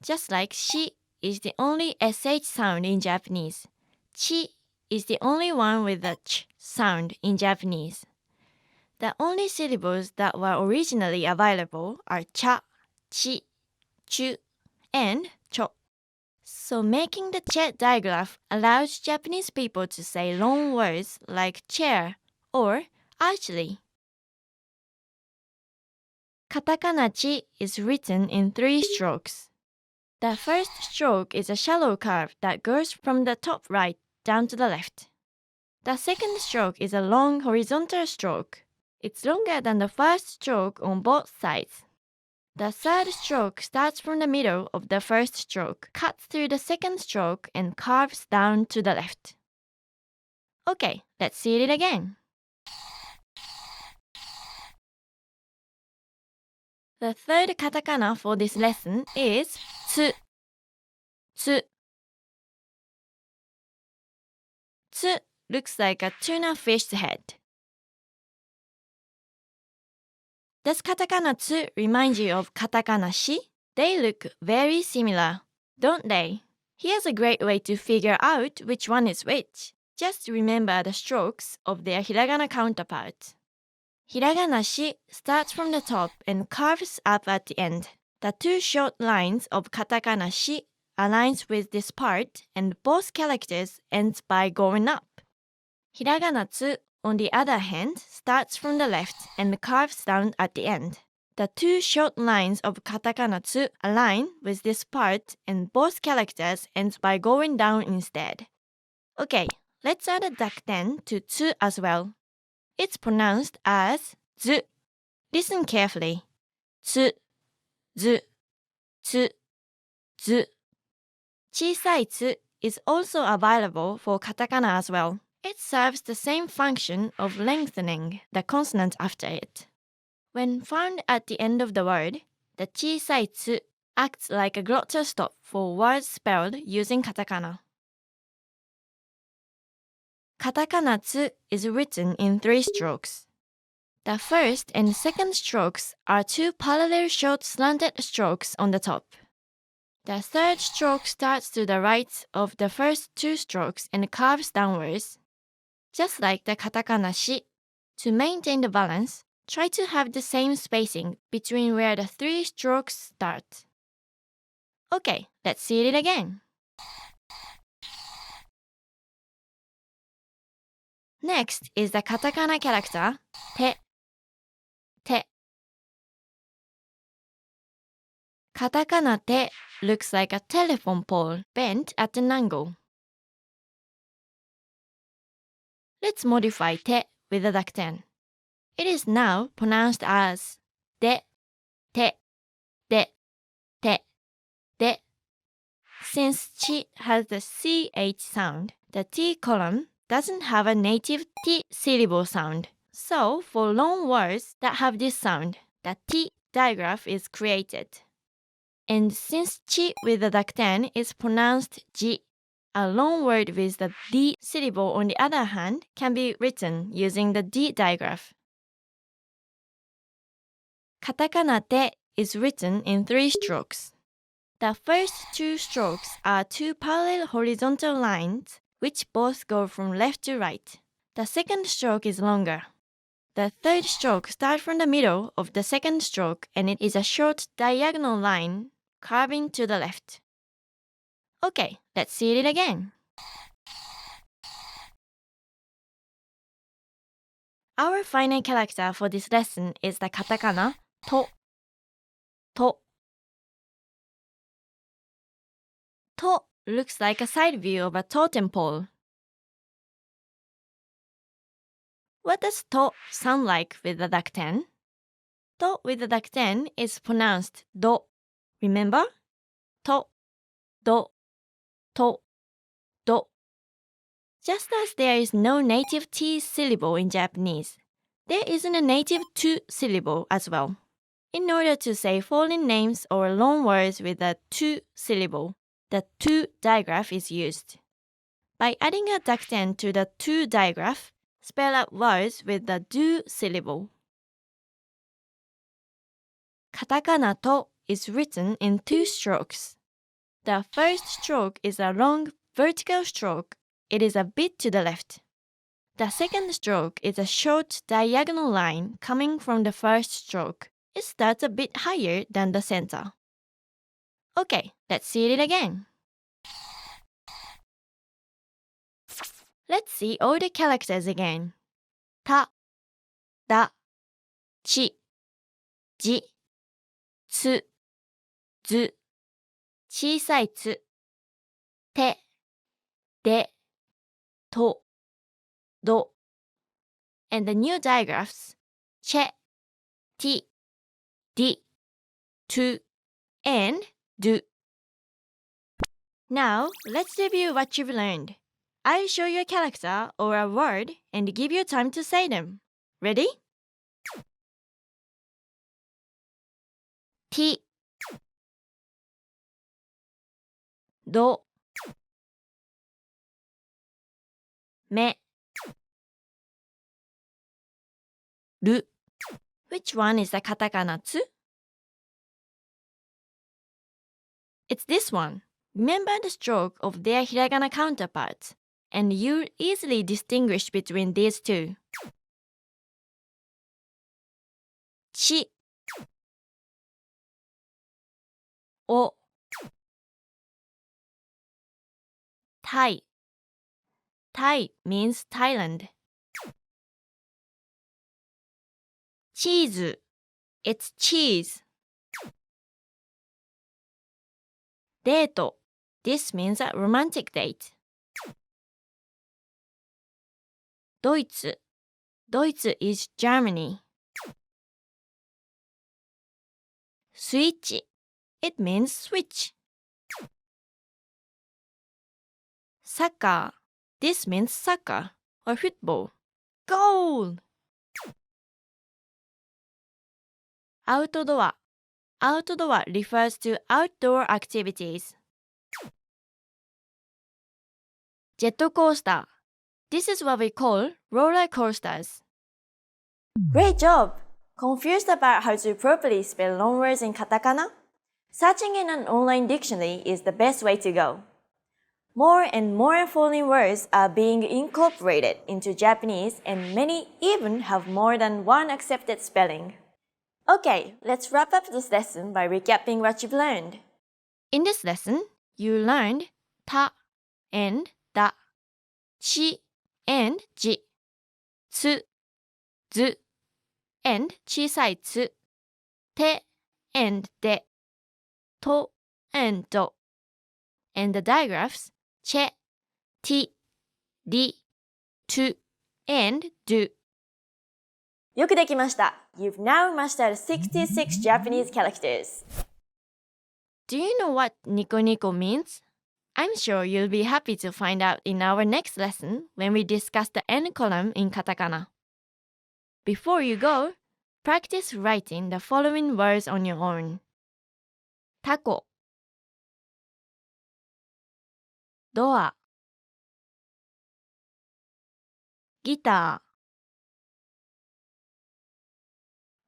Just like shi is the only sh sound in Japanese, chi is the only one with the ch sound in Japanese. The only syllables that were originally available are cha, chi, chu, and cho. So making the che digraph allows Japanese people to say long words like chair or archery. Katakana chi is written in 3 strokes. The first stroke is a shallow curve that goes from the top right down to the left. The second stroke is a long horizontal stroke. It's longer than the first stroke on both sides. The third stroke starts from the middle of the first stroke, cuts through the second stroke, and curves down to the left. Okay, let's see it again. The third katakana for this lesson is tsu. Tsu. Tsu looks like a tuna fish's head. Does katakana tsu remind you of katakana shi? They look very similar, don't they? Here's a great way to figure out which one is which. Just remember the strokes of their hiragana counterparts. Hiragana shi starts from the top and curves up at the end. The 2 short lines of katakana shi aligns with this part, and both characters ends by going up. Hiragana tsu, on the other hand, starts from the left and curves down at the end. The 2 short lines of katakana tsu align with this part, and both characters ends by going down instead. Okay, let's add a dakten to tsu as well. It's pronounced as zu. Listen carefully. Tsu, zu, tsu, zu. Chisai tsu is also available for katakana as well. It serves the same function of lengthening the consonant after it. When found at the end of the word, the chisai tsu acts like a glottal stop for words spelled using katakana. Katakana tsu is written in 3 strokes. The first and second strokes are 2 parallel short slanted strokes on the top. The third stroke starts to the right of the first 2 strokes and curves downwards. Just like the katakana shi, to maintain the balance, try to have the same spacing between where the 3 strokes start. Okay, let's see it again. Next is the katakana character, te. Te. Katakana te looks like a telephone pole bent at an angle. Let's modify te with a dakten. It is now pronounced as de, te, de, te, de. Since chi has the ch sound, the t column doesn't have a native t syllable sound. So for long words that have this sound, the t digraph is created. And since chi with the dakten is pronounced ji, a long word with the d syllable on the other hand can be written using the d digraph. Katakana te is written in 3 strokes. The first 2 strokes are 2 parallel horizontal lines which both go from left to right. The second stroke is longer. The third stroke starts from the middle of the second stroke, and it is a short diagonal line curving to the left. Okay, let's see it again. Our final character for this lesson is the katakana to. To. To looks like a side view of a totem pole. What does to sound like with the dakten? To with the dakten is pronounced do. Remember? To, do, to, do. Just as there is no native T syllable in Japanese, there isn't a native tu syllable as well. In order to say foreign names or long words with a tu syllable, the tu digraph is used. By adding a dakten to the tu digraph, spell out words with the du syllable. Katakana to is written in 2 strokes. The first stroke is a long vertical stroke it is a bit to the left. The second stroke is a short diagonal line coming from the first stroke. It starts a bit higher than the center. Okay, let's see it again. Let's see all the characters again. た、だ、ち、じ、つ、ず、小さいつ、て、で、と、ど。And the new digraphs, チェ、ティ、ディ、トゥ、and ドゥ. Now, let's review what you've learned. I'll show you a character or a word and give you time to say them. Ready? ティ、ど、め、る. Which one is the katakana つ? It's this one. Remember the stroke of their hiragana counterparts, and you'll easily distinguish between these two. ち、お、Thai. Thai means Thailand. Cheese. It's cheese. Date. This means a romantic date. ドイツ. Deutsch is Germany. Switch. It means switch. Soccer. This means soccer or football. Goal! Outdoor. Outdoor refers to outdoor activities. Jet coaster. This is what we call roller coasters. Great job! Confused about how to properly spell loanwords in katakana? Searching in an online dictionary is the best way to go. More and more foreign words are being incorporated into Japanese, and many even have more than one accepted spelling. Okay, let's wrap up this lesson by recapping what you've learned. In this lesson, you learned ta and da, chi and ji, tsu, zu, and 小さいつ, te and de, to and do, and the digraphs che, ti, di, tu, and do. よくできました。You've now mastered 66 Japanese characters. Do you know what nico nico means? I'm sure you'll be happy to find out in our next lesson when we discuss the end column in katakana. Before you go, practice writing the following words on your own. Taco, door, guitar,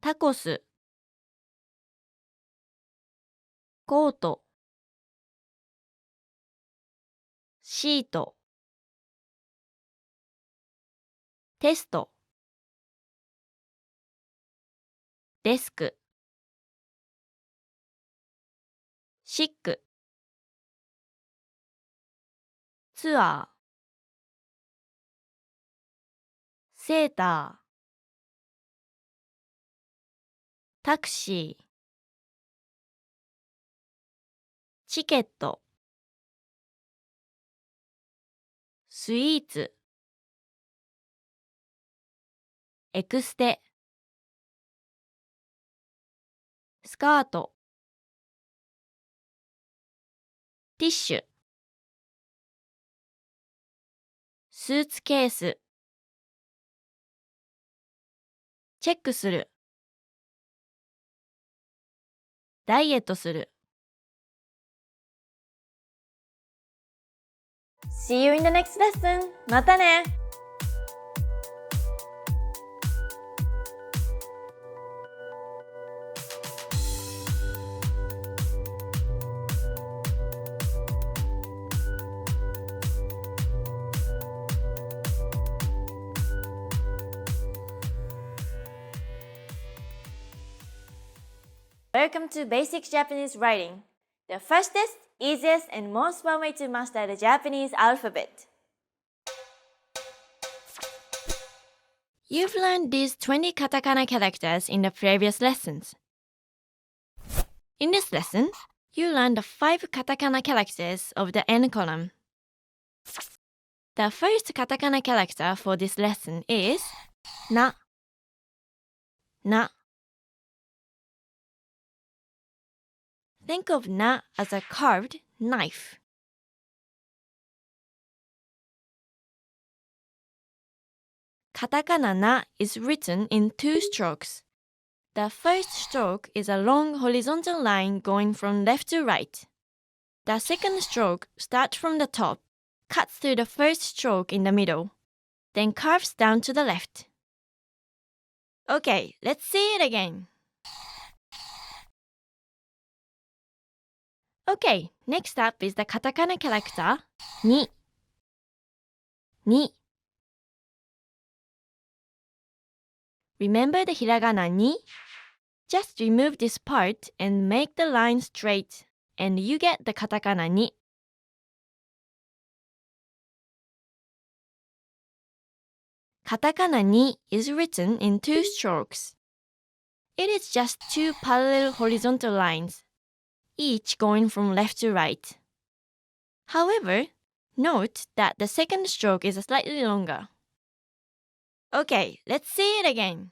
tacos, コート、シート、テスト、デスク、シック、ツアー、セーター、タクシー、チケット、スイーツ、エクステ、スカート、ティッシュ、スーツケース、チェックする、ダイエットする。See you in the next lesson! またね! Welcome to Basic Japanese Writing, the fastest, easiest, and most fun way to master the Japanese alphabet. You've learned these 20 katakana characters in the previous lessons. In this lesson, you learned the 5 katakana characters of the N column. The first katakana character for this lesson is na. Na. Think of na as a carved knife. Katakana na is written in 2 strokes. The first stroke is a long horizontal line going from left to right. The second stroke starts from the top, cuts through the first stroke in the middle, then curves down to the left. Okay, let's see it again. Okay, next up is the katakana character ni. Ni. Remember the hiragana ni? Just remove this part and make the line straight, and you get the katakana ni. Katakana ni is written in 2 strokes. It is just 2 parallel horizontal lines, each going from left to right. However, note that the second stroke is slightly longer. Okay, let's see it again.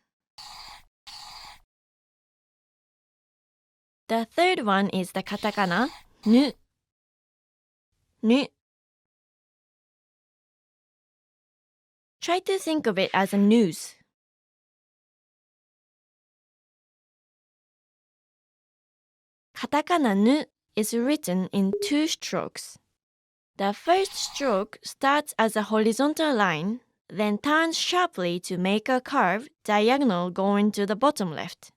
The third one is the katakana nu. Nu. Try to think of it as a noose. Katakana nu is written in 2 strokes. The first stroke starts as a horizontal line, then turns sharply to make a curve diagonal going to the bottom left.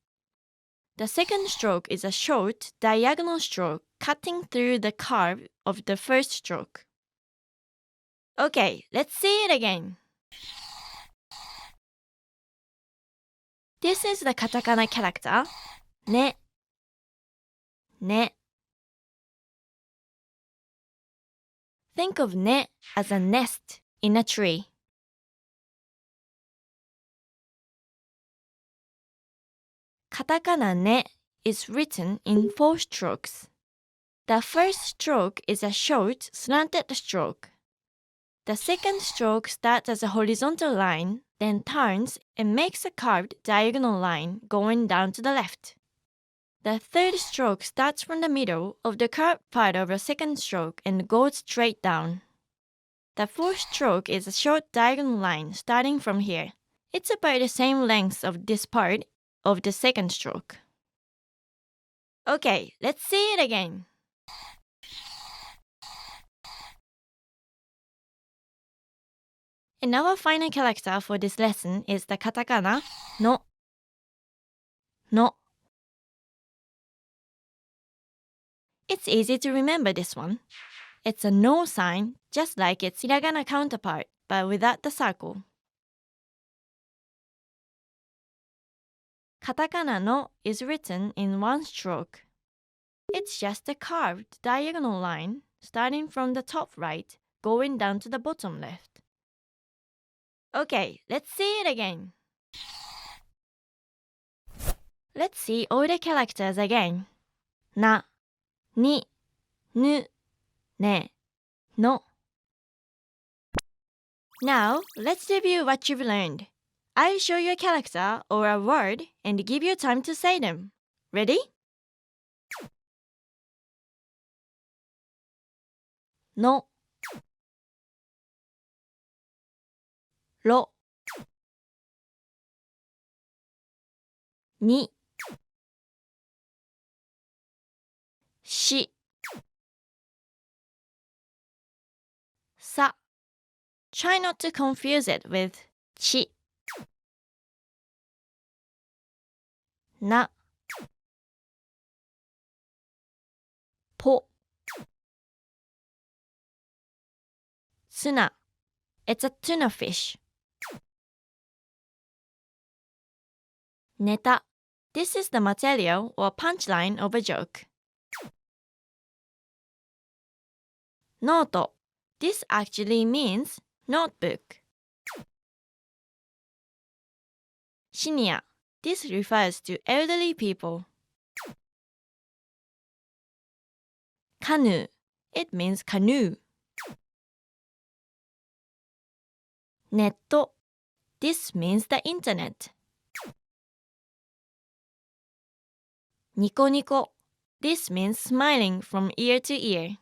The second stroke is a short diagonal stroke cutting through the curve of the first stroke. Okay, let's see it again. This is the katakana character ne. Ne. Think of ne as a nest in a tree. Katakana ne is written in 4 strokes. The first stroke is a short, slanted stroke. The second stroke starts as a horizontal line, then turns and makes a curved diagonal line going down to the left. The third stroke starts from the middle of the curved part of the second stroke and goes straight down. The fourth stroke is a short diagonal line starting from here. It's about the same length of this part of the second stroke. Okay, let's see it again. And our final character for this lesson is the katakana no. No. It's easy to remember this one. It's a no sign, just like its hiragana counterpart, but without the circle. Katakana no is written in 1 stroke. It's just a curved diagonal line starting from the top right, going down to the bottom left. Okay, let's see it again. Let's see all the characters again. Na, ni, nu, ne, no. Now, let's review what you've learned. I'll show you a character or a word and give you time to say them. Ready? No. Ro. Ni. Shi. Sa. Try not to confuse it with chi. Na. Po. Tsuna. It's a tuna fish. Neta. This is the material or punchline of a joke. Note. This actually means notebook. Senior. This refers to elderly people. Canoe. It means canoe. Netto. This means the internet. Nico nico. This means smiling from ear to ear.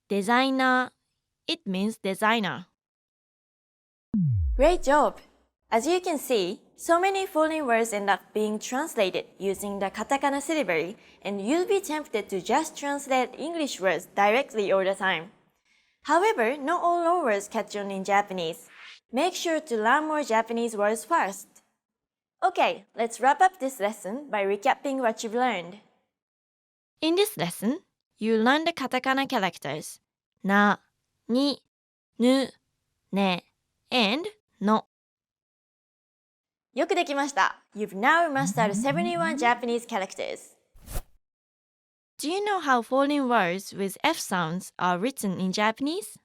Designer. It means designer. Great job! As you can see, so many foreign words end up being translated using the katakana syllabary, and you'll be tempted to just translate English words directly all the time. However, not all loanwords catch on in Japanese. Make sure to learn more Japanese words first. Okay, let's wrap up this lesson by recapping what you've learned. In this lesson, you learn the katakana characters na, ni, nu, ne, and no. よくできました。You've now mastered 71 Japanese characters. Do you know how foreign words with F sounds are written in Japanese?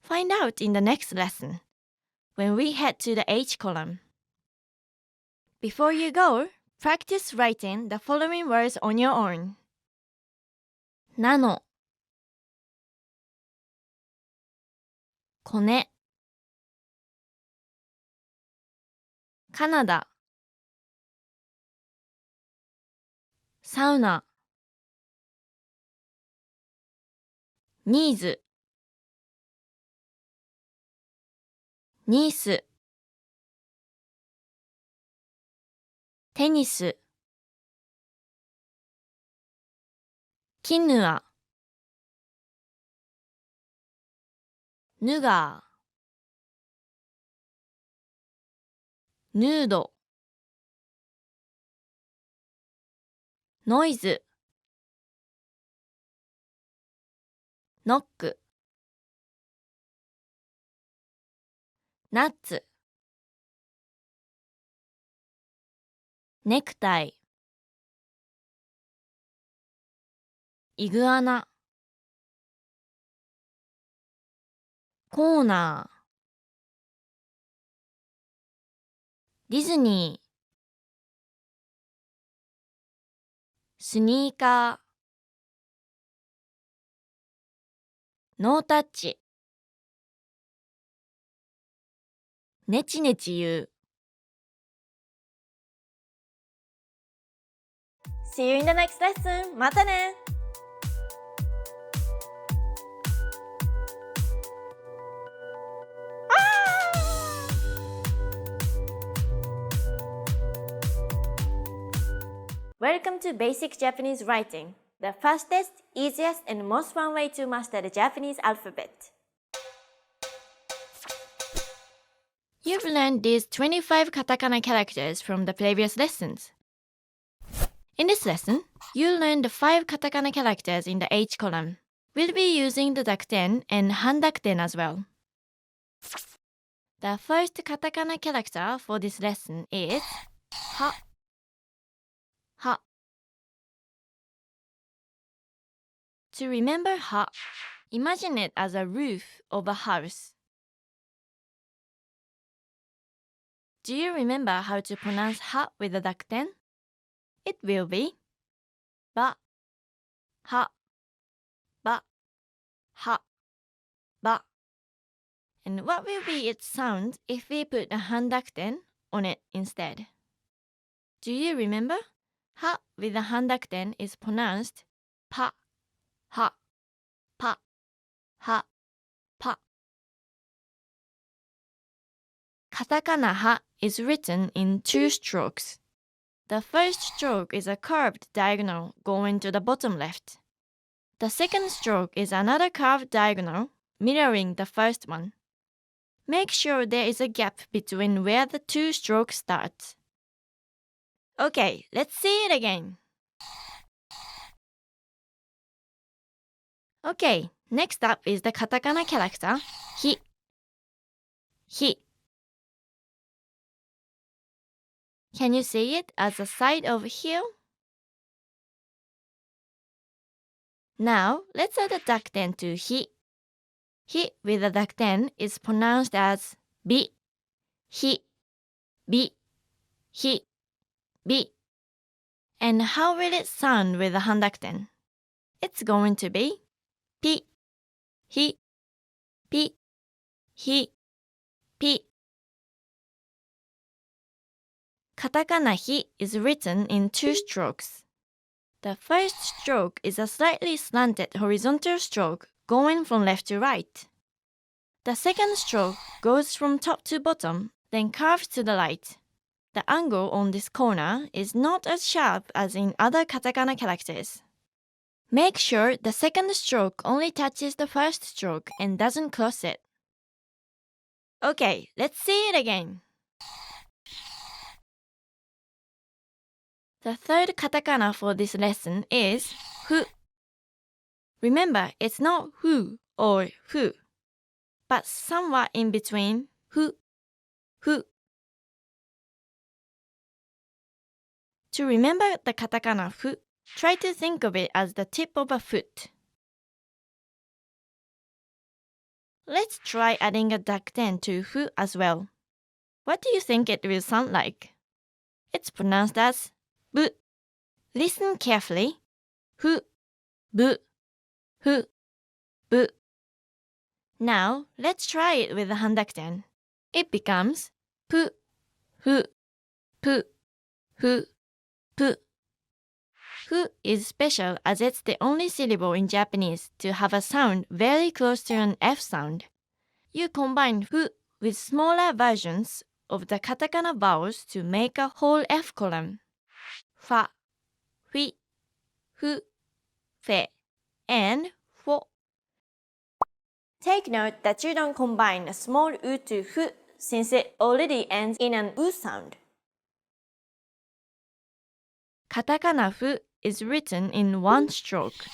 Find out in the next lesson, when we head to the H column. Before you go, practice writing the following words on your own. Nano, コネ、カナダ、サウナ、ニーズ、ニース、テニス、キヌア、ヌガー、ヌード、ノイズ、ノック、ナッツ、ネクタイ、イグアナ、コーナー、ディズニー、スニーカー、ノータッチ、ネチネチ言う。See you in the next lesson! またね! Welcome to Basic Japanese Writing, the fastest, easiest, and most fun way to master the Japanese alphabet. You've learned these 25 katakana characters from the previous lessons. In this lesson, you'll learn the 5 katakana characters in the H column. We'll be using the dakten and handakten as well. The first katakana character for this lesson is ha. Ha. To remember ha, imagine it as a roof of a house. Do you remember how to pronounce ha with the dakten? It will be ba, ha, ba, ha, ba. And what will be its sound if we put a handakten on it instead? Do you remember? Ha with the handakten is pronounced pa, ha, pa, ha, pa. Katakana ha is written in 2 strokes. The first stroke is a curved diagonal going to the bottom left. The second stroke is another curved diagonal mirroring the first one. Make sure there is a gap between where the 2 strokes start. Okay, let's see it again. Okay, next up is the katakana character hi. Hi. Can you see it as a side of hill? Now, let's add a dakten to hi. Hi with a dakten is pronounced as bi, hi, bi, hi, bi. And how will it sound with a handakten? It's going to be pi, hi, pi, hi, pi. Katakana hi is written in 2 strokes. The first stroke is a slightly slanted horizontal stroke going from left to right. The second stroke goes from top to bottom, then curves to the right. The angle on this corner is not as sharp as in other katakana characters. Make sure the second stroke only touches the first stroke and doesn't cross it. Okay, let's see it again. The third katakana for this lesson is fu. Remember, it's not hu or fu, but somewhat in between fu, fu. To remember the katakana fu, try to think of it as the tip of a foot. Let's try adding a dakten to fu as well. What do you think it will sound like? It's pronounced as bu. Listen carefully. Fu, bu, fu, bu. Now, let's try it with the handakten. It becomes pu, fu, pu, fu, pu. Fu is special as it's the only syllable in Japanese to have a sound very close to an F sound. You combine fu with smaller versions of the katakana vowels to make a whole F column. Fa, hui, fu, fe, and fo. Take note that you don't combine a small u to fu since it already ends in an u sound. Katakana fu is written in 1 stroke.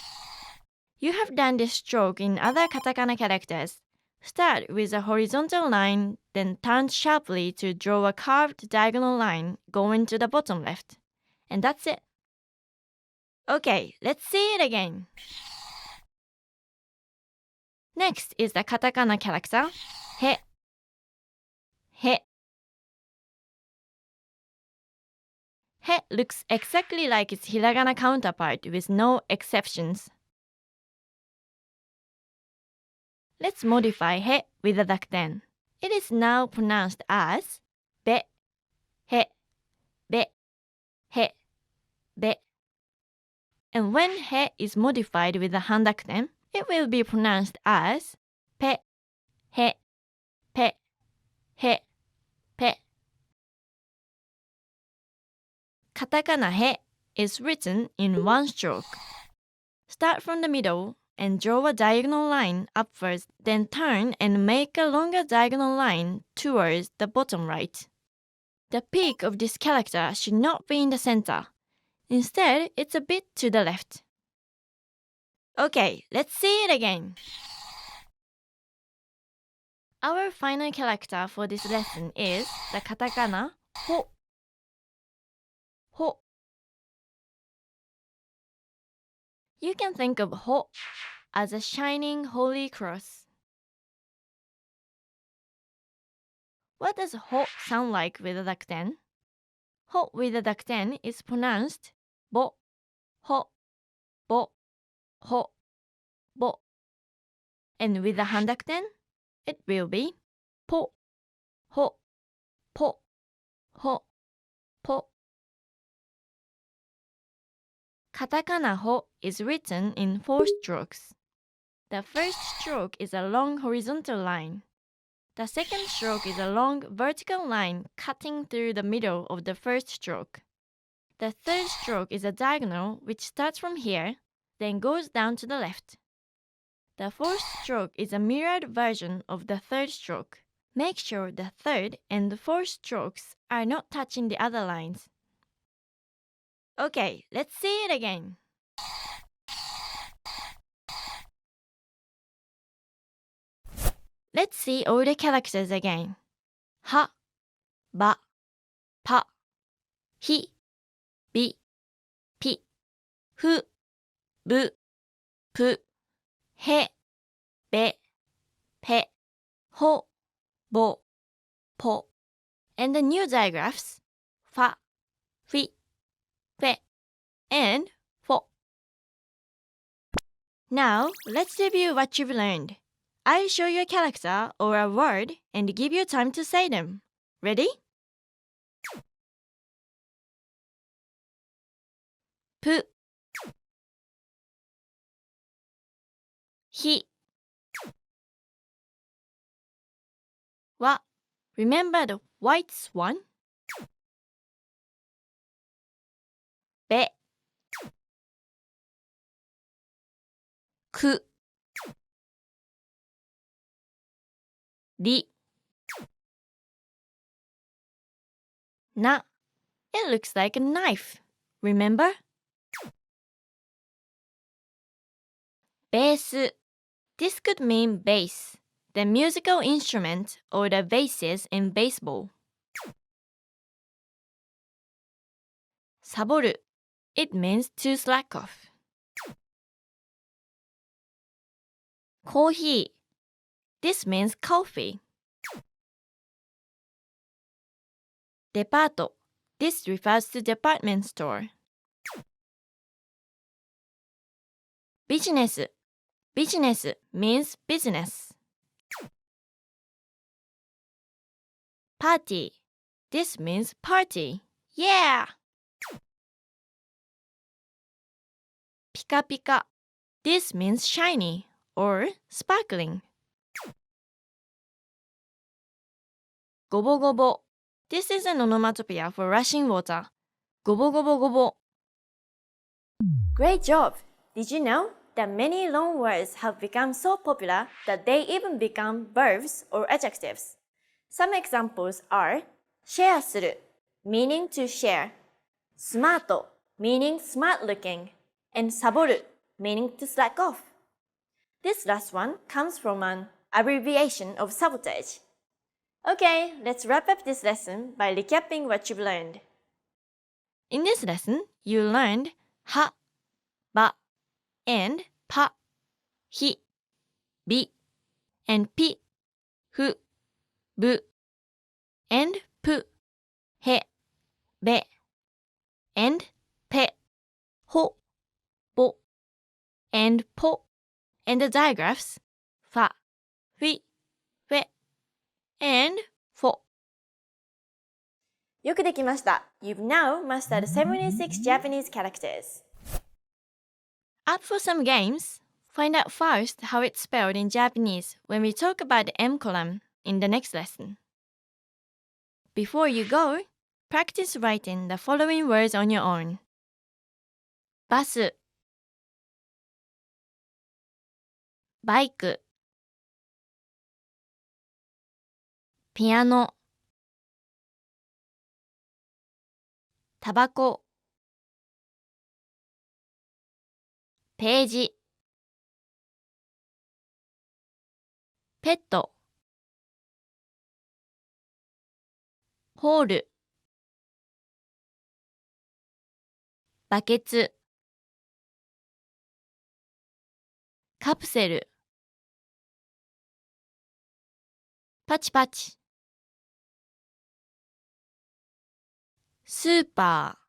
You have done this stroke in other katakana characters. Start with a horizontal line, then turn sharply to draw a curved diagonal line going to the bottom left. And that's it. Okay, let's see it again. Next is the katakana character, he. He. He looks exactly like its hiragana counterpart with no exceptions. Let's modify he with a dakten. It is now pronounced as be, he, be, he, be. And when he is modified with a handakten, it will be pronounced as pe, he, pe, he, pe. Katakana he is written in 1 stroke. Start from the middle and draw a diagonal line upwards, then turn and make a longer diagonal line towards the bottom right. The peak of this character should not be in the center. Instead, it's a bit to the left. Okay, let's see it again. Our final character for this lesson is the katakana ho. Ho. You can think of ho as a shining holy cross. What does ho sound like with a dakten? Ho with a dakten is pronounced bo, ho, bo, ho, bo. And with a handakten, it will be po, ho, po, ho, po. Katakana ho is written in 4 strokes. The first stroke is a long horizontal line. The second stroke is a long vertical line cutting through the middle of the first stroke. The third stroke is a diagonal which starts from here, then goes down to the left. The fourth stroke is a mirrored version of the third stroke. Make sure the third and the fourth strokes are not touching the other lines. Okay, let's see it again. Let's see all the characters again. Ha, ba, pa, ひ、び、ぴ、ふ、ぶ、ぷ、へ、べ、ぺ、ほ、ぼ、po, and the new digraphs fa, fi, fe, and fo. Now, let's review what you've learned. I'll show you a character or a word and give you time to say them. Ready? Pu, hi, wa. Remember the white swan? Be, ku, ri, na. It looks like a knife. Remember? Base. This could mean bass, the musical instrument or the bases in baseball. Saboru. It means to slack off. Coffee. This means coffee. Depato. This refers to department store. Business. Business means business. Party. This means party. Yeah! Pika pika. This means shiny or sparkling. Gobo gobo. This is an onomatopoeia for rushing water. Gobo gobo gobo. Great job! Did you know that many long words have become so popular that they even become verbs or adjectives? Some examples are シェアする meaning to share, スマート meaning smart looking, and サボる meaning to slack off. This last one comes from an abbreviation of sabotage. Okay, let's wrap up this lesson by recapping what you've learned. In this lesson, you learned ha, ba, and pa, hi, bi, and pi, fu, bu, and pu, he, be, and pe, ho, bo, and po, and the digraphs fa, fi, fe, and fo. よくできました。You've now mastered 76 Japanese characters. Up for some games. Find out first how it's spelled in Japanese when we talk about the M column in the next lesson. Before you go, practice writing the following words on your own. バス、バイク、ピアノ、タバコ、ページ、ペット、ホール、バケツ、カプセル、パチパチ、スーパー、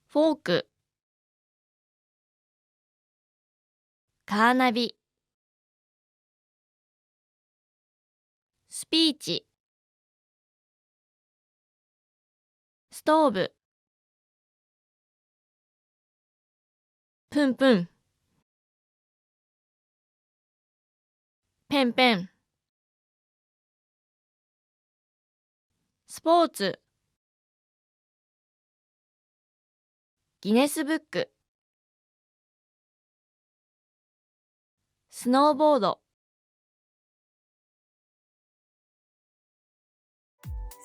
フォーク、カーナビ、スピーチ、ストーブ、プンプン、ペンペン、スポーツ、ギネスブック、スノーボード。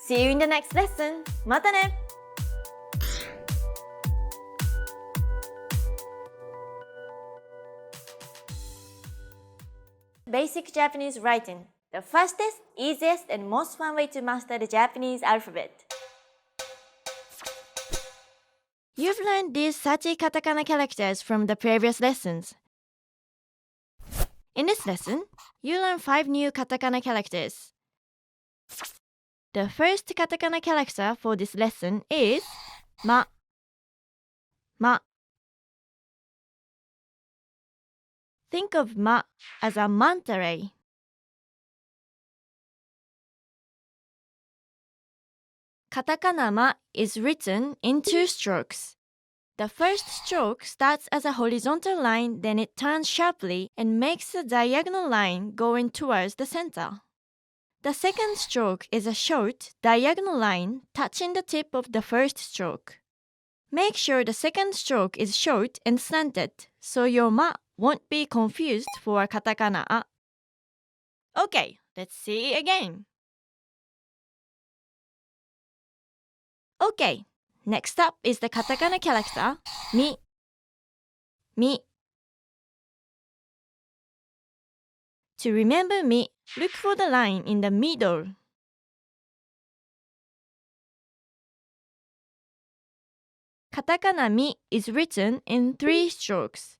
See you in the next lesson. またね! Basic Japanese writing. the fastest, easiest, and most fun way to master the Japanese alphabet. You've learned these 30 katakana characters from the previous lessons. In this lesson, you learn 5 new katakana characters. The first katakana character for this lesson is ma. Ma. Think of ma as a manta ray. Katakana ma is written in 2 strokes. The first stroke starts as a horizontal line, then it turns sharply and makes a diagonal line going towards the center. The second stroke is a short, diagonal line touching the tip of the first stroke. Make sure the second stroke is short and slanted, so your ma won't be confused for katakana a. Okay, let's see again. Okay, next up is the katakana character mi. Mi. To remember mi, look for the line in the middle. Katakana mi is written in 3 strokes.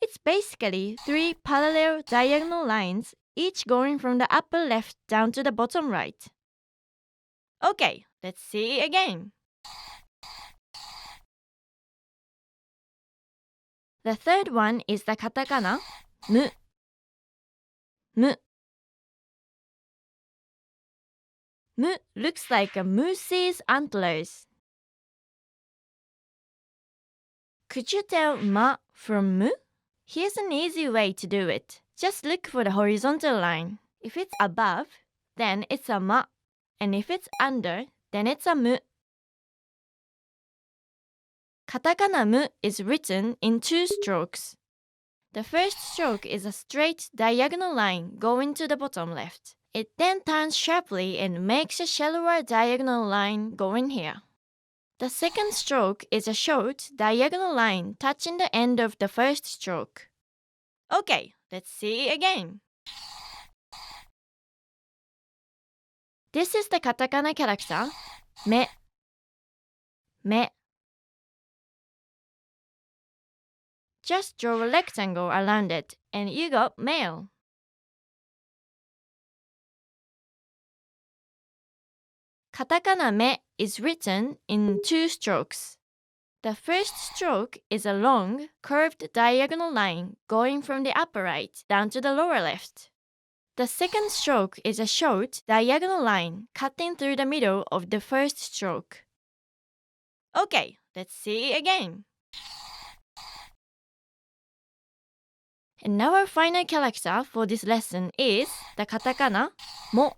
It's basically 3 parallel diagonal lines, each going from the upper left down to the bottom right. Okay, let's see again. The third one is the katakana mu. Mu. Mu looks like a moose's antlers. Could you tell ma from mu? Here's an easy way to do it. Just look for the horizontal line. If it's above, then it's a ma. And if it's under, then it's a mu. Katakana mu is written in 2 strokes. The first stroke is a straight diagonal line going to the bottom left. It then turns sharply and makes a shallower diagonal line going here. The second stroke is a short diagonal line touching the end of the first stroke. Okay, let's see again. This is the katakana character me. Me. Just draw a rectangle around it and you got male. Katakana me is written in 2 strokes. The first stroke is a long, curved diagonal line going from the upper right down to the lower left. The second stroke is a short diagonal line cutting through the middle of the first stroke. Okay, let's see again. And our final character for this lesson is the katakana mo.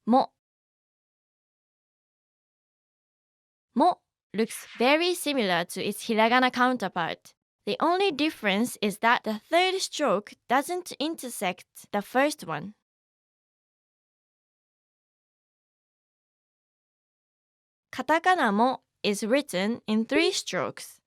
Mo. Mo looks very similar to its hiragana counterpart. The only difference is that the third stroke doesn't intersect the first one. Katakana mo is written in 3 strokes.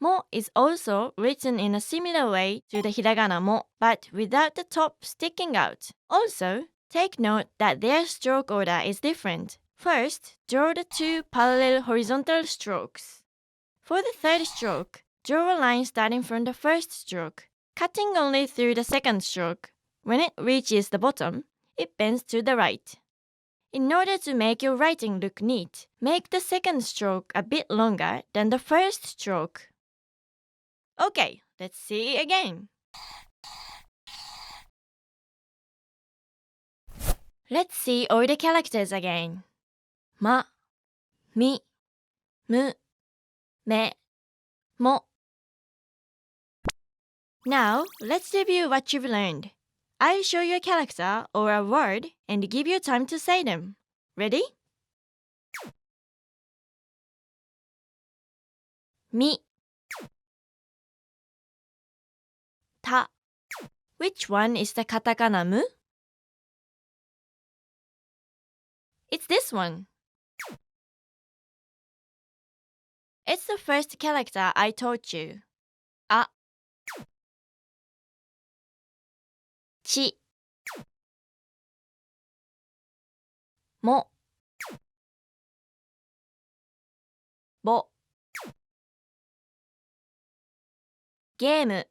Mo is also written in a similar way to the hiragana mo, but without the top sticking out. Also, take note that their stroke order is different. First, draw the 2 parallel horizontal strokes. For the third stroke, draw a line starting from the first stroke, cutting only through the second stroke. When it reaches the bottom, it bends to the right. In order to make your writing look neat, make the second stroke a bit longer than the first stroke. Okay, let's see again. Let's see all the characters again. Ma, mi, mu, me, mo. Now, let's review what you've learned. I'll show you a character or a word and give you time to say them. Ready? Mi. Ta. Which one is the katakana mu? It's this one. It's the first character I taught you. A. Chi. も、ぼ。ゲーム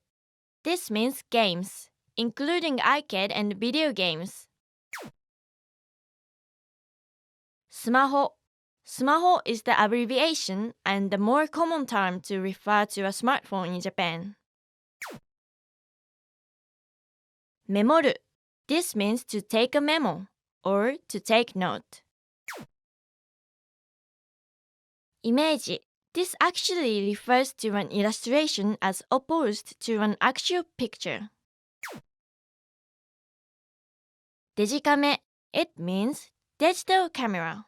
This means games, including arcade and video games. スマホ Smaho is the abbreviation and the more common term to refer to a smartphone in Japan. メモる This means to take a memo or to take note. イメージ This actually refers to an illustration as opposed to an actual picture. デジカメ It means digital camera.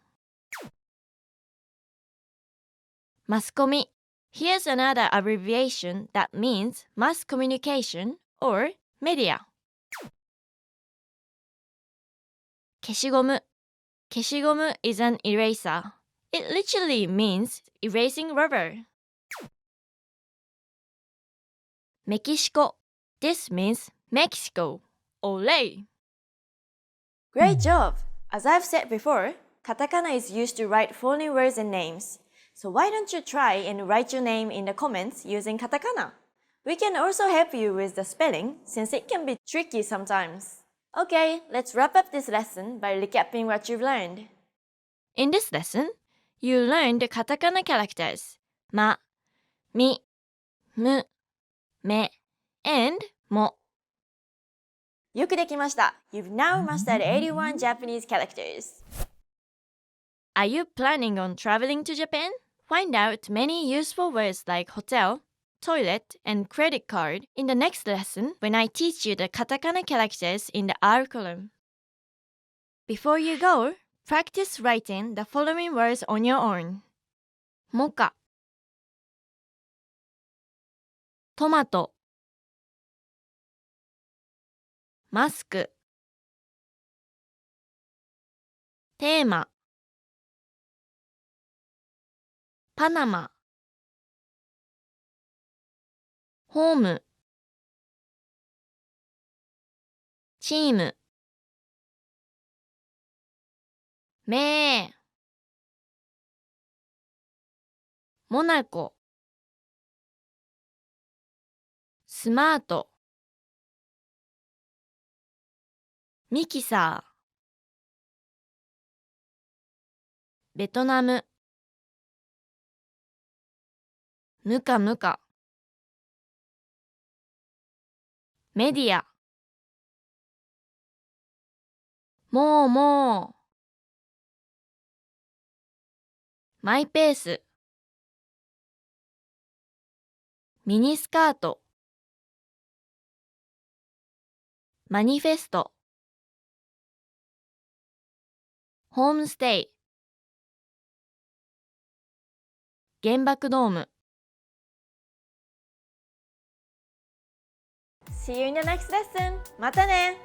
マスコミ Here's another abbreviation that means mass communication or media. 消しゴム 消しゴム is an eraser. It literally means erasing rubber. メキシコ This means Mexico. Olay! Great job! As I've said before, katakana is used to write foreign words and names. So why don't you try and write your name in the comments using katakana? We can also help you with the spelling since it can be tricky sometimes. Okay, let's wrap up this lesson by recapping what you've learned. In this lesson, you learned the katakana characters ま、み、む、め and も。よくできました。You've now mastered 81 Japanese characters. Are you planning on traveling to Japan? Find out many useful words like hotel, toilet, and credit card in the next lesson when I teach you the katakana characters in the R column. Before you go, practice writing the following words on your own. モカ、トマト、マスク、テーマ、パナマ、ホーム、チーム、めー、モナコ、スマート、ミキサー、ベトナム、ムカムカ、メディア、もうもう、マイペース、ミニスカート、マニフェスト、ホームステイ、原爆ドーム。See you in the next lesson. またね!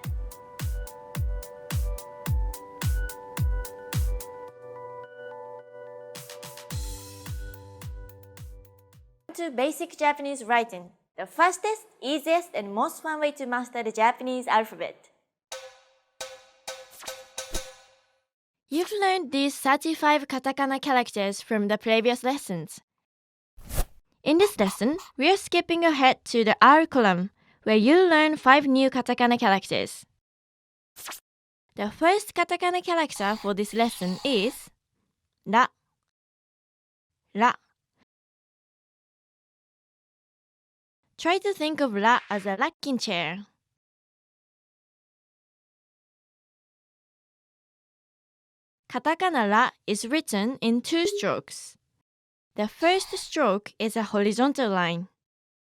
To basic Japanese writing, the fastest, easiest, and most fun way to master the Japanese alphabet. You've learned these 35 katakana characters from the previous lessons. In this lesson, we are skipping ahead to the R column, where you'll learn 5 new katakana characters. The first katakana character for this lesson is ra. Ra. Try to think of ra as a rocking chair. Katakana ra is written in 2 strokes. The first stroke is a horizontal line.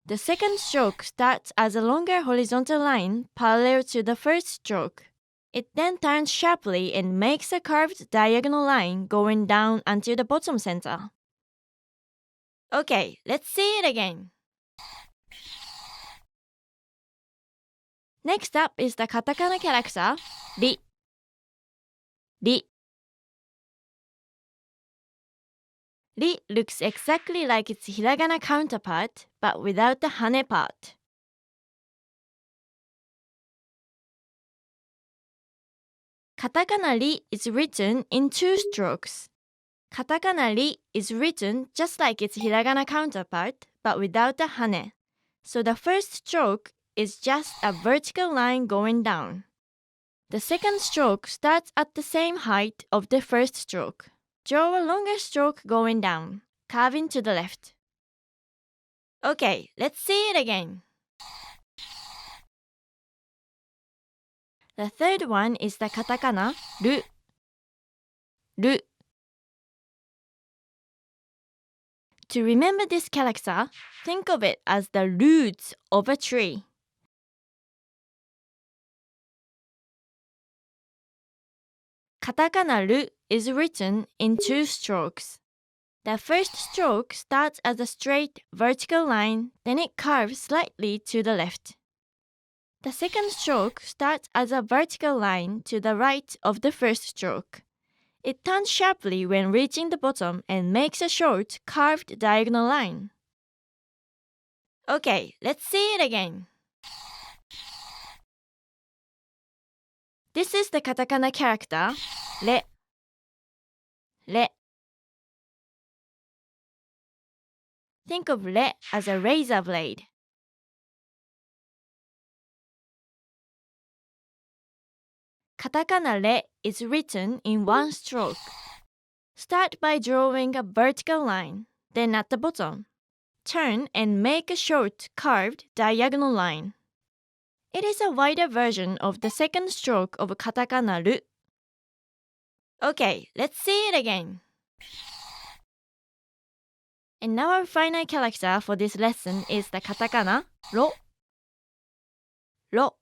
The second stroke starts as a longer horizontal line parallel to the first stroke. It then turns sharply and makes a curved diagonal line going down until the bottom center. Okay, let's see it again. Next up is the katakana character ri. Ri. Ri looks exactly like its hiragana counterpart, but without the hane part. Katakana ri is written in 2 strokes. Katakana ri is written just like its hiragana counterpart, but without the hane. So the first stroke is just a vertical line going down. The second stroke starts at the same height of the first stroke. Draw a longer stroke going down, curving to the left. Okay, let's see it again. The third one is the katakana ru. Ru. To remember this character, think of it as the roots of a tree. Katakana ru is written in 2 strokes. The first stroke starts as a straight vertical line, then it curves slightly to the left. The second stroke starts as a vertical line to the right of the first stroke. It turns sharply when reaching the bottom and makes a short, curved diagonal line. Okay, let's see it again. This is the katakana character, re. Re. Think of re as a razor blade. Katakana re is written in 1 stroke. Start by drawing a vertical line, then at the bottom, turn and make a short, curved diagonal line. It is a wider version of the second stroke of katakana ru. Okay, let's see it again. And now our final character for this lesson is the katakana ro. Ro.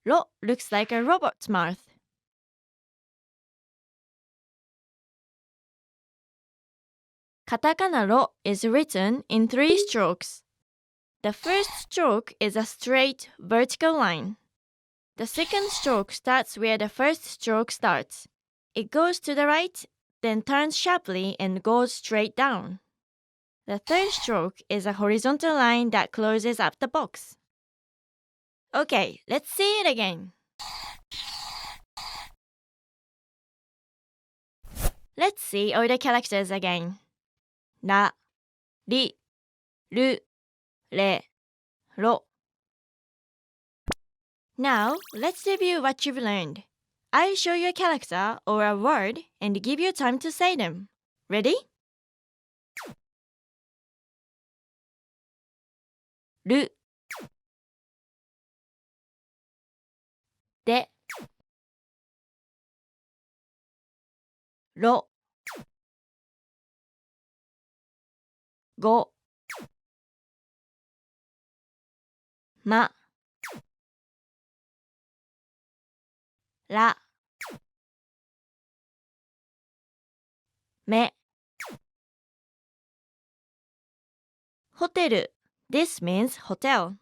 Ro looks like a robot's mouth. Katakana ro is written in 3 strokes. The first stroke is a straight vertical line. The second stroke starts where the first stroke starts. It goes to the right, then turns sharply and goes straight down. The third stroke is a horizontal line that closes up the box. Okay, let's see it again. Let's see all the characters again. Ra, ri, ru, re, ro. Now, let's review what you've learned. I'll show you a character or a word and give you time to say them. Ready? Ru. De. Ro. Go. Ma. Ra. Me. Hoteru. This means hotel.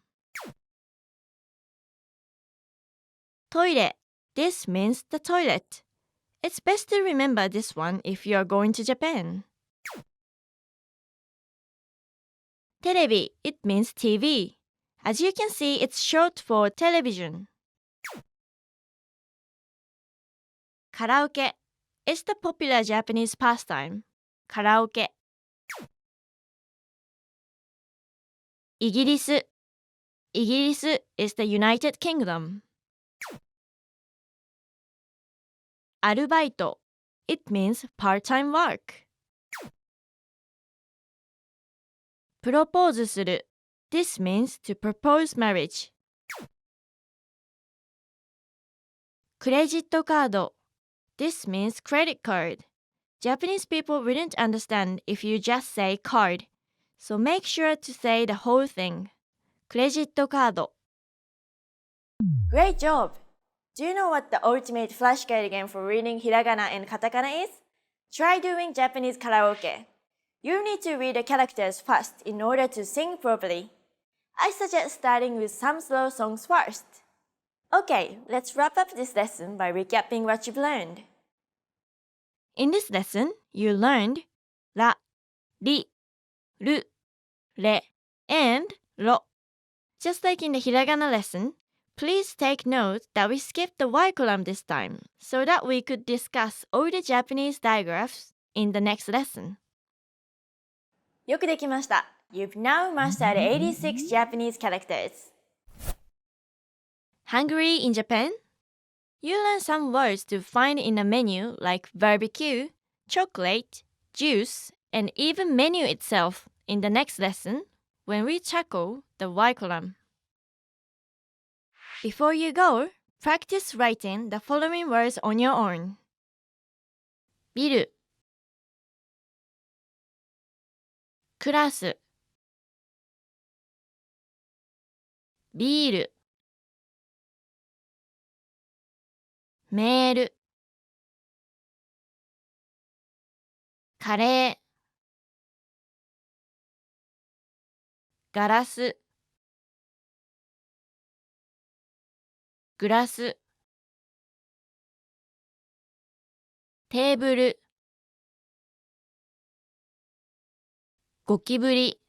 Toire. This means the toilet. It's best to remember this one if you are going to Japan. Terebi. It means TV. As you can see, it's short for television. Karaoke is the popular Japanese pastime. Karaoke. Igirisu. Igirisu is the United Kingdom. Arubaito. It means part-time work. Propose suru. This means to propose marriage. Credit card. This means credit card. Japanese people wouldn't understand if you just say card, so make sure to say the whole thing. Credit card. Great job! Do you know what the ultimate flashcard game for reading hiragana and katakana is? Try doing Japanese karaoke. You need to read the characters fast in order to sing properly. I suggest starting with some slow songs first. Okay, let's wrap up this lesson by recapping what you've learned. In this lesson, you learned ra, ri, ru, re, and ro. Just like in the hiragana lesson, Please take note that we skipped the Y column this time so that we could discuss all the Japanese digraphs in the next lesson. よくできました。You've now mastered 86 Japanese characters. Hungry in Japan? You learn some words to find in a menu like barbecue, chocolate, juice, and even menu itself in the next lesson when we tackle the Y column. Before you go, practice writing the following words on your own. ビル、クラス、ビール、メール、カレー、ガラス、グラス、テーブル、ゴキブリ、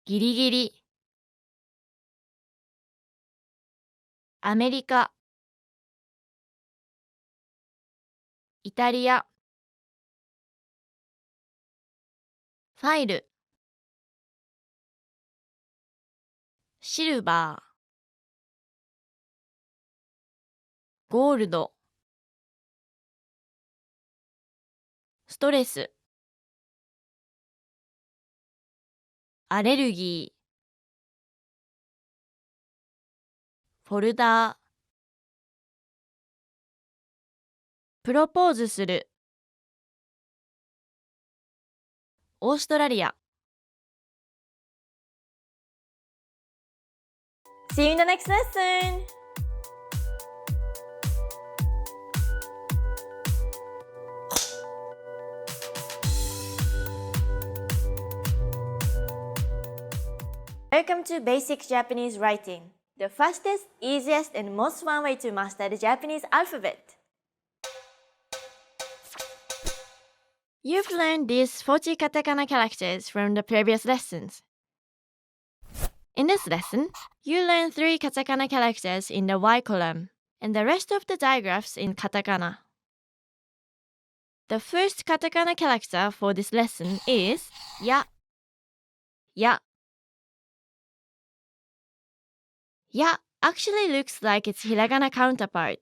ギリギリ、アメリカ、イタリア、ファイル、シルバー、ゴールド、ストレス、アレルギー、フォルダー、プロポーズする、オーストラリア。See you in the next lesson! Welcome to Basic Japanese Writing, the fastest, easiest, and most fun way to master the Japanese alphabet. You've learned these 40 katakana characters from the previous lessons. In this lesson, you learn 3 katakana characters in the Y column and the rest of the digraphs in katakana. The first katakana character for this lesson is ya. Ya. Ya actually looks like its hiragana counterpart,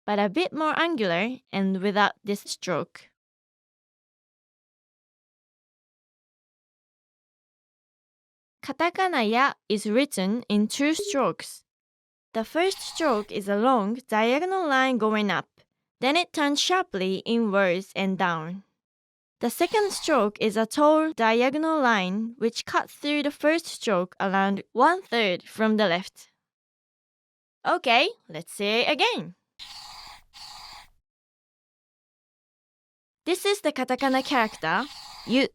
but a bit more angular and without this stroke. Katakana ya is written in 2 strokes. The first stroke is a long diagonal line going up, then it turns sharply inwards and down. The second stroke is a tall diagonal line which cuts through the first stroke around 1/3 from the left. Okay, let's say it again. This is the katakana character yu.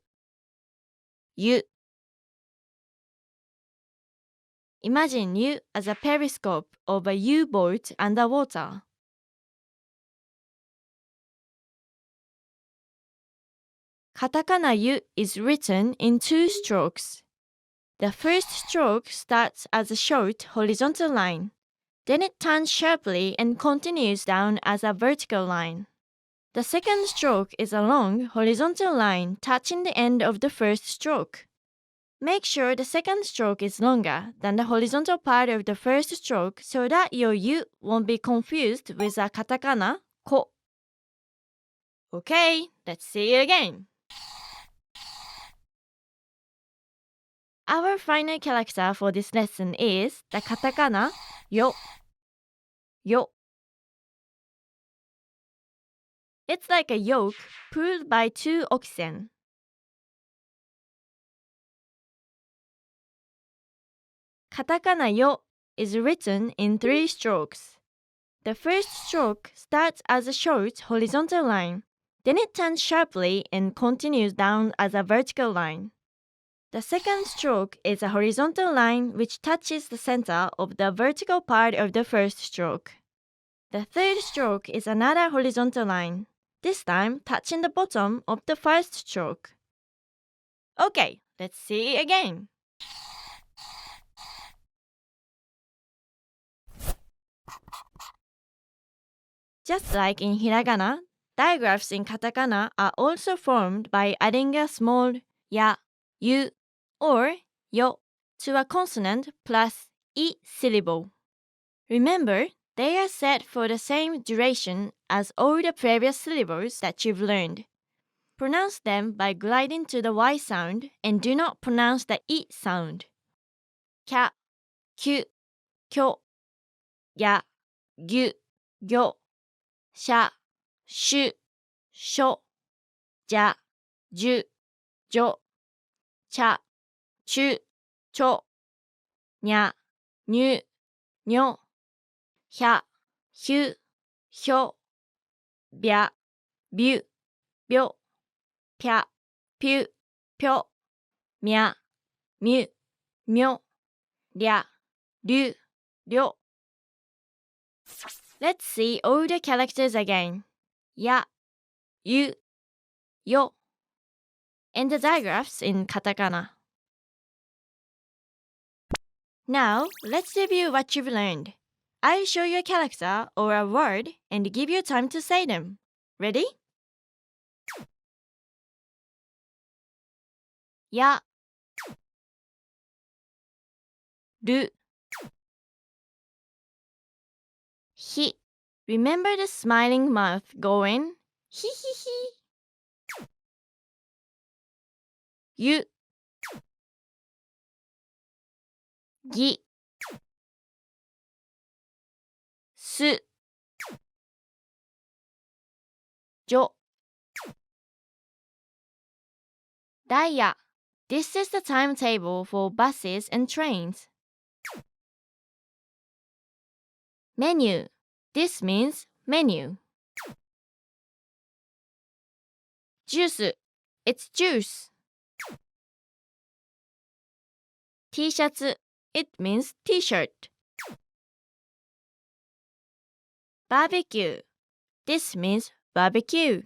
Yu. Imagine you as a periscope of a U-boat underwater. Katakana yu is written in 2 strokes. The first stroke starts as a short horizontal line. Then it turns sharply and continues down as a vertical line. The second stroke is a long horizontal line touching the end of the first stroke. Make sure the second stroke is longer than the horizontal part of the first stroke so that your yu won't be confused with a katakana ko. Okay, let's see it again. Our final character for this lesson is the katakana yo. Yo. It's like a yoke pulled by 2 oxen. Katakana yo is written in 3 strokes. The first stroke starts as a short horizontal line. Then it turns sharply and continues down as a vertical line. The second stroke is a horizontal line which touches the center of the vertical part of the first stroke. The third stroke is another horizontal line, this time touching the bottom of the first stroke. Okay, let's see it again. Just like in hiragana, digraphs in katakana are also formed by adding a small ya, yu, or yo to a consonant plus I syllable. Remember, they are set for the same duration as all the previous syllables that you've learned. Pronounce them by gliding to the Y sound and do not pronounce the I sound. Kya, kyu, kyo, ya, gyu, gyo, sha, shu, sho, ja, ju, jo, cha, chu, cho, nya, nyu, nyo, hya, hyu, hyo, bya, byu, byo, pya, pyu, pyo, mya, myu, myo, rya, ryu, ryo. Let's see all the characters again. Ya, yu, yo, and the digraphs in katakana. Now, let's review what you've learned. I'll show you a character or a word and give you time to say them. Ready? Ya, ru, hi. Remember the smiling mouth going hi hi hi. Yu, gi, su, jo. Daya. This is the timetable for buses and trains. Menu. This means menu. Juice. It's juice. T-shirt. It means t-shirt. Barbecue. This means barbecue.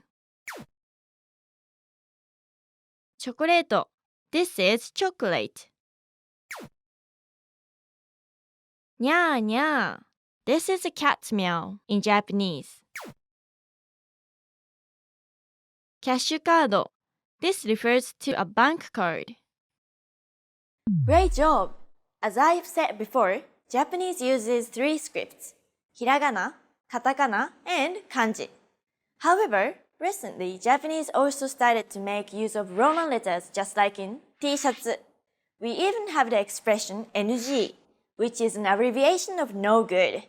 Chocolate. This is chocolate. Nya nya. This is a cat's meow in Japanese. Cash card. This refers to a bank card. Great job! As I've said before, Japanese uses three scripts: hiragana, katakana, and kanji. However, recently Japanese also started to make use of Roman letters just like in T-shirts. We even have the expression NG, which is an abbreviation of no good.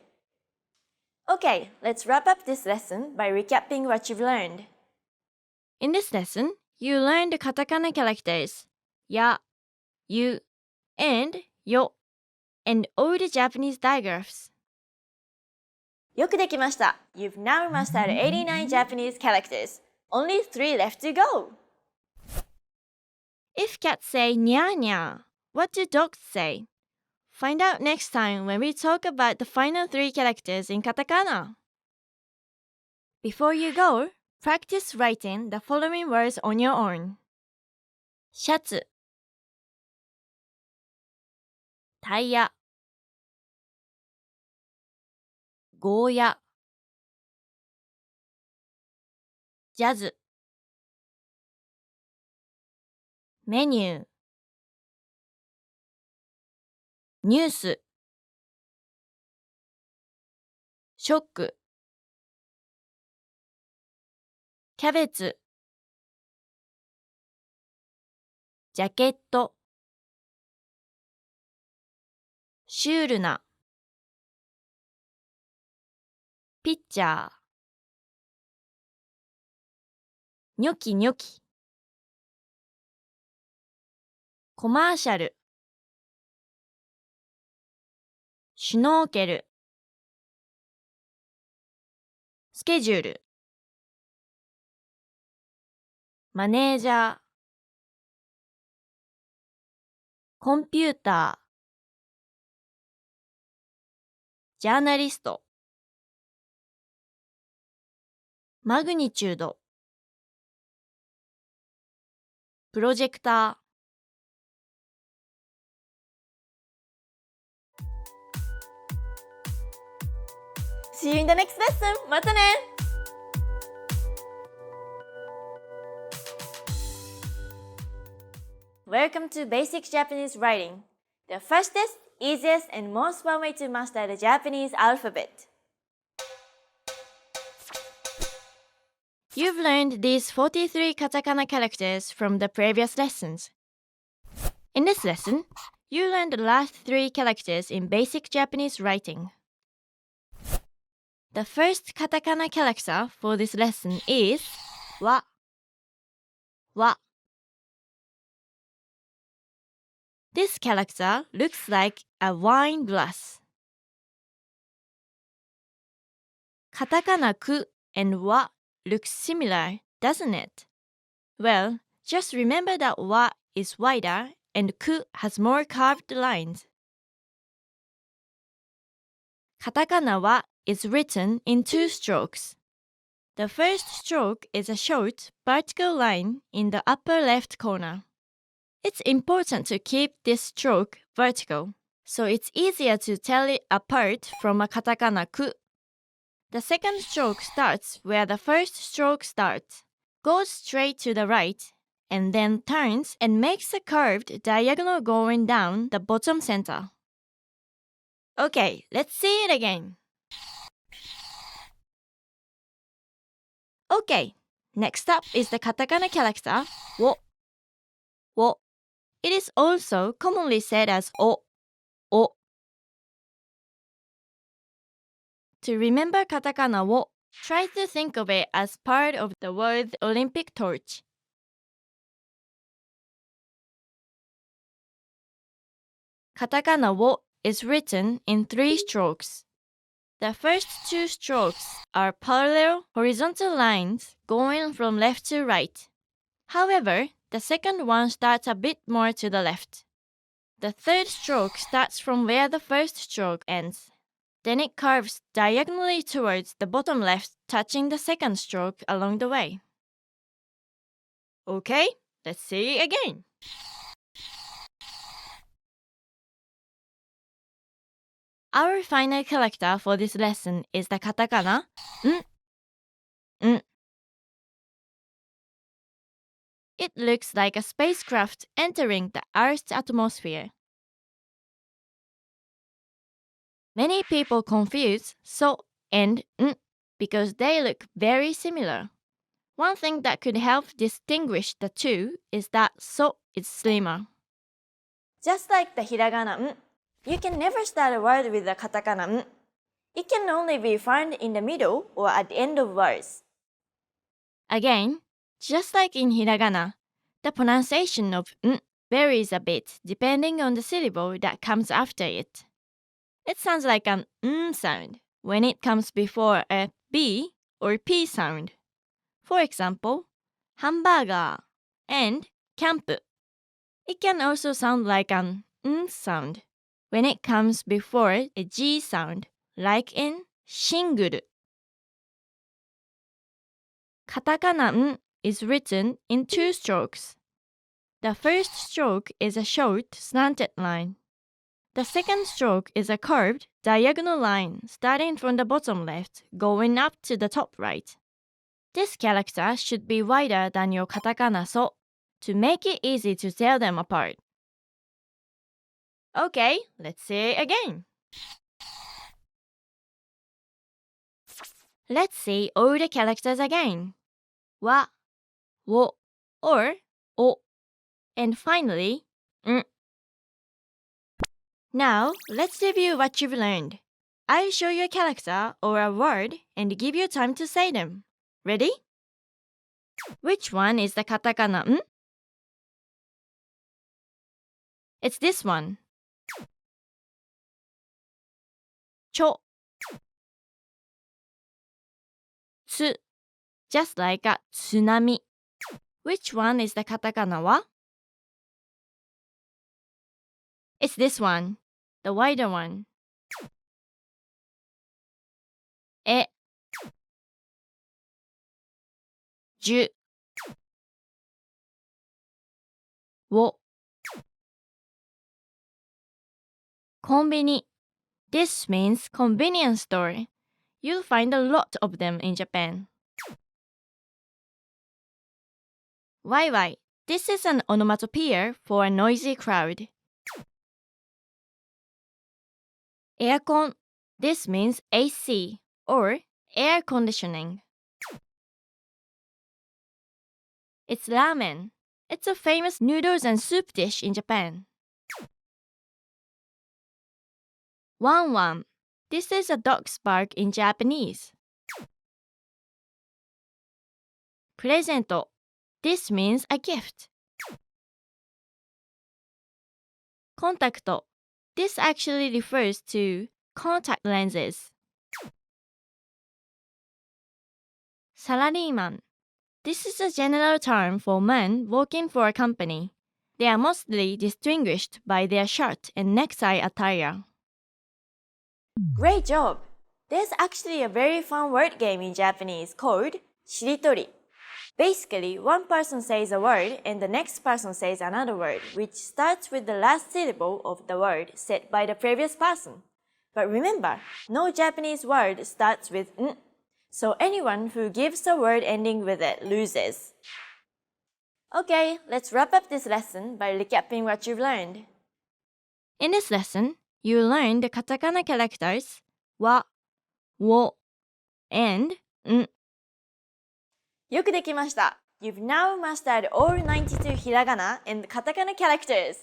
Okay, let's wrap up this lesson by recapping what you've learned. In this lesson, you learned the katakana characters ya, yu, and yo, and all the Japanese digraphs. よくできました。You've now mastered 89 Japanese characters. Only 3 left to go. If cats say nya nya, what do dogs say? Find out next time when we talk about the final 3 characters in katakana. Before you go, practice writing the following words on your own. シャツ、タイヤ、ゴーヤ、ジャズ、メニュー、ニュース、ショック、キャベツ、ジャケット、シュールな、ピッチャー、ニョキニョキ、コマーシャル、シュノーケル、スケジュール、マネージャー、コンピューター、ジャーナリスト、マグニチュード、プロジェクター。See you in the next lesson! またね! Welcome to Basic Japanese Writing, the fastest, easiest, and most fun way to master the Japanese alphabet. You've learned these 43 katakana characters from the previous lessons. In this lesson, you learned the last 3 characters in basic Japanese writing. The first katakana character for this lesson is wa. Wa. This character looks like a wine glass. Katakana ku and wa look similar, doesn't it? Well, just remember that wa is wider and ku has more curved lines. Katakana wa is written in 2 strokes. The first stroke is a short, vertical line in the upper left corner. It's important to keep this stroke vertical, so it's easier to tell it apart from a katakana ku. The second stroke starts where the first stroke starts, goes straight to the right, and then turns and makes a curved diagonal going down the bottom center. Okay, let's see it again. Okay, next up is the katakana character wo. Wo. It is also commonly said as o. O. To remember katakana wo, try to think of it as part of the word Olympic torch. Katakana wo is written in 3 strokes. The first 2 strokes are parallel horizontal lines going from left to right. However, the second one starts a bit more to the left. The third stroke starts from where the first stroke ends. Then it curves diagonally towards the bottom left, touching the second stroke along the way. Okay, let's see it again. Our final character for this lesson is the katakana n. N. It looks like a spacecraft entering the Earth's atmosphere. Many people confuse so and n because they look very similar. One thing that could help distinguish the two is that so is slimmer. Just like the hiragana n, you can never start a word with the katakana n. It can only be found in the middle or at the end of words. Again, just like in hiragana, the pronunciation of n varies a bit depending on the syllable that comes after it. It sounds like an n sound when it comes before a b or p sound. For example, hamburger and camp. It can also sound like an n sound when it comes before a g sound, like in shingle. Katakana n is written in 2 strokes. The first stroke is a short, slanted line. The second stroke is a curved, diagonal line starting from the bottom left, going up to the top right. This character should be wider than your katakana so to make it easy to tell them apart. Okay, let's say it again. Let's see all the characters again. Wa, wo, or o, and finally, n. Now, let's review what you've learned. I'll show you a character or a word and give you time to say them. Ready? Which one is the katakana n? It's this one. Cho. Tsu. Just like a tsunami. Which one is the katakana wa? It's this one, the wider one. E. Ju. Wo. Konbini. This means convenience store. You'll find a lot of them in Japan. Wai. This is an onomatopoeia for a noisy crowd. Aircon. This means AC or air conditioning. It's ramen. It's a famous noodles and soup dish in Japan. Wan. This is a dog's bark in Japanese. Presento. This means a gift. Contacto. This actually refers to contact lenses. Salaryman. This is a general term for men working for a company. They are mostly distinguished by their shirt and necktie attire. Great job! There's actually a very fun word game in Japanese called shiritori. Basically, one person says a word and the next person says another word, which starts with the last syllable of the word said by the previous person. But remember, no Japanese word starts with n, so anyone who gives a word ending with it loses. Okay, let's wrap up this lesson by recapping what you've learned. In this lesson, you learned the katakana characters wa, wo, and n. よくできました。You've now mastered all 92 hiragana and katakana characters.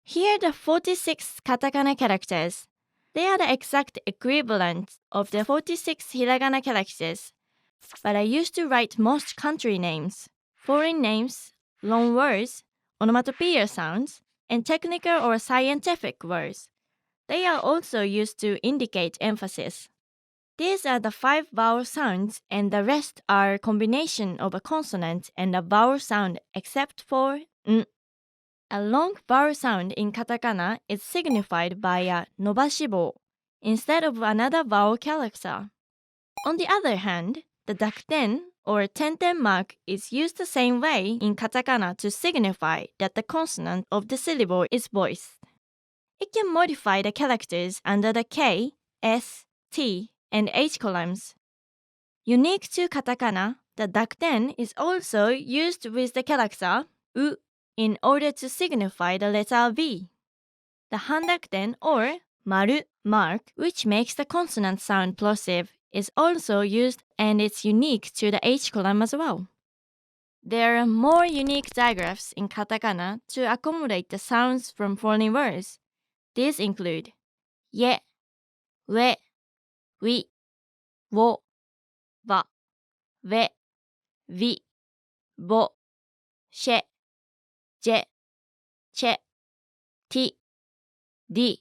Here are the 46 katakana characters. They are the exact equivalent of the 46 hiragana characters, but I used to write most country names, foreign names, long words, onomatopoeia sounds, and technical or scientific words. They are also used to indicate emphasis. These are the 5 vowel sounds, and the rest are a combination of a consonant and a vowel sound except for n. A long vowel sound in katakana is signified by a nobashibou instead of another vowel character. On the other hand, the dakten or tenten mark is used the same way in katakana to signify that the consonant of the syllable is voiced. It can modify the characters under the K, S, T, and H columns. Unique to katakana, the dakten is also used with the character u in order to signify the letter V. The handakten or maru mark, which makes the consonant sound plosive, is also used and it's unique to the H column as well. There are more unique digraphs in katakana to accommodate the sounds from foreign words. These include ye, we, wi, wo, wa, ve, vi, bo, she, je, che, ti, di,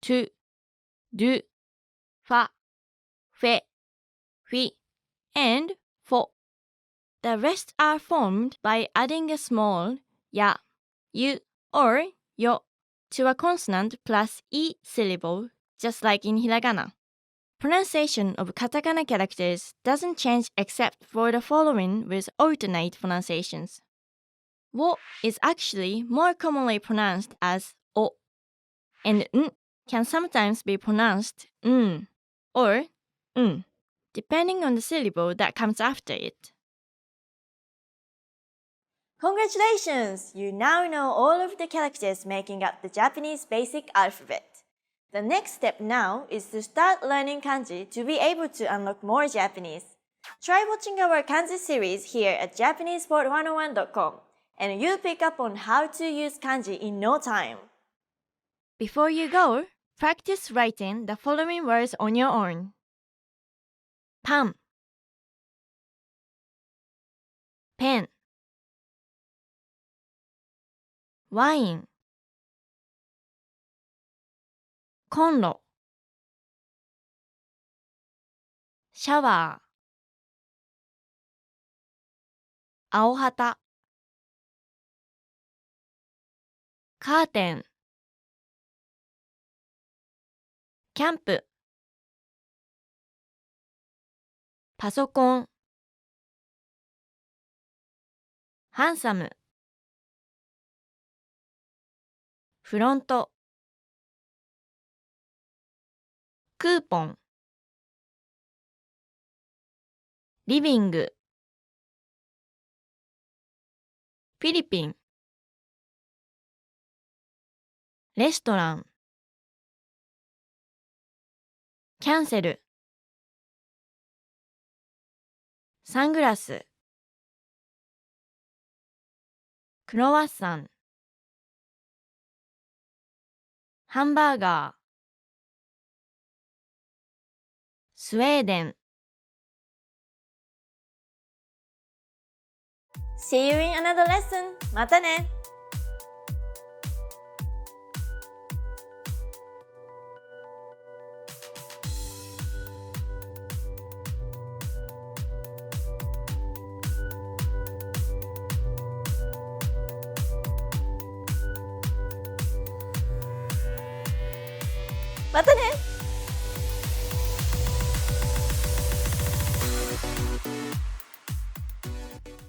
tu, du, fa, fe, hui, and fo. The rest are formed by adding a small ya, yu, or yo to a consonant plus e syllable, just like in hiragana. Pronunciation of katakana characters doesn't change except for the following with alternate pronunciations. Wo is actually more commonly pronounced as o, and n can sometimes be pronounced n or n, depending on the syllable that comes after it. Congratulations! You now know all of the characters making up the Japanese basic alphabet. The next step now is to start learning kanji to be able to unlock more Japanese. Try watching our kanji series here at JapanesePod101.com and you'll pick up on how to use kanji in no time. Before you go, practice writing the following words on your own. Pan, pen, wine, コンロ、シャワー、青旗、カーテン、キャンプ、パソコン、ハンサム、フロント、クーポン、リビング、フィリピン、レストラン、キャンセル、サングラス、クロワッサン、ハンバーガー、スウェーデン。 See you in another lesson! またね!